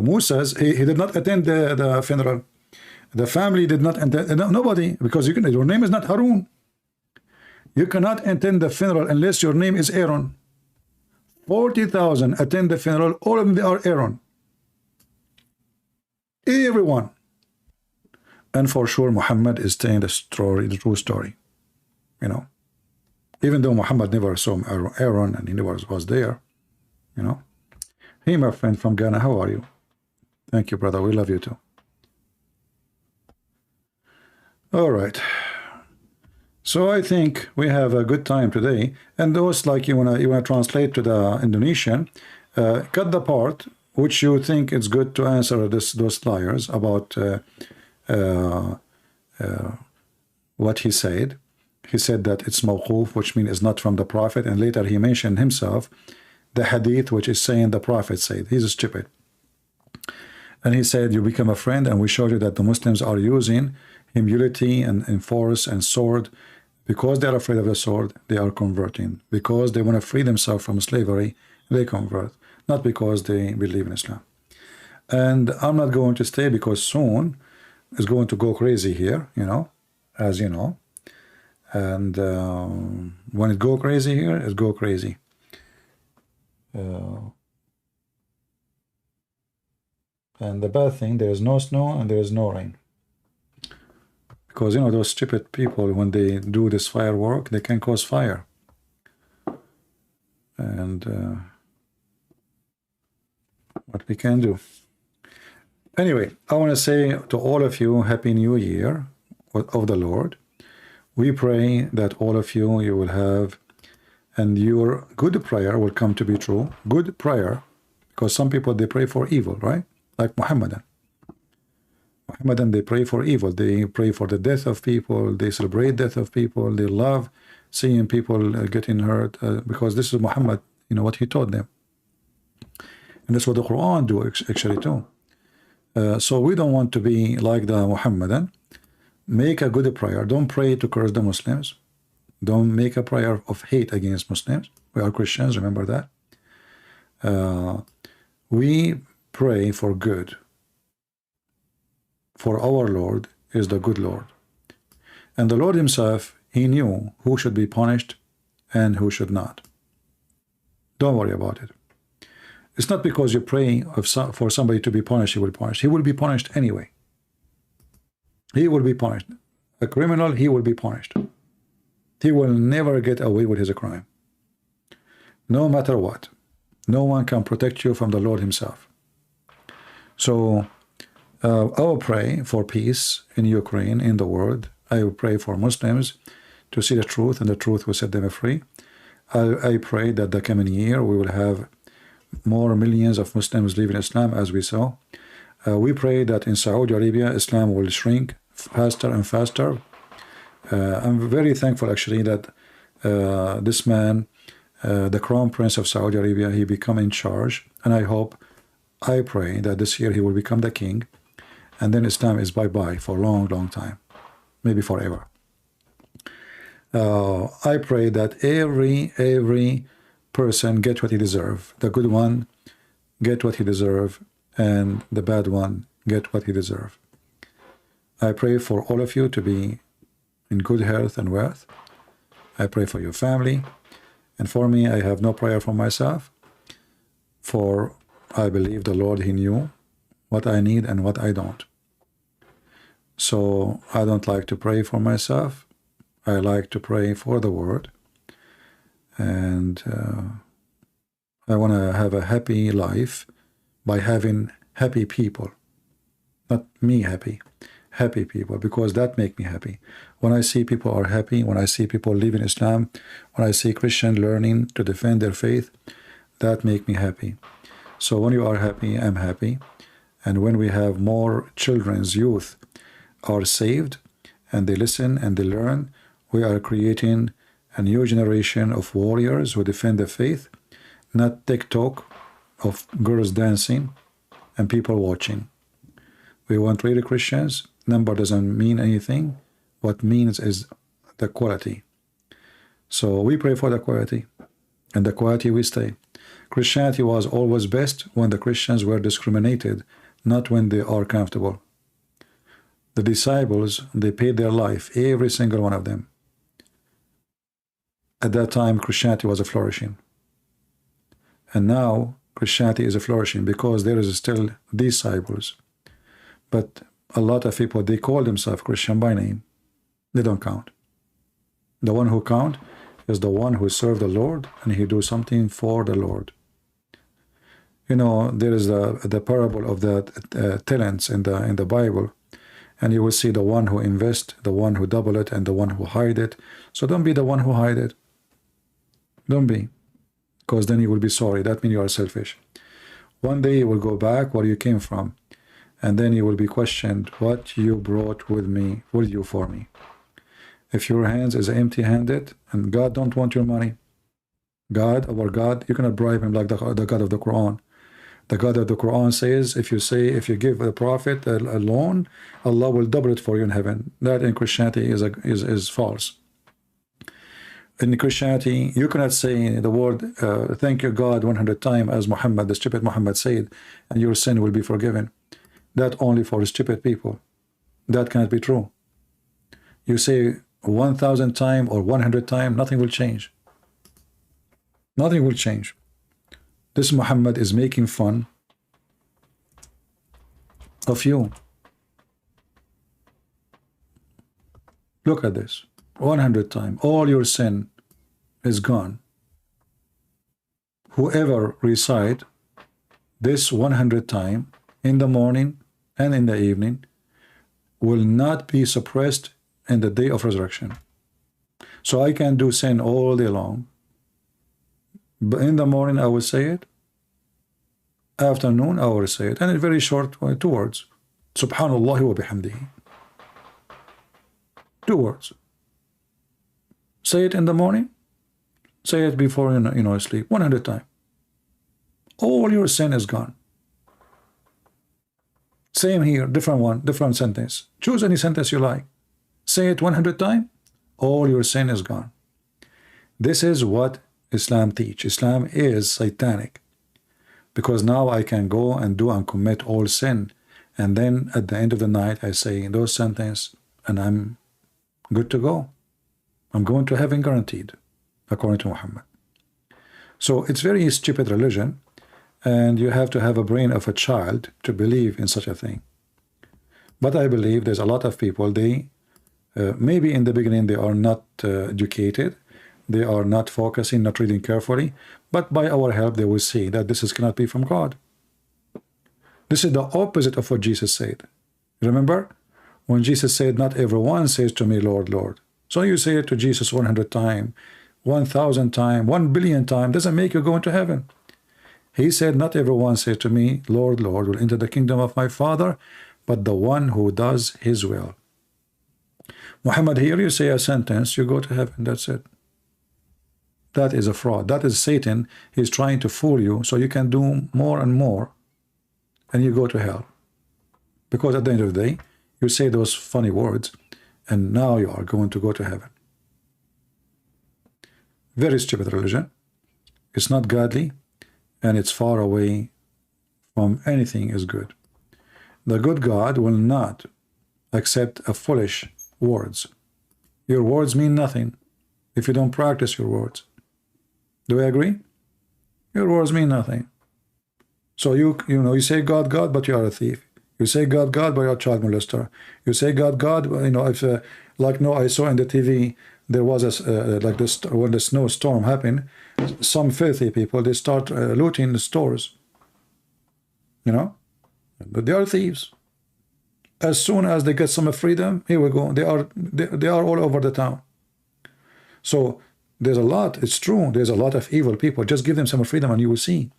Musa's, he did not attend the funeral. The family did not attend, nobody, because your name is not Harun. You cannot attend the funeral unless your name is Aaron. 40,000 attend the funeral, all of them, they are Aaron. Everyone. And for sure Muhammad is telling the story, the true story, you know, even though Muhammad never saw Aaron and he never was there, you know. Hey, my friend from Ghana, how are you? Thank you, brother, we love you too. All right, so I think we have a good time today, and those, like, you wanna translate to the Indonesian, cut the part which you think it's good to answer those liars about what he said. He said that it's mawquf, which means it's not from the Prophet, and later he mentioned himself the hadith which is saying the Prophet said. He's stupid. And he said, you become a friend, and we showed you that the Muslims are using humility and force and sword. Because they are afraid of the sword, they are converting. Because they want to free themselves from slavery, they convert. Not because they believe in Islam. And I'm not going to stay, because soon it's going to go crazy here, you know, as you know. And when it go crazy here, it go crazy. And the bad thing, there is no snow and there is no rain. Because, you know, those stupid people, when they do this firework, they can cause fire. And what we can do. Anyway, I want to say to all of you, Happy New Year of the Lord. We pray that all of you will have, and your good prayer will come to be true. Good prayer, because some people, they pray for evil, right? Like Muhammadan. Muhammadan, they pray for evil. They pray for the death of people. They celebrate death of people. They love seeing people getting hurt, because this is Muhammad, you know, what he taught them. And that's what the Quran do actually too. So we don't want to be like the Muhammadan. Make a good prayer. Don't pray to curse the Muslims. Don't make a prayer of hate against Muslims. We are Christians, remember that. We pray for good. For our Lord is the good Lord. And the Lord himself, he knew who should be punished and who should not. Don't worry about it. It's not because you pray for somebody to be punished, he will be punished. He will be punished anyway. He will be punished. A criminal, he will be punished. He will never get away with his crime. No matter what. No one can protect you from the Lord himself. So, I will pray for peace in Ukraine, in the world. I will pray for Muslims to see the truth, and the truth will set them free. I pray that the coming year we will have more millions of Muslims living Islam, as we saw. We pray that in Saudi Arabia, Islam will shrink faster and faster. I'm very thankful, actually, that this man, the Crown Prince of Saudi Arabia, he become in charge. And I pray that this year he will become the king. And then Islam is bye-bye for a long, long time. Maybe forever. I pray that every person get what he deserve. The good one get what he deserve, and the bad one get what he deserve. I pray for all of you to be in good health and wealth. I pray for your family. And for me, I have no prayer for myself. For I believe the Lord, he knew what I need and what I don't. So I don't like to pray for myself. I like to pray for the world. And I want to have a happy life by having happy people. Not me happy. Happy people, because that make me happy. When I see people are happy, when I see people live in Islam, when I see Christian learning to defend their faith, that make me happy. So when you are happy, I'm happy. And when we have more children's youth are saved, and they listen and they learn, we are creating a new generation of warriors who defend the faith, not TikTok of girls dancing and people watching. We want really Christians. Number doesn't mean anything. What means is the quality. So we pray for the quality. and the quality we stay. Christianity was always best when the Christians were discriminated, not when they are comfortable. The disciples, they paid their life, every single one of them. At that time, Christianity was flourishing. And now, Christianity is flourishing because there is still disciples. But a lot of people, they call themselves Christian by name. They don't count. The one who count is the one who served the Lord and he do something for the Lord. You know, there is the parable of the talents in the Bible, and you will see the one who invest, the one who double it, and the one who hide it. So don't be the one who hide it. Don't be, because then you will be sorry. That means you are selfish. One day you will go back where you came from, and then you will be questioned, what you brought with you for me. If your hands is empty-handed, and God don't want your money, God, our God, you cannot bribe him like the God of the Quran. The God of the Quran says, if you give the Prophet a loan, Allah will double it for you in heaven. That in Christianity is false. In Christianity, you cannot say the word thank you God 100 times as Muhammad, the stupid Muhammad said, and your sin will be forgiven. That only for stupid people. That cannot be true. You say 1,000 times or 100 times, nothing will change. Nothing will change. This Muhammad is making fun of you. Look at this. 100 times. All your sin is gone. Whoever recite this 100 times in the morning and in the evening will not be suppressed in the day of resurrection. So I can do sin all day long. But in the morning I will say it. Afternoon I will say it. And in very short, 2 words. Subhanallah wa bihamdihi. 2 words. Say it in the morning. Say it before you sleep. 100 times. All your sin is gone. Same here. Different one. Different sentence. Choose any sentence you like. Say it 100 times. All your sin is gone. This is what Islam teach. Islam is satanic, because now I can go and do and commit all sin, and then at the end of the night I say those sentences and I'm good to go. I'm going to heaven guaranteed, according to Muhammad. So it's very stupid religion, and you have to have a brain of a child to believe in such a thing. But I believe there's a lot of people, they maybe in the beginning they are not educated. They are not focusing, not reading carefully, but by our help they will see that this cannot be from God. This is the opposite of what Jesus said. Remember when Jesus said, not everyone says to me, Lord, Lord. So you say it to Jesus 100 times, 1,000 times, 1 billion times, doesn't make you go into heaven. He said, not everyone says to me, Lord, Lord, will enter the kingdom of my Father, but the one who does his will. Muhammad, here you say a sentence, you go to heaven, that's it. That is a fraud. That is Satan. He's trying to fool you so you can do more and more and you go to hell. Because at the end of the day, you say those funny words and now you are going to go to heaven. Very stupid religion. It's not godly and it's far away from anything is good. The good God will not accept a foolish words. Your words mean nothing if you don't practice your words. Do we agree? Your words mean nothing. So you say God, God, but you are a thief. You say God, God, but you are a child molester. You say God, God, if like I saw in the TV, there was like this when the snowstorm happened, some filthy people they start looting the stores. But they are thieves. As soon as they get some freedom, here we go. They are all over the town. So there's a lot, it's true, there's a lot of evil people. Just give them some freedom and you will see.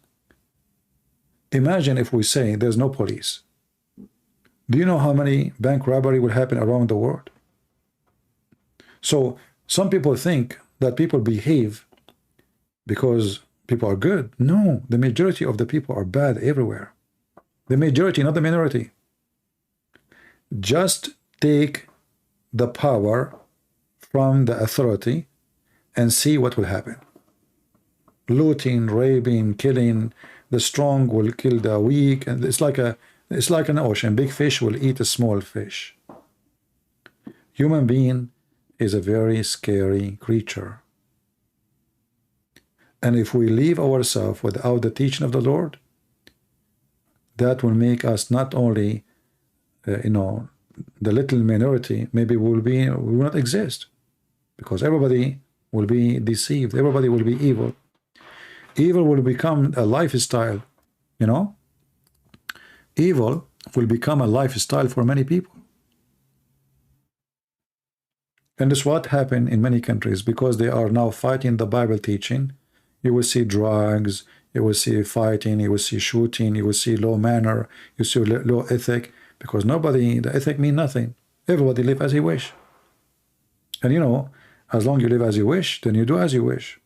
Imagine if we say there's no police. Do you know how many bank robbery will happen around the world? So some people think that people behave because people are good. No, the majority of the people are bad everywhere. The majority, not the minority. Just take the power from the authority and see what will happen. looting, raping, killing. The strong will kill the weak, and it's like an ocean. Big fish will eat a small fish. Human being is a very scary creature. And if we leave ourselves without the teaching of the Lord, that will make us not only, the little minority, maybe we will not exist, because everybody will be deceived. Everybody will be evil. Evil will become a lifestyle, Evil will become a lifestyle for many people. And this is what happened in many countries, because they are now fighting the Bible teaching. You will see drugs, you will see fighting, you will see shooting, you will see low manner, you see low ethic, because the ethic mean nothing. Everybody live as he wish. And as long you live as you wish, then you do as you wish.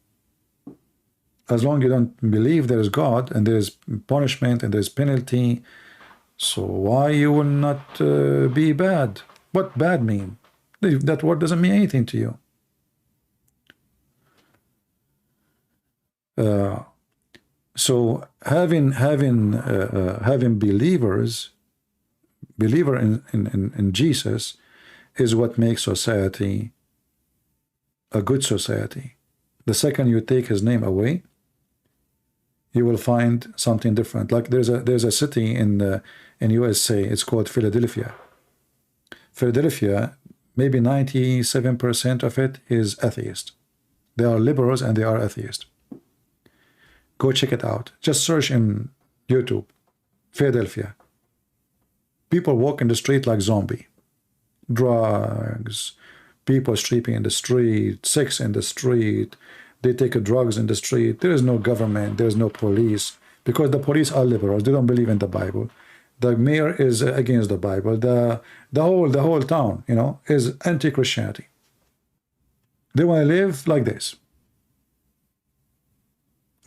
As long you don't believe there is God and there is punishment and there is penalty, so why you will not be bad? What bad mean? That word doesn't mean anything to you. So having believer in Jesus is what makes society a good society. The second you take his name away, you will find something different. Like there's a city in USA. It's called Philadelphia. Philadelphia, maybe 97% of it is atheist. They are liberals and they are atheists. Go check it out. Just search in YouTube, Philadelphia. People walk in the street like zombie. Drugs, people sleeping in the street, sex in the street. They take drugs in the street. There is no government. There is no police, because the police are liberals. They don't believe in the Bible. The mayor is against the Bible. The whole town, is anti-Christianity. They want to live like this.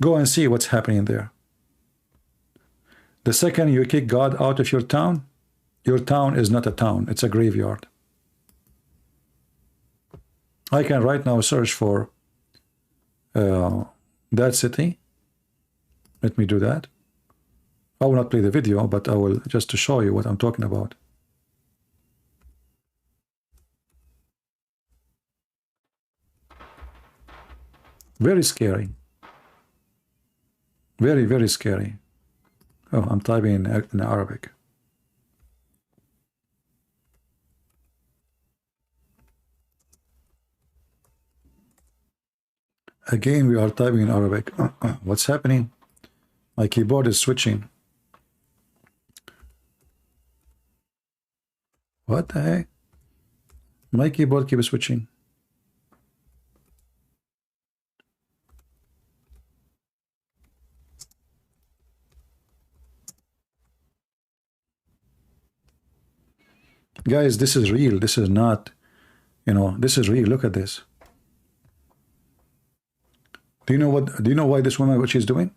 Go and see what's happening there. The second you kick God out of your town is not a town. It's a graveyard. I can right now search for that city. Let me do that. I will not play the video, but I will just to show you what I'm talking about. Very scary. Very, very scary. Oh, I'm typing in Arabic. Again, we are typing in Arabic. What's happening? My keyboard is switching. What the heck? My keyboard keeps switching. Guys, this is real. This is not, this is real. Look at this. Do you know why this woman, what she's doing?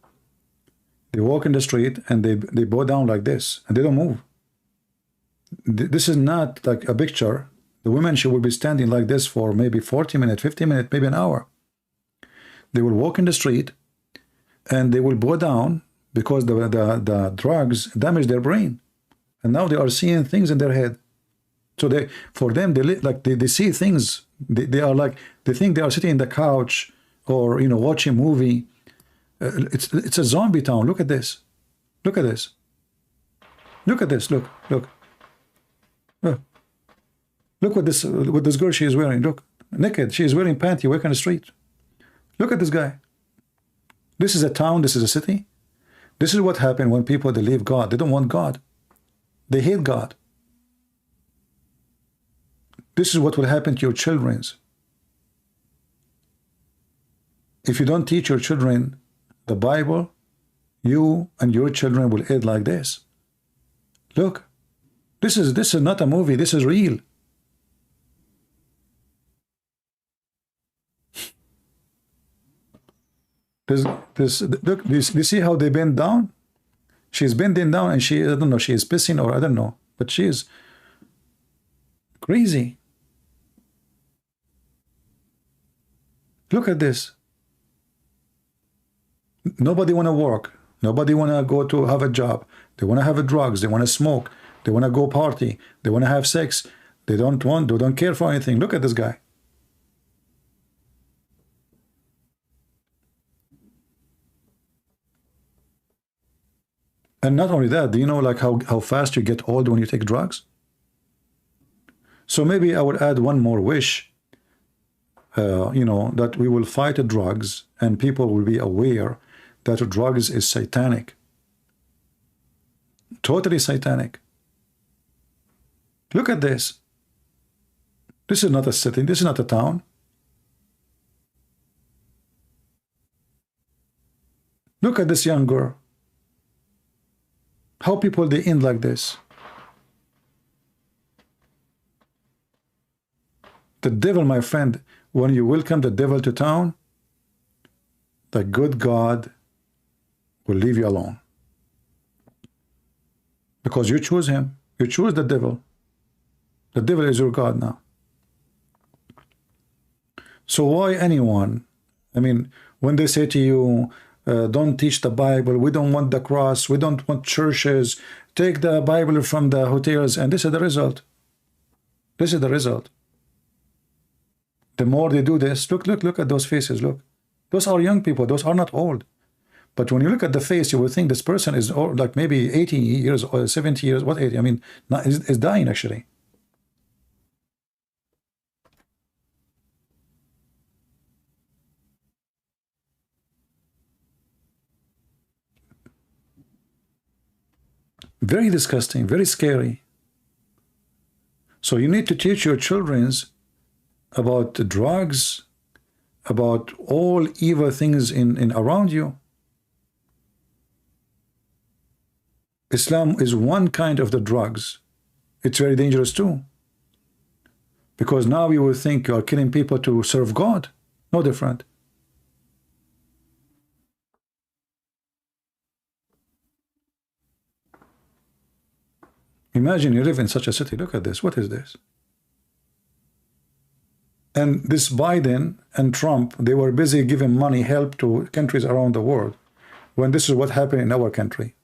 They walk in the street and they bow down like this and they don't move. This is not like a picture. The woman, she will be standing like this for maybe 40 minutes, 50 minutes, maybe an hour. They will walk in the street and they will bow down because the drugs damage their brain. And now they are seeing things in their head. So for them, they see things. They are like, they think they are sitting in the couch or watching a movie. It's a zombie town. Look at this. Look at this. Look at this. Look. Look what this girl she is wearing. Look, naked. She is wearing panty. Walking on the street. Look at this guy. This is a town. This is a city. This is what happened when people they leave God. They don't want God. They hate God. This is what will happen to your children. If you don't teach your children the Bible, you and your children will end like this. Look, this is not a movie. This is real. Look, you see how they bend down? She's bending down and I don't know, she is pissing or I don't know, but she is crazy. Look at this. Nobody want to work. Nobody want to go to have a job. They want to have a drugs. They want to smoke. They want to go party. They want to have sex. They don't care for anything. Look at this guy. And not only that, do you know like how fast you get old when you take drugs? So maybe I would add one more wish, you know, that we will fight the drugs and people will be aware that drugs is satanic. Totally satanic. Look at this. This is not a city. This is not a town. Look at this young girl. How people they end like this. The devil, my friend, when you welcome the devil to town, the good God will leave you alone. Because you choose him. You choose the devil. The devil is your God now. So why anyone, I mean, when they say to you, don't teach the Bible, we don't want the cross, we don't want churches, take the Bible from the hotels, and this is the result. This is the result. The more they do this, look at those faces, look. Those are young people, those are not old. But when you look at the face, you will think this person is old, like maybe 80 years or 70 years, what 80? I mean, is dying actually. Very disgusting, very scary. So you need to teach your children about the drugs, about all evil things in around you. Islam is one kind of the drugs. It's very dangerous too. Because now you will think you are killing people to serve God. No different. Imagine you live in such a city. Look at this. What is this? And this Biden and Trump, they were busy giving money, help to countries around the world, when this is what happened in our country.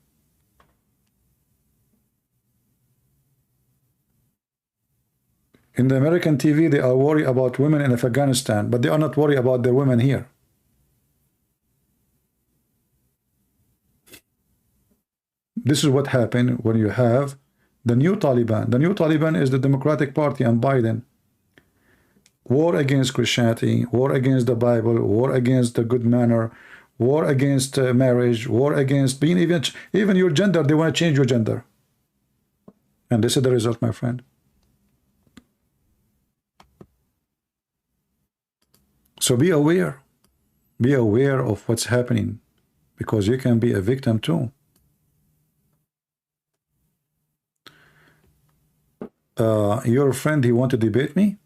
In the American TV, they are worried about women in Afghanistan, but they are not worried about their women here. This is what happened when you have the new Taliban. The new Taliban is the Democratic Party and Biden. War against Christianity, war against the Bible, war against the good manner, war against marriage, war against being even your gender. They want to change your gender. And this is the result, my friend. So be aware. Be aware of what's happening, because you can be a victim too. Your friend, he wanted to debate me.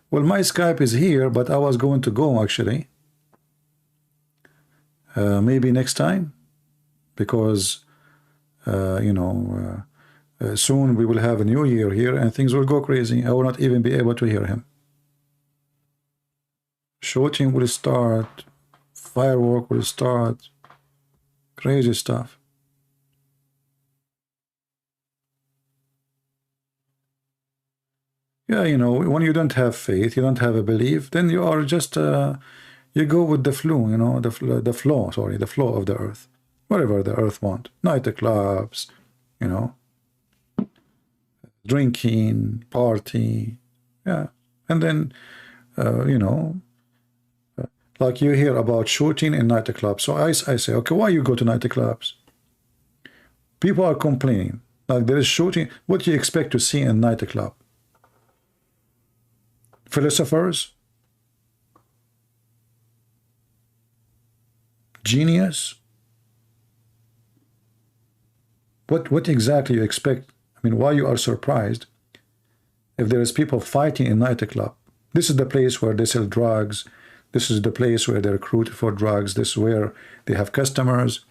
Well, my Skype is here, but I was going to go actually. Maybe next time, because you know, soon we will have a new year here and things will go crazy. I will not even be able to hear him. Shooting will start, firework will start, crazy stuff. Yeah, you know, when you don't have faith, you don't have a belief, then you are just, you go with the flow, you know, the flow of the earth. Whatever the earth want. Nightclubs, you know, drinking, party, yeah. And then, you know, like you hear about shooting in nightclubs. So I say, okay, why you go to nightclubs? People are complaining. Like there is shooting. What do you expect to see in nightclub? Philosophers? Genius? What exactly you expect? I mean, why you are surprised if there is people fighting in nightclub? This is the place where they sell drugs. This is the place where they recruit for drugs. This is where they have customers.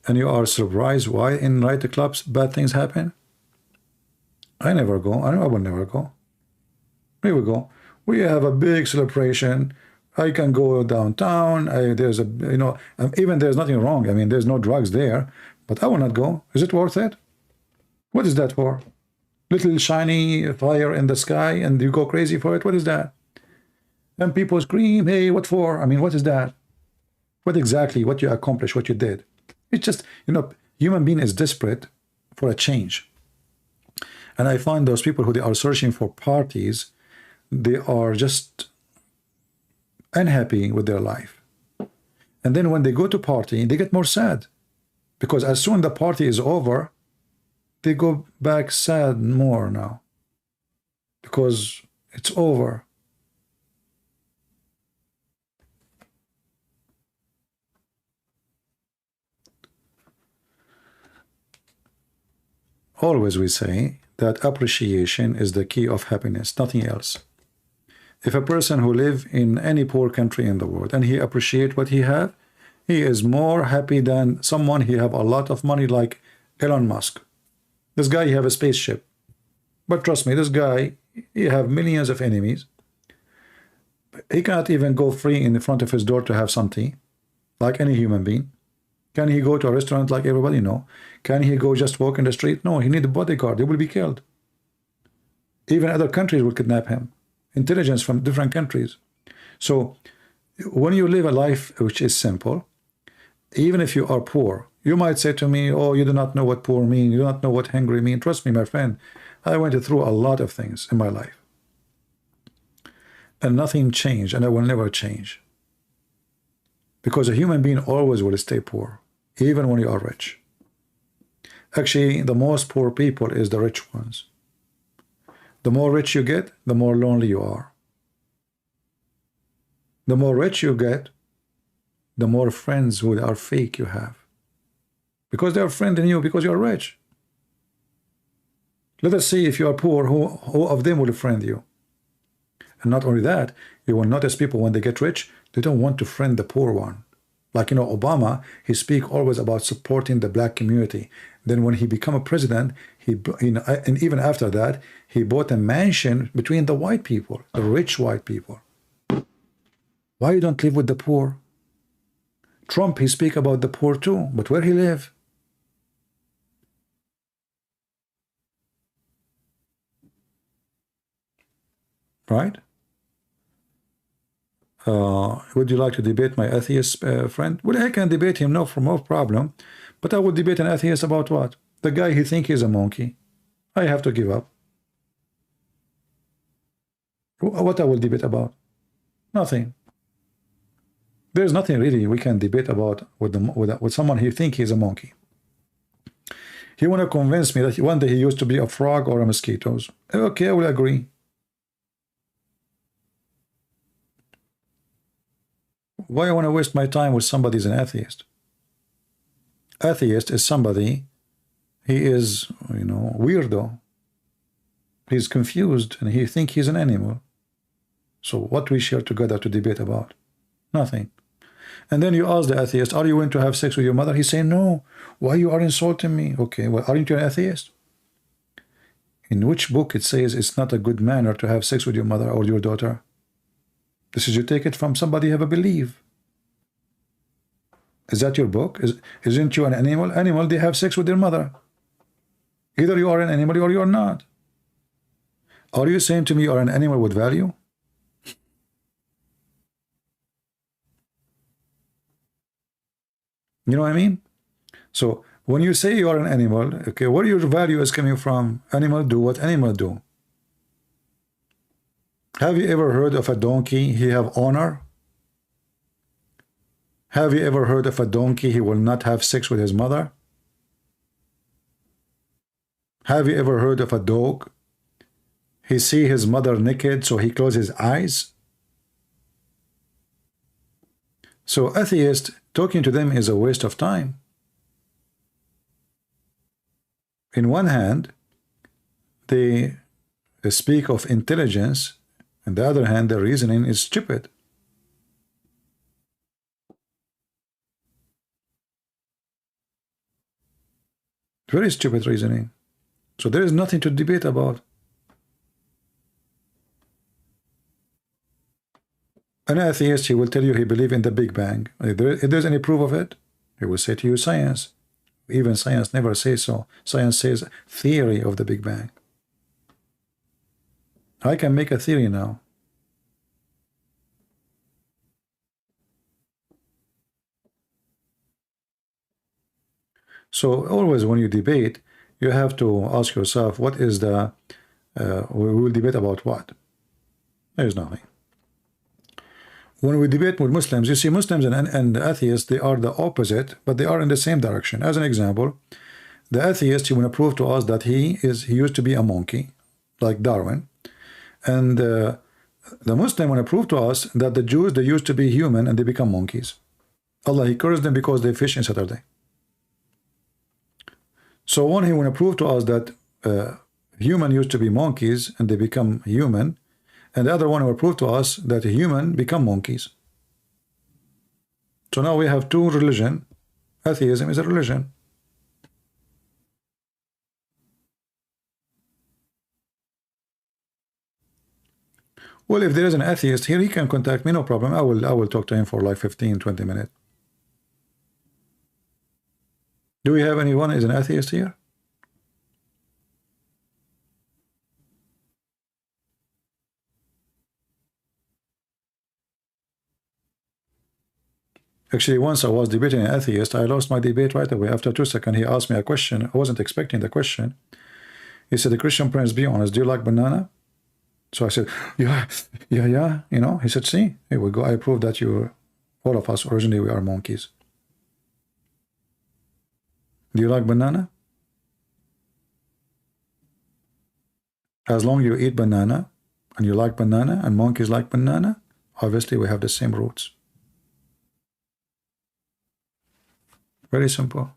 And you are surprised why in nightclubs bad things happen? I never go. I will never go. We will go. We have a big celebration I can go downtown. There's a, even there's nothing wrong. I mean, there's no drugs there, but I will not go. Is it worth it? What is that for? Little shiny fire in the sky and you go crazy for it? What is that? And people scream, hey, what for? I mean, what is that? What exactly, what you accomplished, what you did? It's just, human being is desperate for a change. And I find those people who they are searching for parties, they are just unhappy with their life. And then when they go to party, they get more sad. Because as soon as the party is over, they go back sad more now. Because it's over. Always we say that appreciation is the key of happiness, nothing else. If a person who live in any poor country in the world and he appreciate what he have, he is more happy than someone he have a lot of money like Elon Musk. This guy, he have a spaceship. But trust me, this guy, he have millions of enemies. He cannot even go free in front of his door to have something, like any human being. Can he go to a restaurant like everybody? No. Can he go just walk in the street? No, he need a bodyguard. He will be killed. Even other countries will kidnap him. Intelligence from different countries. So when you live a life which is simple, even if you are poor, you might say to me, oh, you do not know what poor mean. You do not know what hungry mean. Trust me, my friend, I went through a lot of things in my life. And nothing changed, and I will never change. Because a human being always will stay poor, even when you are rich. Actually, the most poor people is the rich ones. The more rich you get, the more lonely you are. The more rich you get, the more friends who are fake you have. Because they are friending you because you are rich. Let us see if you are poor, who of them will friend you. And not only that, you will notice people when they get rich, they don't want to friend the poor one. Like, Obama, he speak always about supporting the black community. Then when he become a president, and even after that, he bought a mansion between the white people, the rich white people. Why you don't live with the poor? Trump, he speak about the poor too, but where he live? Right? Would you like to debate my atheist friend? Well, I can debate him, no problem. But I would debate an atheist about what? The guy he think he's a monkey. I have to give up. What I will debate about? Nothing. There's nothing really we can debate about with someone who think he's a monkey. He want to convince me that one day he used to be a frog or a mosquito. Okay, I will agree. Why I want to waste my time with somebody who's an atheist? Atheist is somebody, he is, weirdo. He's confused and he think he's an animal. So what we share together to debate about? Nothing. And then you ask the atheist, are you going to have sex with your mother? He say, no. Why you are insulting me? Okay, well, aren't you an atheist? In which book it says it's not a good manner to have sex with your mother or your daughter? This is you take it from somebody you have a belief. Is that your book? Isn't you an animal? Animal, they have sex with their mother. Either you are an animal or you are not. Are you saying to me you are an animal with value? You know what I mean? So when you say you are an animal, okay, where your value is coming from? Animal do what animal do. Have you ever heard of a donkey? He have honor. Have you ever heard of a donkey? He will not have sex with his mother. Have you ever heard of a dog? He see his mother naked, so he close his eyes. So atheist, talking to them is a waste of time. In one hand, they speak of intelligence. On the other hand, their reasoning is stupid. Very stupid reasoning. So there is nothing to debate about. An atheist, he will tell you he believes in the Big Bang. If there's any proof of it, he will say to you science. Even science never says so. Science says theory of the Big Bang. I can make a theory now. So always when you debate, you have to ask yourself, what is the, we will debate about what? There's nothing. When we debate with Muslims, you see Muslims and atheists, they are the opposite, but they are in the same direction. As an example, the atheist, he want to prove to us that he used to be a monkey, like Darwin. And the Muslim want to prove to us that the Jews, they used to be human and they become monkeys. Allah, he cursed them because they fish in Saturday. So one, he want to prove to us that human used to be monkeys and they become human, and the other one will prove to us that human become monkeys. So now we have two religions. Atheism is a religion. Well, if there is an atheist here, he can contact me, no problem. I will talk to him for like 15-20 minutes. Do we have anyone is an atheist here? Actually, once I was debating an atheist, I lost my debate right away. After 2 seconds, he asked me a question. I wasn't expecting the question. He said, the Christian Prince, be honest, do you like banana? So I said, yeah. You know, he said, see, here we go. I proved that all of us, originally, we are monkeys. Do you like banana? As long as you eat banana, and you like banana, and monkeys like banana, obviously we have the same roots. Very simple.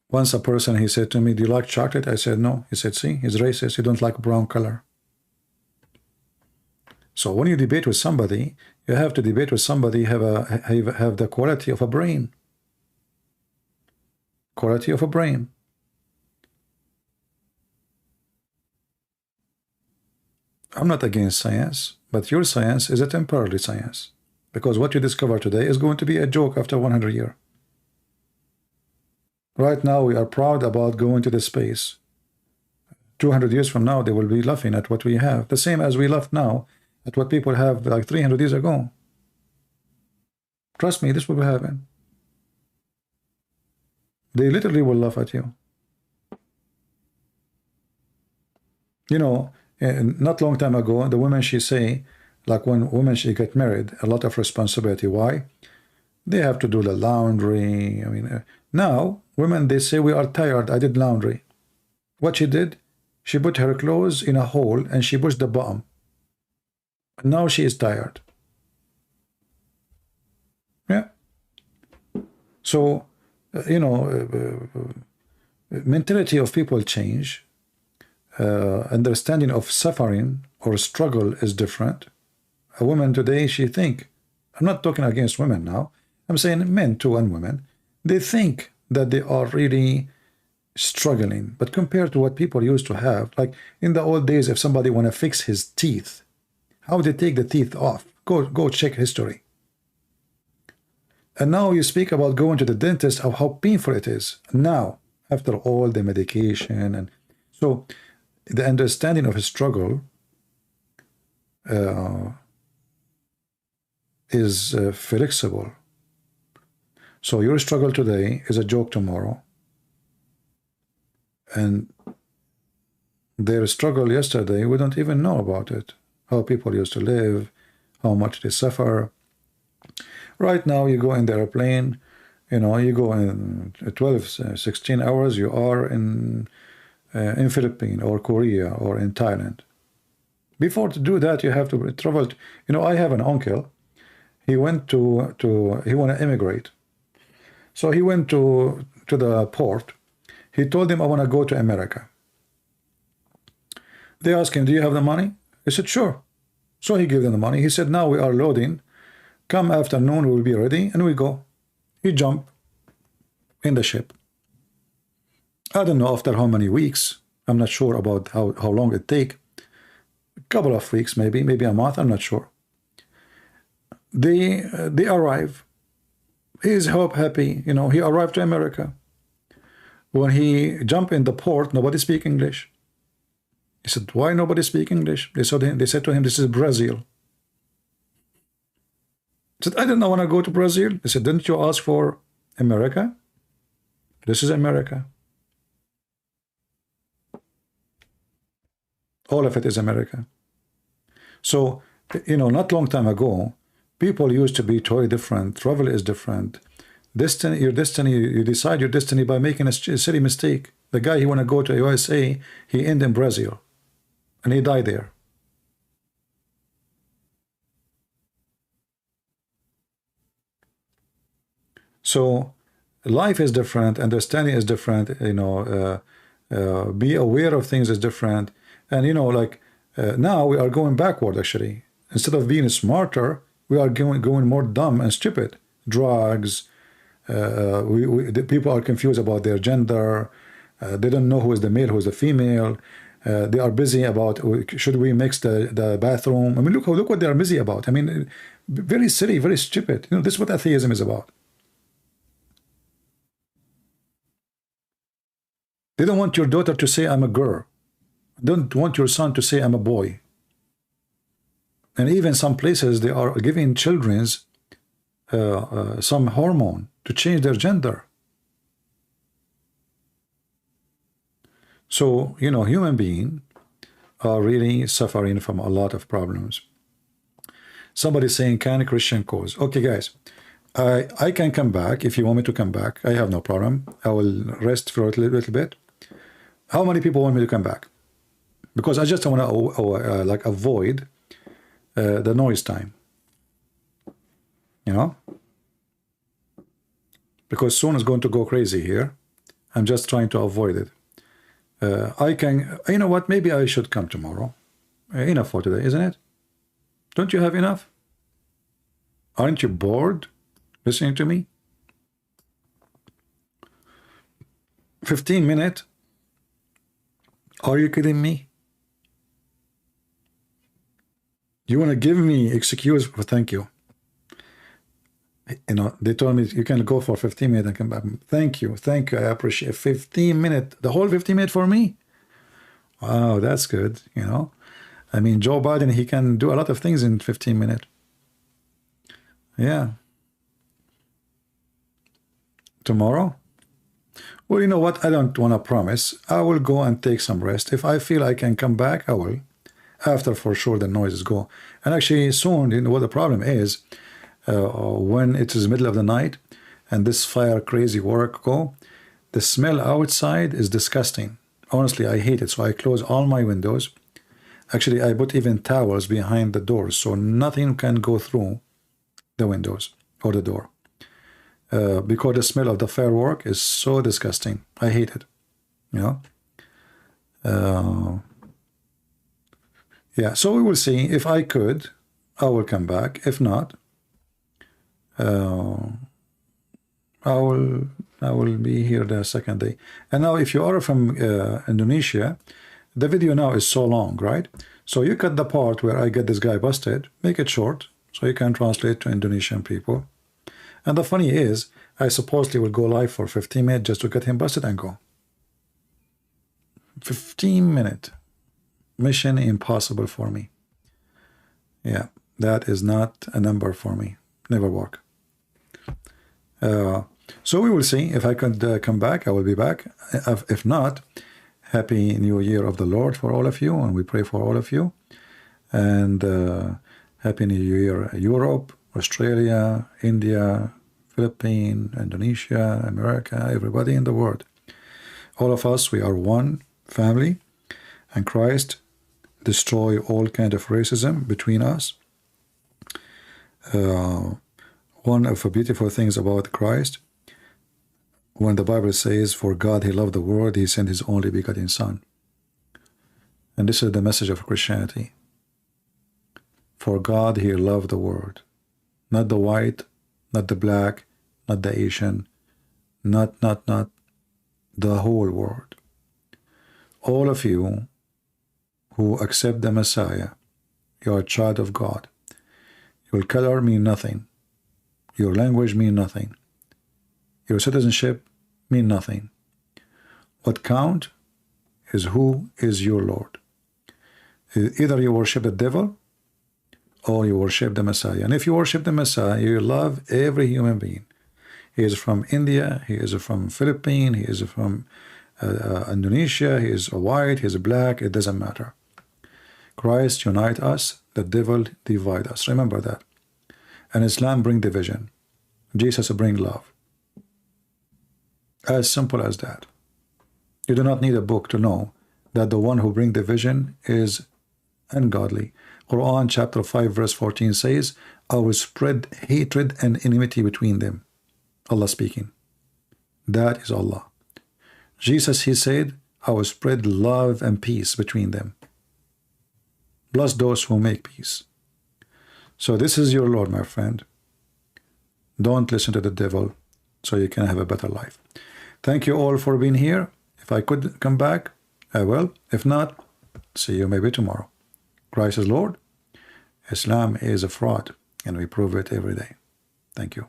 Once a person, he said to me, do you like chocolate? I said, no. He said, see, he's racist. He don't like brown color. So when you debate with somebody, you have to debate with somebody have the quality of a brain. Quality of a brain. I'm not against science, but your science is a temporary science. Because what you discover today is going to be a joke after 100 years. Right now, we are proud about going to the space. 200 years from now, they will be laughing at what we have. The same as we laugh now at what people have like 300 years ago. Trust me, this will happen. They literally will laugh at you. You know, not long time ago, the women, she say, like when women, she get married, a lot of responsibility. Why? They have to do the laundry. I mean, now, women, they say, we are tired, I did laundry. What she did, she put her clothes in a hole and she pushed the bottom. Now she is tired. Yeah. So, you know, mentality of people change. Understanding of suffering or struggle is different. A woman today, she think, I'm not talking against women now, I'm saying men too and women, they think that they are really struggling. But compared to what people used to have, like in the old days, if somebody want to fix his teeth, how would they take the teeth off? Go check history. And now you speak about going to the dentist, of how painful it is now, after all the medication. And so the understanding of a struggle is flexible. So your struggle today is a joke tomorrow. And their struggle yesterday, we don't even know about it. How people used to live, how much they suffer. Right now, you go in the airplane, you know, you go in 12, 16 hours, you are in Philippines or Korea or in Thailand. Before to do that, you have to travel. You know, I have an uncle. He went he want to immigrate. So he went to the port. He told them, I want to go to America. They asked him, do you have the money? He said, sure. So he gave them the money. He said, now we are loading. Come afternoon, we will be ready, and we go. He jumped in the ship. I don't know after how many weeks. I'm not sure about how long it take. couple of weeks, maybe a month, I'm not sure. They arrive. He's happy, you know, he arrived to America. When he jumped in the port, nobody speak English. He said, why nobody speak English? They said to him, this is Brazil. He said, I didn't want to go to Brazil. They said, didn't you ask for America? This is America. All of it is America. So, you know, not long time ago, people used to be totally different. Travel is different. Destiny, your destiny, you decide your destiny by making a silly mistake. The guy, he want to go to USA, he ended in Brazil. And he died there. So life is different, understanding is different, you know, be aware of things is different. And, you know, like now we are going backward, actually. Instead of being smarter, we are going more dumb and stupid. Drugs, the people are confused about their gender. They don't know who is the male, who is the female. They are busy about, should we mix the bathroom? I mean, look what they are busy about. I mean, very silly, very stupid. You know, this is what atheism is about. They don't want your daughter to say, I'm a girl. Don't want your son to say, I'm a boy. And even some places, they are giving children's some hormone to change their gender. So, you know, human beings are really suffering from a lot of problems. Somebody saying, can a Christian cause? Okay, guys, I can come back. If you want me to come back, I have no problem. I will rest for a little bit. How many people want me to come back? Because I just want to like avoid the noise time. You know? Because soon it's going to go crazy here. I'm just trying to avoid it. I can, you know what, maybe I should come tomorrow. Enough for today, isn't it? Don't you have enough? Aren't you bored listening to me? 15 minutes? Are you kidding me? You want to give me excuse for thank you? You know, they told me you can go for 15 minutes and come back. Thank you, I appreciate 15 minutes, the whole 15 minutes for me. Wow, that's good. You know, I mean, Joe Biden, he can do a lot of things in 15 minutes. Yeah. Tomorrow? Well, you know what? I don't want to promise. I will go and take some rest. If I feel I can come back, I will. After, for sure, the noises go. And actually, soon, you know what the problem is? When it is middle of the night and this fire crazy work go, the smell outside is disgusting. Honestly, I hate it. So I close all my windows. Actually, I put even towels behind the doors so nothing can go through the windows or the door. Because the smell of the firework is so disgusting. I hate it. You know? Yeah, so we will see. If I could, I will come back. If not, I will be here the second day. And now, if you are from Indonesia, the video now is so long, right? So you cut the part where I get this guy busted, make it short, so you can translate to Indonesian people. And the funny is, I supposedly will go live for 15 minutes just to get him busted and go. 15 minutes. Mission impossible for me. Yeah, that is not a number for me. Never work. So we will see. If I could come back, I will be back. If not, Happy New Year of the Lord for all of you, and we pray for all of you. And Happy New Year, Europe, Australia, India, Philippines, Indonesia, America, everybody in the world. All of us, we are one family, and Christ destroy all kind of racism between us. One of the beautiful things about Christ, when the Bible says, for God he loved the world, he sent his only begotten Son. And this is the message of Christianity. For God he loved the world. Not the white, not the black, not the Asian, not the whole world. All of you who accept the Messiah, you are a child of God. Your color mean nothing. Your language mean nothing. Your citizenship mean nothing. What count is who is your Lord. Either you worship the devil or you worship the Messiah. And if you worship the Messiah, you love every human being. He is from India, he is from Philippines, he is from Indonesia, he is white, he is black, it doesn't matter. Christ unite us, the devil divide us. Remember that. And Islam bring division. Jesus bring love. As simple as that. You do not need a book to know that the one who bring division is ungodly. Quran chapter 5 verse 14 says, I will spread hatred and enmity between them. Allah speaking. That is Allah. Jesus, he said, I will spread love and peace between them. Bless those who make peace. So this is your Lord, my friend. Don't listen to the devil so you can have a better life. Thank you all for being here. If I could come back, I will. If not, see you maybe tomorrow. Christ is Lord. Islam is a fraud, and we prove it every day. Thank you.